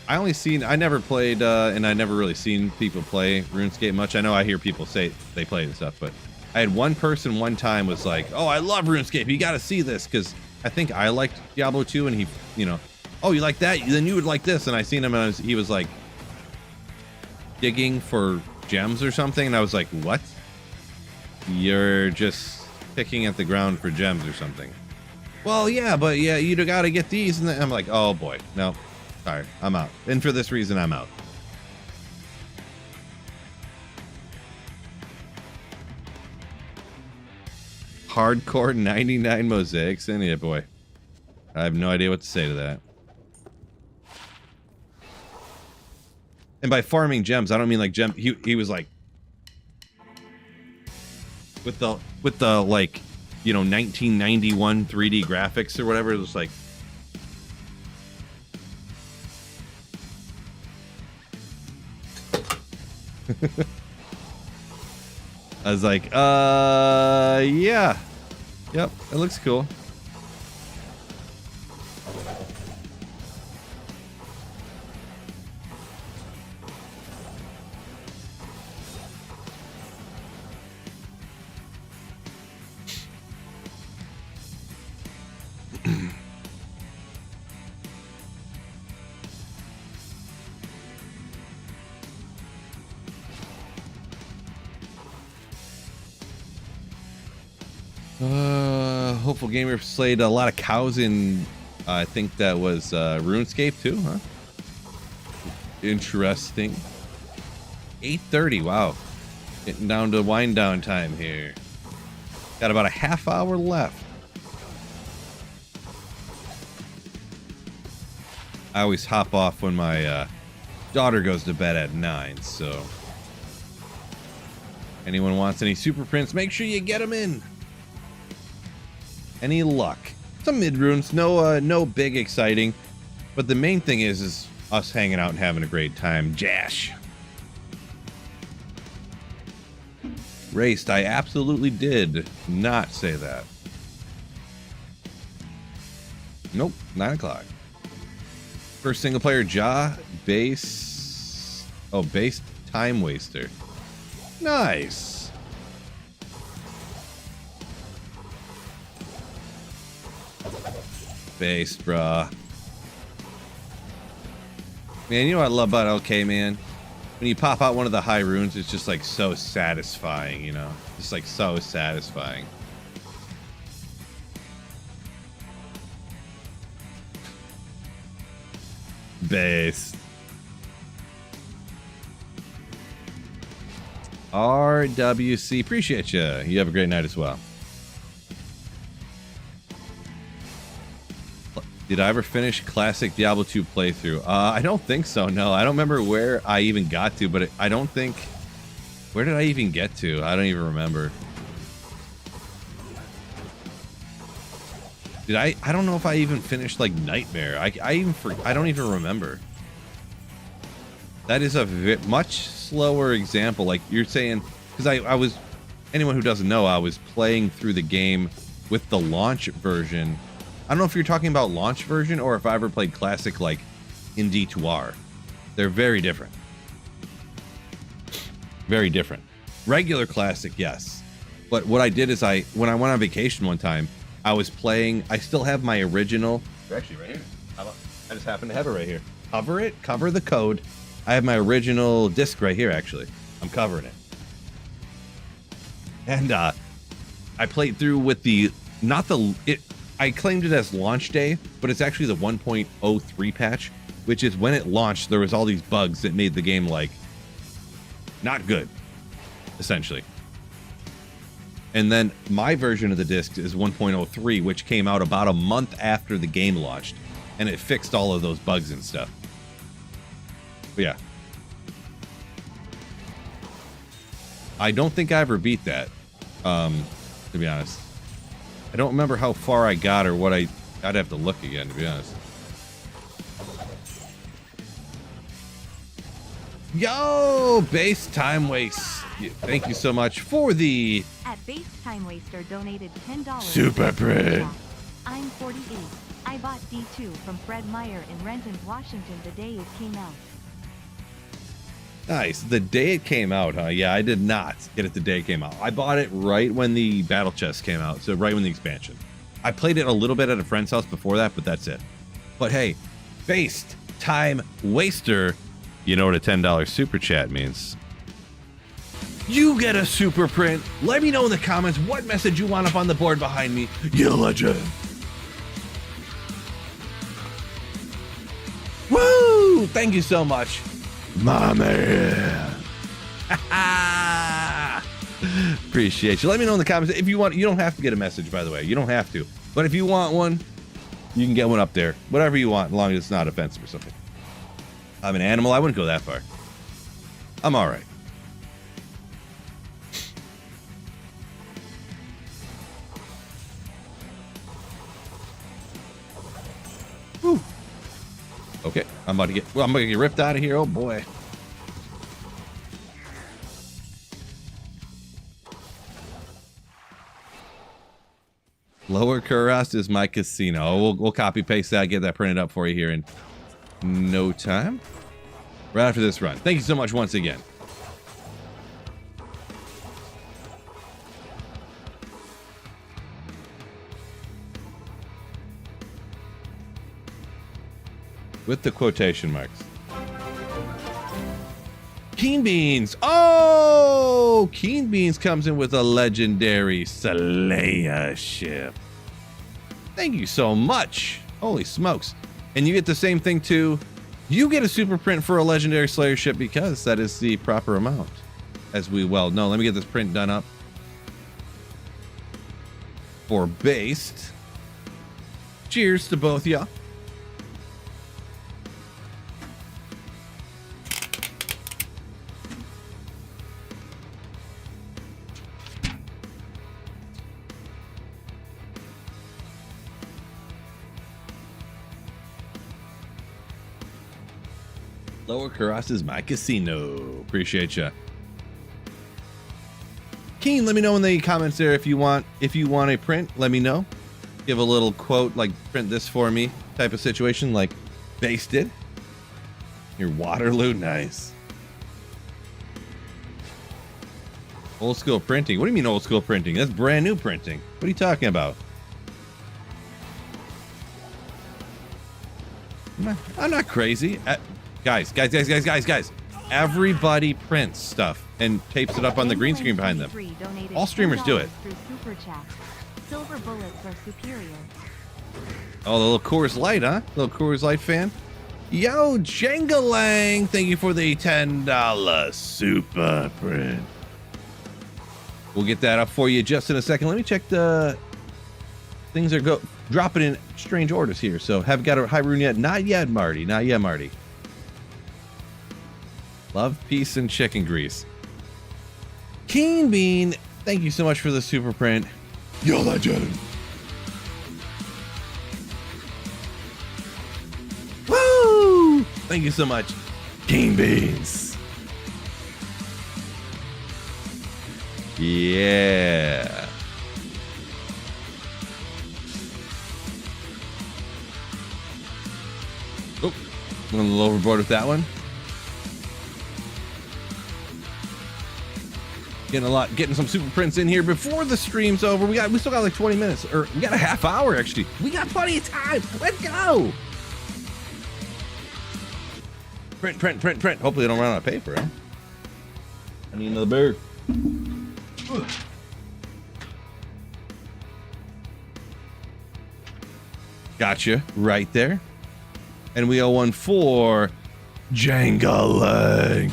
I never played, and I never really seen people play RuneScape much. I know I hear people say they play and stuff, but I had one person one time was like, oh, I love RuneScape. You got to see this, because I think I liked Diablo 2, and he, you know, oh, you like that? Then you would like this. And I seen him, and he was like digging for gems or something, and I was like, what? You're just picking at the ground for gems or something. Well, yeah, but yeah, you got to get these. And I'm like, oh boy, no, sorry, I'm out. And for this reason, I'm out. Hardcore 99 mosaics, and yeah, boy, I have no idea what to say to that. And by farming gems, I don't mean like gem. He was like with the like, you know, 1991 3D graphics or whatever. It was like, I was like, yeah, yep, it looks cool. Hopeful Gamer slayed a lot of cows in, I think that was RuneScape too, huh? Interesting. 8:30, wow. Getting down to wind down time here. Got about a half hour left. I always hop off when my daughter goes to bed at 9, so anyone wants any super prints, make sure you get them in. Any luck? Some mid runes, no big exciting, but the main thing is us hanging out and having a great time. Jash. Raced, I absolutely did not say that. Nope, 9 o'clock. First single player base time waster. Nice. Base, bruh. Man, you know what I love about LK, man? When you pop out one of the high runes, it's just like so satisfying, you know? Just like so satisfying. Base. RWC, appreciate you. You have a great night as well. Did I ever finish classic Diablo 2 playthrough? I don't think so, no. I don't remember where I even got to, but I don't think... Where did I even get to? I don't even remember. Did I don't know if I even finished, like, Nightmare. I don't even remember. That is a much slower example. Like, you're saying... Because I was... Anyone who doesn't know, I was playing through the game with the launch version... I don't know if you're talking about launch version or if I ever played classic like in D2R. They're very different. Very different. Regular classic, yes. But what I did is when I went on vacation one time, I was playing, I still have my original. They're actually right here. I just happen to have it right here. Cover it, cover the code. I have my original disc right here, actually. I'm covering it. And I played through with the, I claimed it as launch day, but it's actually the 1.03 patch, which is when it launched, there was all these bugs that made the game, like, not good, essentially. And then my version of the disc is 1.03, which came out about a month after the game launched, and it fixed all of those bugs and stuff. But yeah. I don't think I ever beat that, to be honest. I don't remember how far I got or what I'd have to look again, to be honest. Yo, Base Time Waste. Thank you so much for the... At Base Time Waster donated $10. Super print. I'm 48. I bought D2 from Fred Meyer in Renton, Washington the day it came out. Nice. The day it came out, huh? Yeah, I did not get it the day it came out. I bought it right when the Battle Chest came out, so right when the expansion. I played it a little bit at a friend's house before that, but that's it. But hey, Based Time Waster, you know what a $10 super chat means. You get a super print. Let me know in the comments what message you want up on the board behind me. You legend. Woo! Thank you so much, my man. Appreciate you. Let me know in the comments if you want. You don't have to get a message, by the way. You don't have to. But if you want one, you can get one up there. Whatever you want, as long as it's not offensive or something. I'm an animal. I wouldn't go that far. I'm all right. Whew. Okay, I'm about to get ripped out of here. Oh boy. Lower Kurast is my casino. We'll copy paste that, get that printed up for you here in no time. Right after this run. Thank you so much once again. With the quotation marks. Keen Beans. Oh, Keen Beans comes in with a legendary Slayer ship. Thank you so much. Holy smokes. And you get the same thing too. You get a super print for a legendary Slayer ship because that is the proper amount, as we well know. Let me get this print done up. For Based. Cheers to both y'all. Lower Kurast is my casino. Appreciate ya. Keen, let me know in the comments there if you want a print. Let me know. Give a little quote like print this for me type of situation like Base did. Your Waterloo, nice. Old school printing. What do you mean old school printing? That's brand new printing. What are you talking about? I'm not crazy. Guys. Everybody prints stuff and tapes it up on the green screen behind them. All streamers do it. Silver bullets are superior. Oh, the little Coors Light, huh? Little Coors Light fan. Yo, Jengalang, thank you for the $10 super print. We'll get that up for you just in a second. Let me check the things are dropping in strange orders here. So have got a high rune yet? Not yet, Marty. Not yet, Marty. Love, peace, and chicken grease. Keen Bean, thank you so much for the super print. Yo, legend. Woo! Thank you so much, Keen Beans. Yeah. Oh, went a little overboard with that one. Getting some super prints in here before the stream's over. We still got like 20 minutes, or we got a half hour actually. We got plenty of time. Let's go. Print. Hopefully I don't run out of paper, huh? I need another beer. Gotcha, right there. And we owe one for Jangling.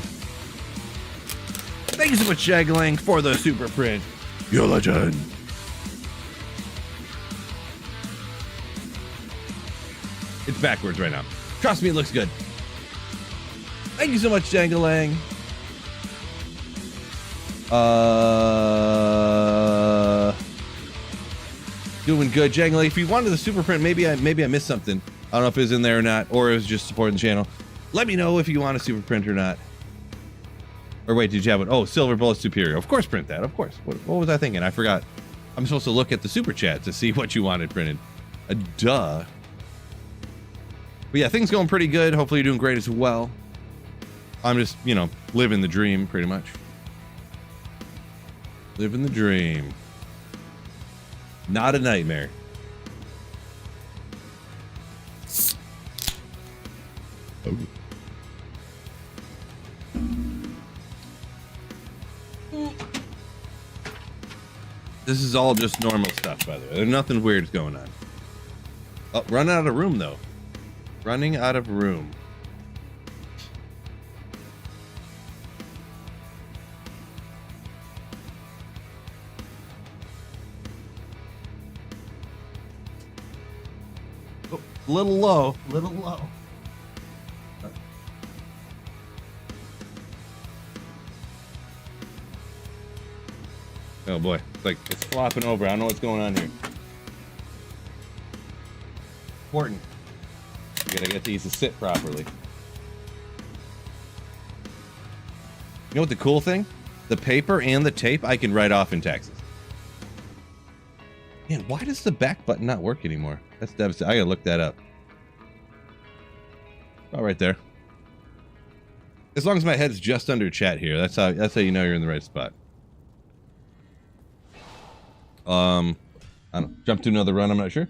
Thank you so much, Jangling, for the super print. You're legend. It's backwards right now. Trust me, it looks good. Thank you so much, Jangling. Doing good, Jangly. If you wanted the super print, maybe I missed something. I don't know if it was in there or not, or it was just supporting the channel. Let me know if you want a super print or not. Or wait, did you have it? Oh, Silver Bullet Superior. Of course, print that. Of course. What was I thinking? I forgot. I'm supposed to look at the super chat to see what you wanted printed. Duh. But yeah, things going pretty good. Hopefully you're doing great as well. I'm just, you know, living the dream pretty much. Living the dream. Not a nightmare. Oh. This is all just normal stuff, by the way. There's nothing weird going on. Oh, running out of room, though. Running out of room. Oh, little low. Little low. Oh boy, it's like it's flopping over. I don't know what's going on here. Important. You gotta get these to sit properly. You know what the cool thing? The paper and the tape I can write off in taxes. Man, why does the back button not work anymore? That's devastating. I gotta look that up. Oh, right there. As long as my head's just under chat here, that's how you know you're in the right spot. I don't know. Jump to another run, I'm not sure.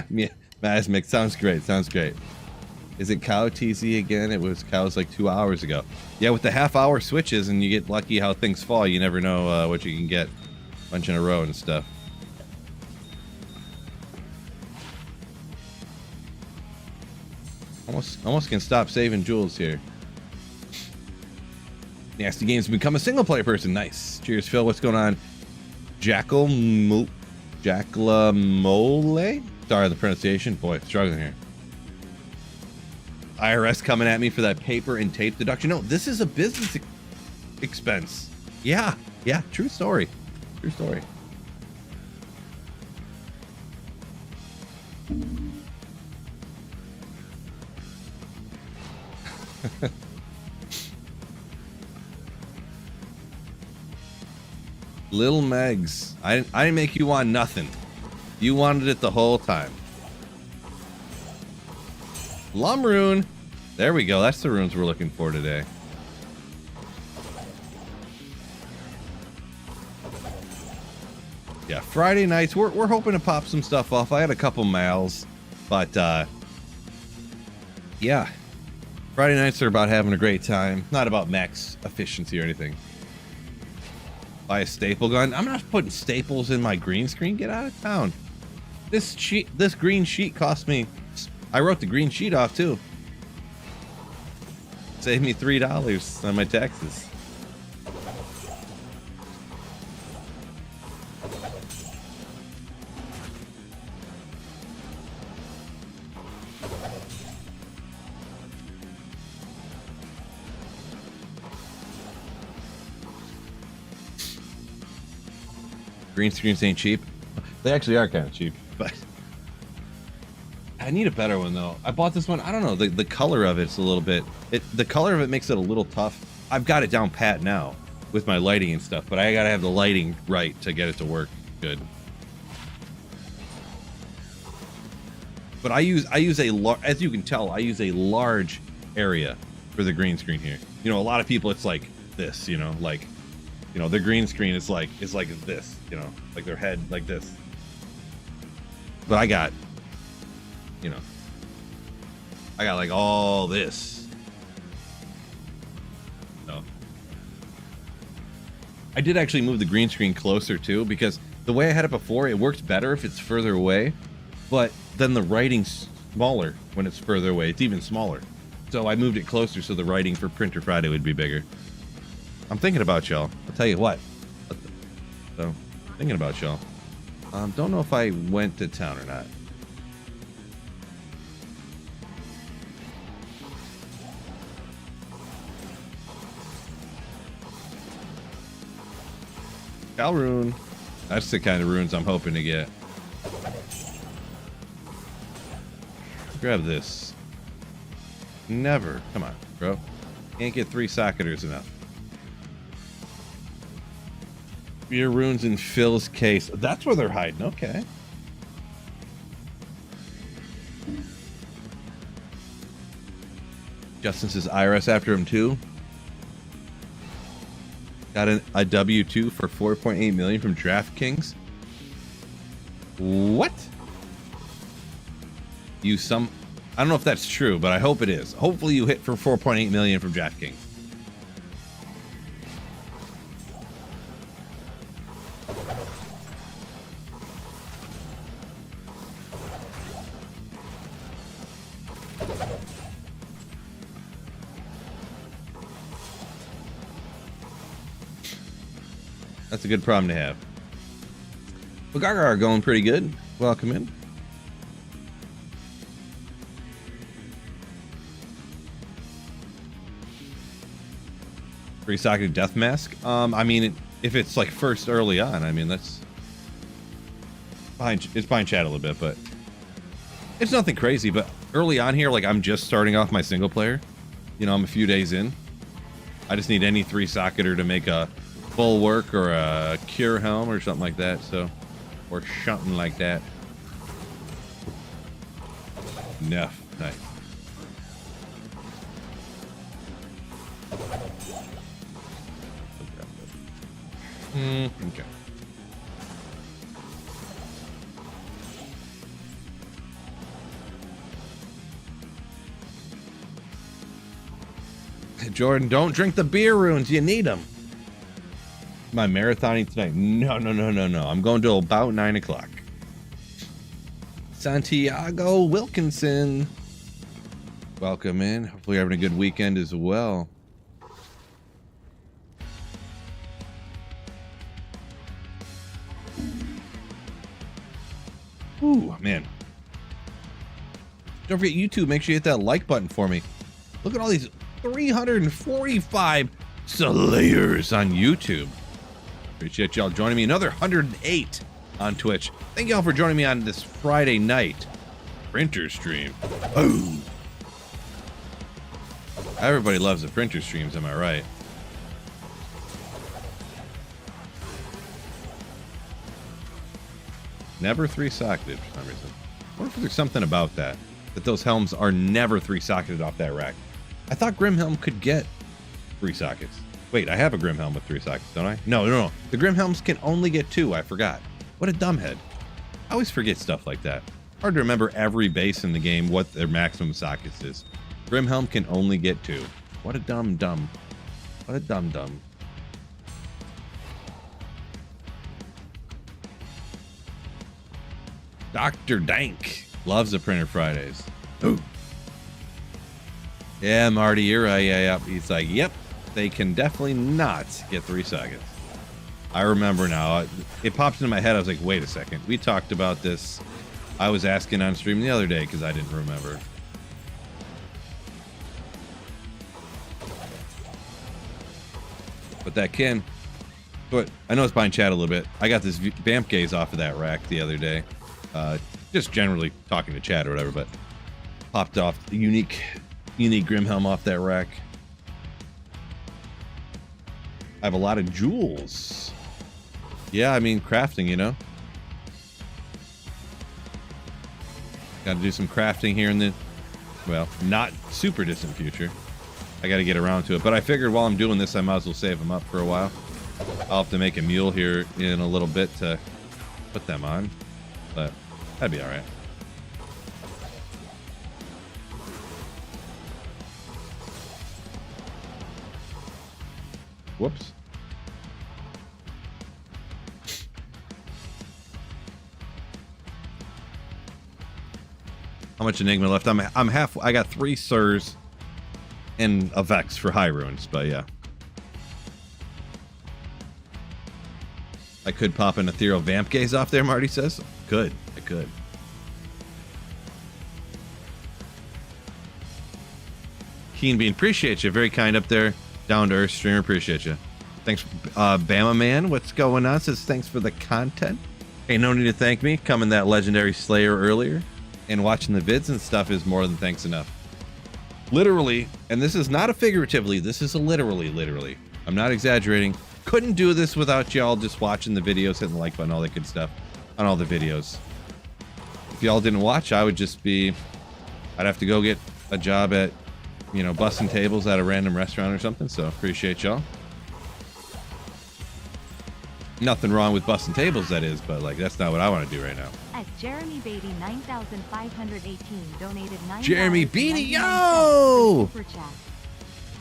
Yeah, Masmic, sounds great, sounds great. Is it cow TZ again? It was cows like 2 hours ago. Yeah, with the half-hour switches and you get lucky how things fall, you never know what you can get. A bunch in a row and stuff. Almost can stop saving jewels here. Nasty Games become a single player person. Nice. Cheers, Phil. What's going on? Jacquelamole? Sorry, the pronunciation. Boy, struggling here. IRS coming at me for that paper and tape deduction. No, this is a business expense. Yeah, true story. True story. Little Megs, I didn't make you want nothing. You wanted it the whole time. Lumrune. There we go. That's the runes we're looking for today. Yeah, Friday nights, we're hoping to pop some stuff off. I had a couple mails, but yeah. Friday nights are about having a great time, not about max efficiency or anything. Buy a staple gun. I'm not putting staples in my green screen. Get out of town. This green sheet cost me. I wrote the green sheet off too. Saved me $3 on my taxes. Green screens ain't cheap. They actually are kind of cheap, but I need a better one though. I bought this one. I don't know. The color of it's a little bit. The color of it makes it a little tough. I've got it down pat now with my lighting and stuff, but I gotta have the lighting right to get it to work good. But I use as you can tell, I use a large area for the green screen here. You know, a lot of people it's like this. You know, like. You know, their green screen is like this, you know, like their head like this. But I got, you know, I got like all this. So I did actually move the green screen closer too, because the way I had it before, it works better if it's further away, but then the writing's smaller when it's further away. It's even smaller. So I moved it closer so the writing for Printer Friday would be bigger. I'm thinking about y'all. I'll tell you what. So, thinking about y'all. Don't know if I went to town or not. Cal rune. That's the kind of runes I'm hoping to get. Grab this. Never. Come on, bro. Can't get 3 socketers enough. Your runes in Phil's case. That's where they're hiding. Okay. Justin says IRS after him too. Got a W-2 for 4.8 million from DraftKings. What? I don't know if that's true, but I hope it is. Hopefully you hit for 4.8 million from DraftKings. That's a good problem to have. Bagargar going pretty good. Welcome in. Free socket death mask. I mean, if it's like first early on, I mean that's it's behind chat a little bit, but it's nothing crazy. But early on here, like I'm just starting off my single player. You know, I'm a few days in. I just need any 3 socketer to make a full work or a cure helm or something like that. So, or something like that. No, nice. Okay. Jordan, don't drink the beer runes. You need them. Am I marathoning tonight? No. I'm going till about 9 o'clock. Santiago Wilkinson. Welcome in. Hopefully you're having a good weekend as well. Ooh, man. Don't forget YouTube. Make sure you hit that like button for me. Look at all these 345 Slayers on YouTube. Appreciate y'all joining me. Another 108 on Twitch. Thank y'all for joining me on this Friday night printer stream. Oh. Everybody loves the printer streams, am I right? Never 3-socketed for some reason. I wonder if there's something about that those helms are never 3-socketed off that rack. I thought Grim Helm could get 3 sockets. Wait, I have a Grim Helm with 3 sockets, don't I? No. The Grim Helms can only get 2. I forgot. What a dumbhead. I always forget stuff like that. Hard to remember every base in the game, what their maximum sockets is. Grim Helm can only get 2. What a dumb. What a dumb. Dr. Dank loves the Printer Fridays. Ooh. Yeah, Marty, you're right. Yeah. He's like, yep, they can definitely not get 3 sockets. I remember now. It pops into my head. I was like, wait a second. We talked about this. I was asking on stream the other day because I didn't remember. But that can. But I know it's behind chat a little bit. I got this Vamp Gaze off of that rack the other day. Just generally talking to chat or whatever, but popped off the unique Grim Helm off that rack. I have a lot of jewels. Yeah, I mean crafting, you know. Got to do some crafting here in the, well, not super distant future. I got to get around to it, but I figured while I'm doing this, I might as well save them up for a while. I'll have to make a mule here in a little bit to put them on, but that'd be all right. Whoops. How much Enigma left? I'm half. I got 3 Sirs and a Vex for high runes, but yeah. I could pop an Ethereal Vamp Gaze off there, Marty says. Could. I could. Keen Bean, appreciate you. Very kind up there. Down to earth streamer, appreciate you. Thanks, Bama Man. What's going on? Says thanks for the content. Hey, no need to thank me. Coming that legendary Slayer earlier and watching the vids and stuff is more than thanks enough. Literally, and this is not a figuratively, this is a literally. I'm not exaggerating. Couldn't do this without y'all just watching the videos, hitting the like button, all that good stuff on all the videos. If y'all didn't watch, I'd have to go get a job at, you know, bussing tables at a random restaurant or something. So appreciate y'all. Nothing wrong with bussing tables, that is, but like that's not what I want to do right now. At Jeremy Beatty 9518 donated $9. Jeremy Beatty, yo! Super chat.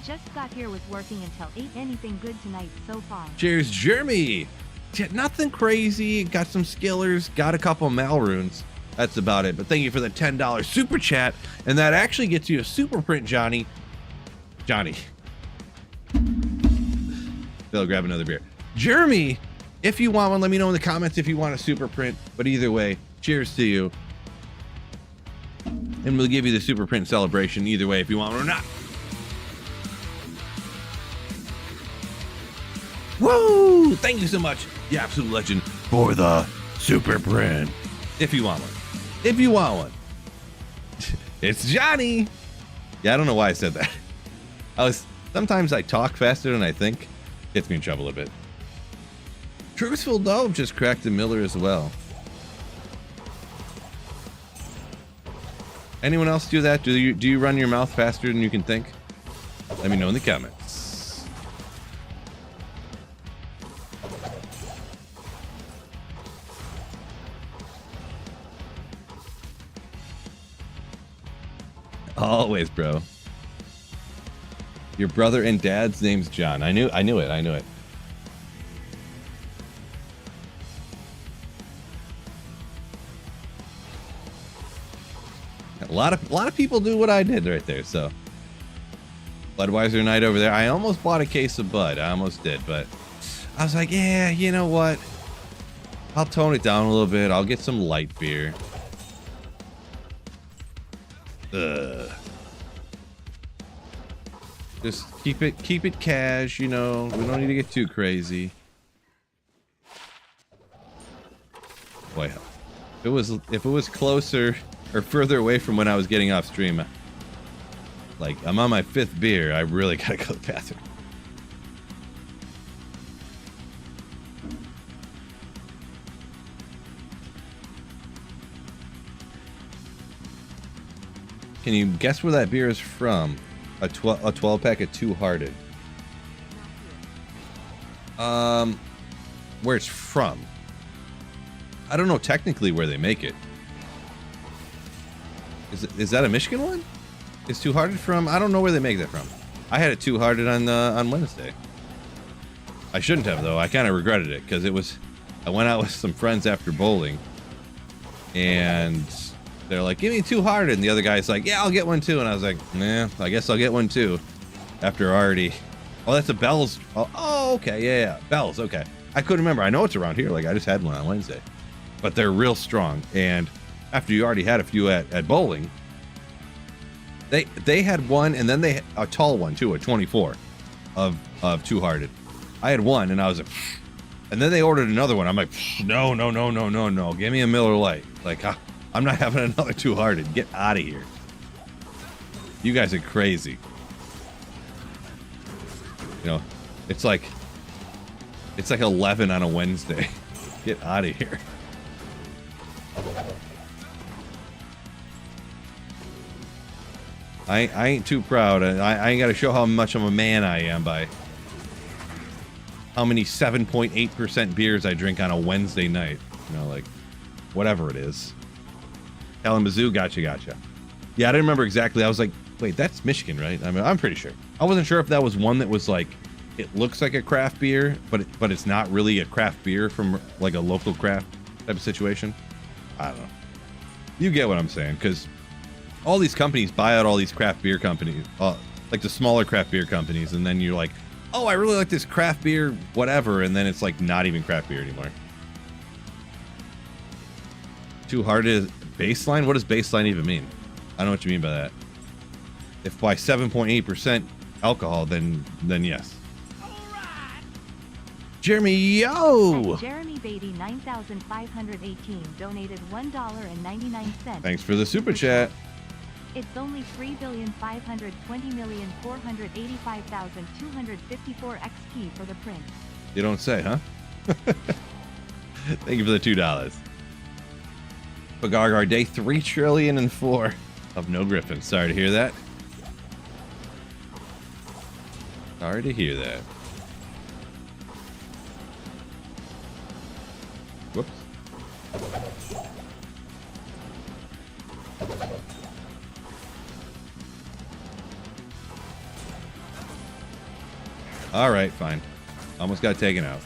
Just got here, was working until 8. Anything good tonight so far? Cheers, Jeremy. Yeah, nothing crazy. Got some skillers. Got a couple Malrunes. That's about it. But thank you for the $10 super chat, and that actually gets you a super print, Johnny. Bill, grab another beer. Jeremy. If you want one, let me know in the comments if you want a super print. But either way, cheers to you. And we'll give you the super print celebration either way if you want one or not. Woo! Thank you so much, you absolute legend, for the super print. If you want one. If you want one. It's Johnny. Yeah, I don't know why I said that. Sometimes I talk faster than I think. Gets me in trouble a bit. Truthful Dove just cracked a Miller as well. Anyone else do that? Do you run your mouth faster than you can think? Let me know in the comments. Always, bro. Your brother and dad's name's John. I knew it. A lot of people do what I did right there. So Budweiser night over there. I almost bought a case of Bud. I almost did, but I was like, yeah, you know what? I'll tone it down a little bit. I'll get some light beer. Just keep it cash, you know. We don't need to get too crazy. Boy, if it was closer or further away from when I was getting off stream, like I'm on my 5th beer, I really gotta go to the bathroom. Can you guess where that beer is from? A 12 pack of Two Hearted. Where it's from? I don't know technically where they make it. Is that a Michigan one? Is Two Hearted from? I don't know where they make that from. I had it Two Hearted on Wednesday. I shouldn't have though. I kind of regretted it because I went out with some friends after bowling, and they're like, "Give me Two Hearted," and the other guy's like, "Yeah, I'll get one too," and I was like, "Nah, I guess I'll get one too." After already, oh, that's a Bell's. Oh, okay, yeah, Bell's. Okay, I couldn't remember. I know it's around here. Like I just had one on Wednesday, but they're real strong. And after you already had a few at bowling, they had one, and then they had a tall one too, a 24 of Two Hearted. I had one, and I was like, and then they ordered another one. I'm like, no, give me a Miller Lite. Like I'm not having another Two Hearted. Get out of here. You guys are crazy. You know, it's like 11 on a Wednesday. Get out of here. I ain't too proud. I ain't got to show how much of a man I am by how many 7.8% beers I drink on a Wednesday night. You know, like whatever it is. Kalamazoo, gotcha. Yeah, I didn't remember exactly. I was like, wait, that's Michigan, right? I mean, I'm pretty sure. I wasn't sure if that was one that was like, it looks like a craft beer, but it's not really a craft beer from like a local craft type of situation. I don't know. You get what I'm saying, because all these companies buy out all these craft beer companies, like the smaller craft beer companies, and then you're like, oh, I really like this craft beer, whatever, and then it's like not even craft beer anymore. Too hard is baseline? What does baseline even mean? I don't know what you mean by that. If by 7.8% alcohol, then yes. Jeremy, yo! And Jeremy Beatty 9518 donated $1.99. Thanks for the super chat. It's only 3,520,485,254 XP for the print. You don't say, huh? Thank you for the $2. Bagargar, day 3,004,000,004 of no Griffin. Sorry to hear that. Sorry to hear that. Whoops. All right, fine. Almost got taken out.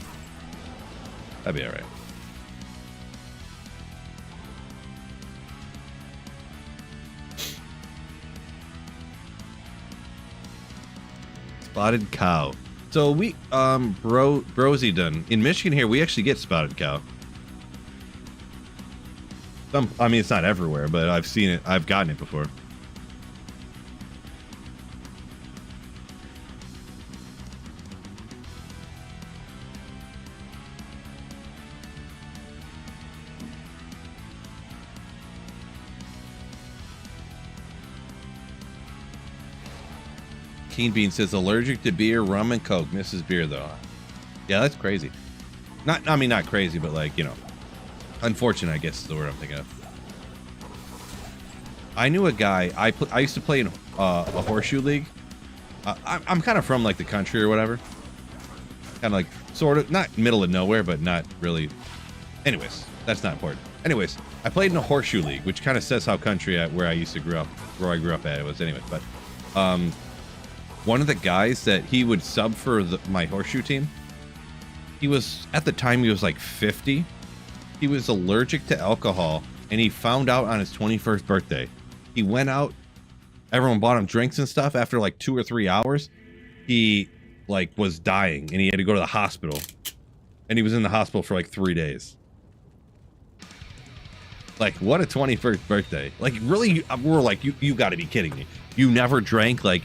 That'd be all right. Spotted cow. So we, Brosy done. In Michigan here, we actually get spotted cow. I mean, it's not everywhere, but I've seen it. I've gotten it before. Keen Bean says allergic to beer, rum, and Coke. Misses beer though. Yeah, that's crazy. I mean, not crazy, but like, you know, unfortunate, I guess is the word I'm thinking of. I knew a guy. I used to play in a horseshoe league. I'm kind of from like the country or whatever. Kind of like sort of not middle of nowhere, but not really. Anyways, that's not important. Anyways, I played in a horseshoe league, which kind of says how country where I used to grow up, where I grew up at it was. Anyways, but one of the guys that he would sub for my horseshoe team, he was, at the time, he was like 50. He was allergic to alcohol, and he found out on his 21st birthday. He went out, everyone bought him drinks and stuff. After like 2 or 3 hours, he like was dying, and he had to go to the hospital. And he was in the hospital for like 3 days. Like, what a 21st birthday. Like, really, we're like, you gotta be kidding me. You never drank, like,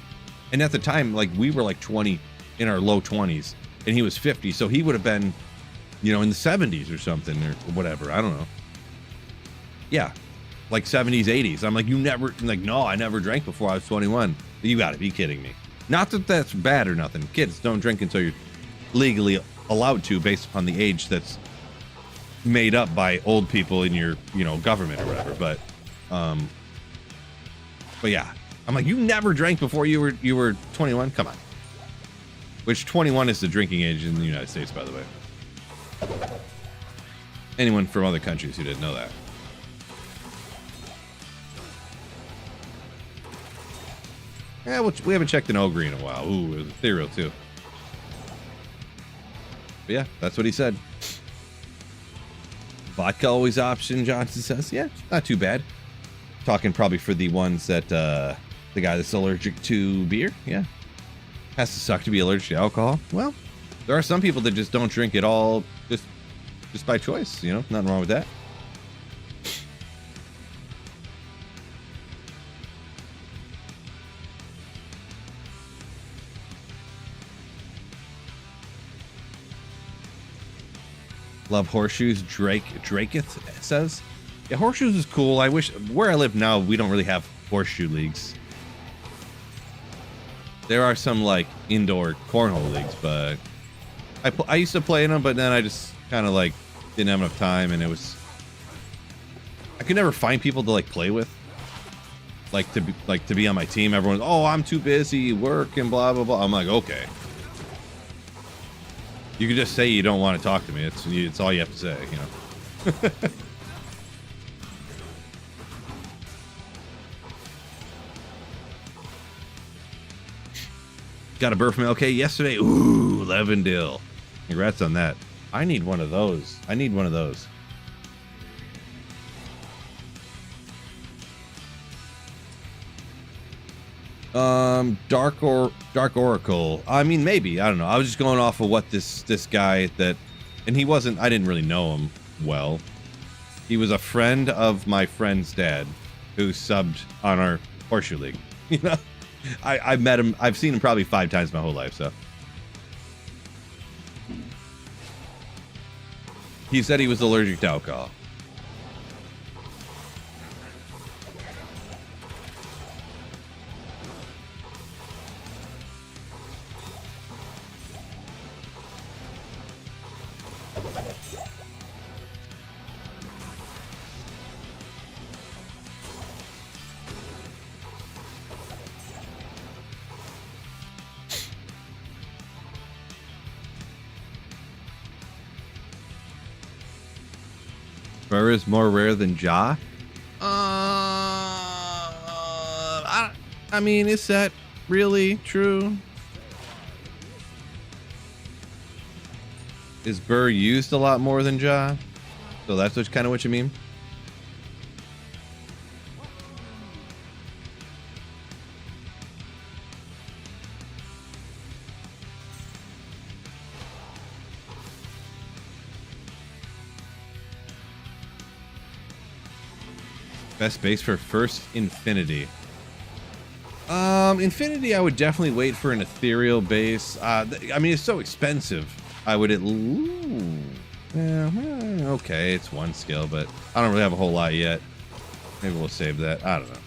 and at the time, like, we were like 20, in our low 20s, and he was 50, so he would have been, you know, in the 70s or something, or whatever, I don't know. Yeah, like 70s, 80s. I'm like, you never, like, no, I never drank before I was 21. You gotta be kidding me. Not that that's bad or nothing. Kids, don't drink until you're legally allowed to, based upon the age that's made up by old people in your, you know, government or whatever, but yeah. I'm like, you never drank before you were 21? Come on. Which 21 is the drinking age in the United States, by the way. Anyone from other countries who didn't know that. Yeah, we haven't checked an Ogre in a while. Ooh, it was ethereal too. But yeah, that's what he said. Vodka always option, Johnson says. Yeah, not too bad. Talking probably for the ones that, the guy that's allergic to beer. Yeah. Has to suck to be allergic to alcohol. Well, there are some people that just don't drink at all just by choice, you know? Nothing wrong with that. Love horseshoes, Draketh says. Yeah, horseshoes is cool. I wish, where I live now, we don't really have horseshoe leagues. There are some, like, indoor cornhole leagues, but I used to play in them, but then I just kind of, like, didn't have enough time, and it was... I could never find people to, like, play with. Like, to be on my team. Everyone's, oh, I'm too busy, work, and blah, blah, blah. I'm like, okay. You can just say you don't want to talk to me. It's all you have to say, you know. Got a birth from LK yesterday. Ooh, Levendale. Congrats on that. I need one of those. I need one of those. Dark Oracle. I mean, maybe. I don't know. I was just going off of what this guy that, and he wasn't, I didn't really know him well. He was a friend of my friend's dad who subbed on our horseshoe league. You know? I've met him. I've seen him probably 5 times my whole life. So He said he was allergic to alcohol. Burr is more rare than Ja? I mean, is that really true? Is Burr used a lot more than Ja? So that's kind of what you mean? Best base for first Infinity. Infinity, I would definitely wait for an ethereal base. I mean, it's so expensive. I would okay, it's one skill, but I don't really have a whole lot yet. Maybe we'll save that. I don't know.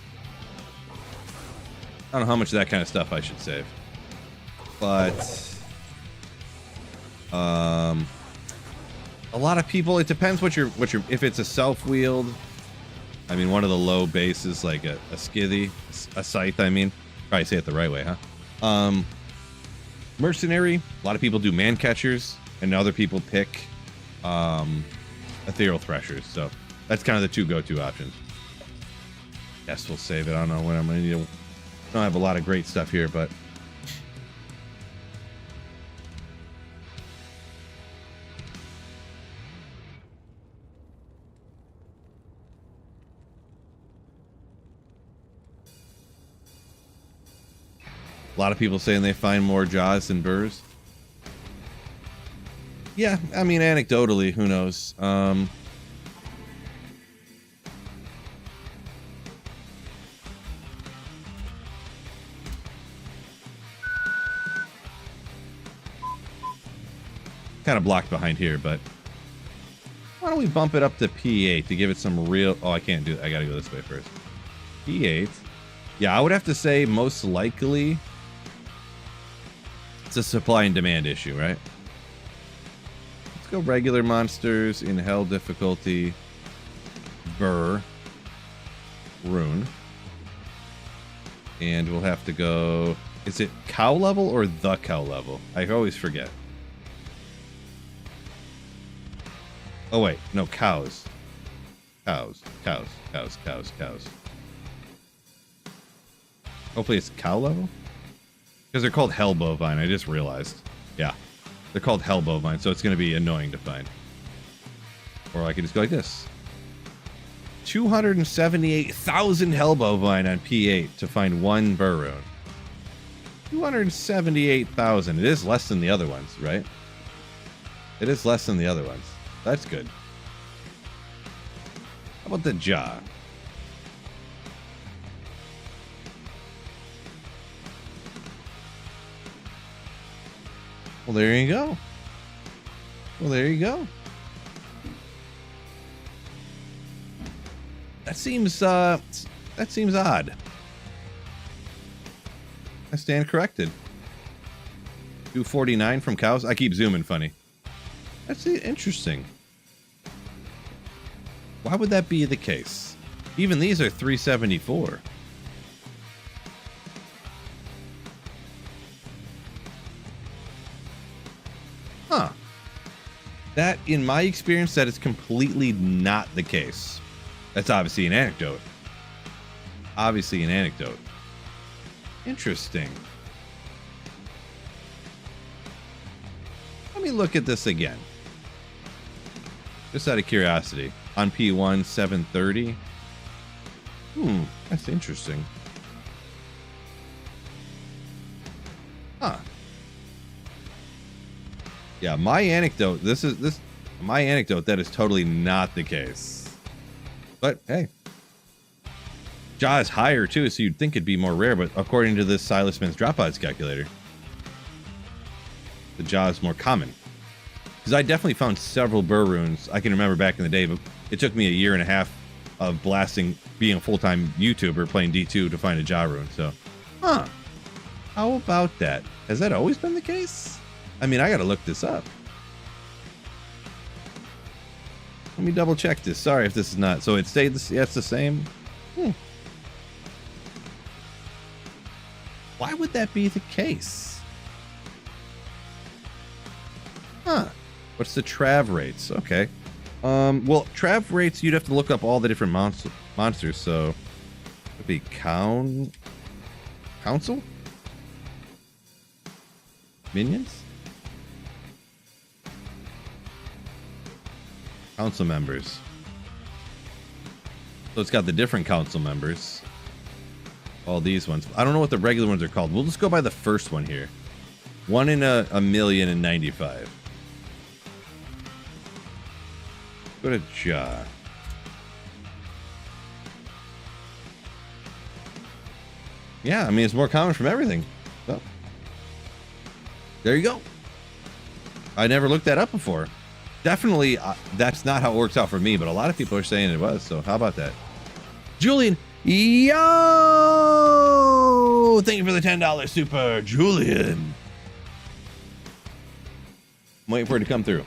I don't know how much of that kind of stuff I should save. But a lot of people, it depends what your if it's a self-wheeled. I mean, one of the low bases, like a skithy, a scythe, I mean. Probably say it the right way, huh? Mercenary, a lot of people do man catchers, and other people pick ethereal threshers. So that's kind of the two go-to options. Yes, we'll save it. I don't know when I'm going to need. I don't have a lot of great stuff here, but a lot of people saying they find more Jaws than Burrs. Yeah, I mean, anecdotally, who knows? Kind of blocked behind here, but why don't we bump it up to P8 to give it some real... Oh, I can't do it. I gotta go this way first. P8. Yeah, I would have to say most likely it's a supply and demand issue, right? Let's go regular monsters in hell difficulty. Burr. Rune. And we'll have to go... Is it cow level or the cow level? I always forget. Oh, wait. No, cows. Cows. Hopefully it's cow level? Because they're called hell bovine, I just realized. Yeah. They're called hell bovine, so it's going to be annoying to find. Or I can just go like this. 278,000 hell bovine on P8 to find one burr rune. 278,000. It is less than the other ones, right? It is less than the other ones. That's good. How about the jaw? Well, there you go. Well, there you go. That seems odd. I stand corrected. 249 from cows. I keep zooming funny. That's interesting. Why would that be the case? Even these are 374. Huh. That, in my experience, that is completely not the case. That's obviously an anecdote. Obviously an anecdote. Interesting. Let me look at this again. Just out of curiosity. On P1, 730. That's interesting. Huh. Yeah, my anecdote, my anecdote, that is totally not the case. But, hey. Jaw is higher, too, so you'd think it'd be more rare, but according to this Silasman's drop odds calculator, the jaw is more common. Because Because I definitely found several burr runes I can remember back in the day, but it took me a year and a half of blasting, being a full-time YouTuber playing D2 to find a Ja rune. So, huh. How about that? Has that always been the case? I mean, I gotta look this up. Let me double check this. Sorry if this is not. So it stayed this. Yeah, it's the same. Why would that be the case? Huh. What's the trav rates? Okay. Well, trav rates, you'd have to look up all the different monsters. So it'd be council? Minions? Council members. So it's got the different council members. All these ones. I don't know what the regular ones are called. We'll just go by the first one here. 1 in a 1,095,000. Go to Ja. Yeah, I mean, it's more common from everything. So, there you go. I never looked that up before. Definitely, that's not how it works out for me, but a lot of people are saying it was, so how about that? Julian, yo! Thank you for the $10 super, Julian. I'm waiting for it to come through.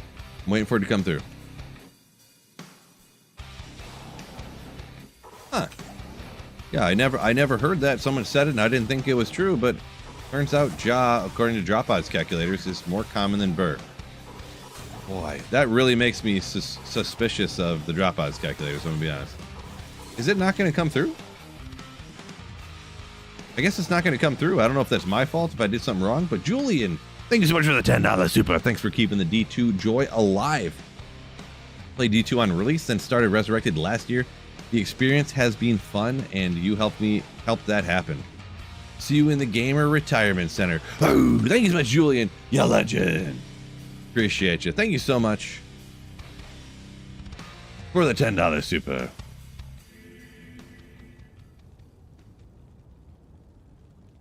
I'm waiting for it to come through. Huh. Yeah, I never heard that. Someone said it, and I didn't think it was true, but turns out Ja, according to Dropod's calculators, is more common than Burr. Boy, that really makes me suspicious of the Dropod's calculators, I'm gonna be honest. Is it not gonna come through? I guess it's not gonna come through. I don't know if that's my fault, if I did something wrong, but Julian, thank you so much for the $10 super. Thanks for keeping the D2 joy alive. Played D2 on release, then started Resurrected last year. The experience has been fun, and you helped that happen. See you in the Gamer Retirement Center. Oh, thank you so much, Julian. You legend. Appreciate you. Thank you so much for the $10 super.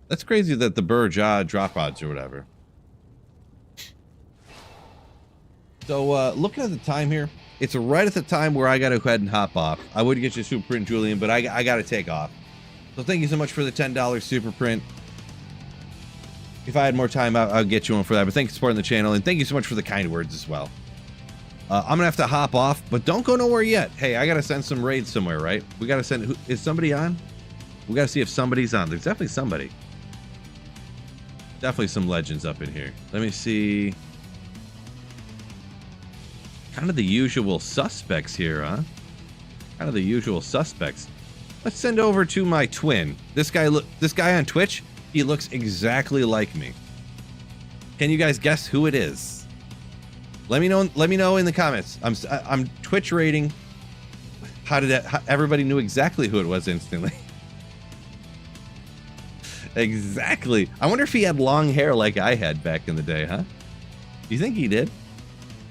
That's crazy that the Burr Ja drop odds or whatever. So looking at the time here, it's right at the time where I got to go ahead and hop off. I would get you a super print, Julian, but I got to take off. So thank you so much for the $10 super print. If I had more time, I'll get you one for that. But thanks for supporting the channel, and thank you so much for the kind words as well. I'm going to have to hop off, but don't go nowhere yet. Hey, I got to send some raids somewhere, right? We got to send... Is somebody on? We got to see if somebody's on. There's definitely somebody. Definitely some legends up in here. Let me see. Kind of the usual suspects here, huh? Kind of the usual suspects. Let's send over to my twin. This guy on Twitch, he looks exactly like me. Can you guys guess who it is? Let me know in the comments. I'm Twitch rating. How everybody knew exactly who it was instantly. Exactly. I wonder if he had long hair like I had back in the day, huh? Do you think he did?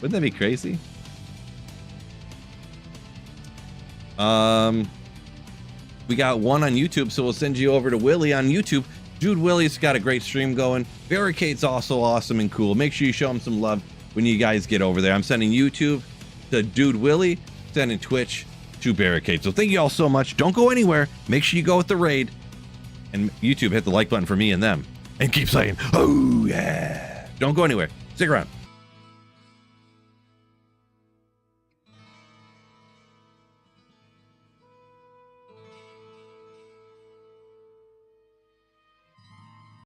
Wouldn't that be crazy? We got one on YouTube, so we'll send you over to Willie on YouTube. Dude Willie's got a great stream going. Barricade's also awesome and cool. Make sure you show him some love when you guys get over there. I'm sending YouTube to Dude Willie, sending Twitch to Barricade. So thank you all so much. Don't go anywhere. Make sure you go with the raid. And YouTube, hit the like button for me and them. And keep saying, oh yeah. Don't go anywhere. Stick around.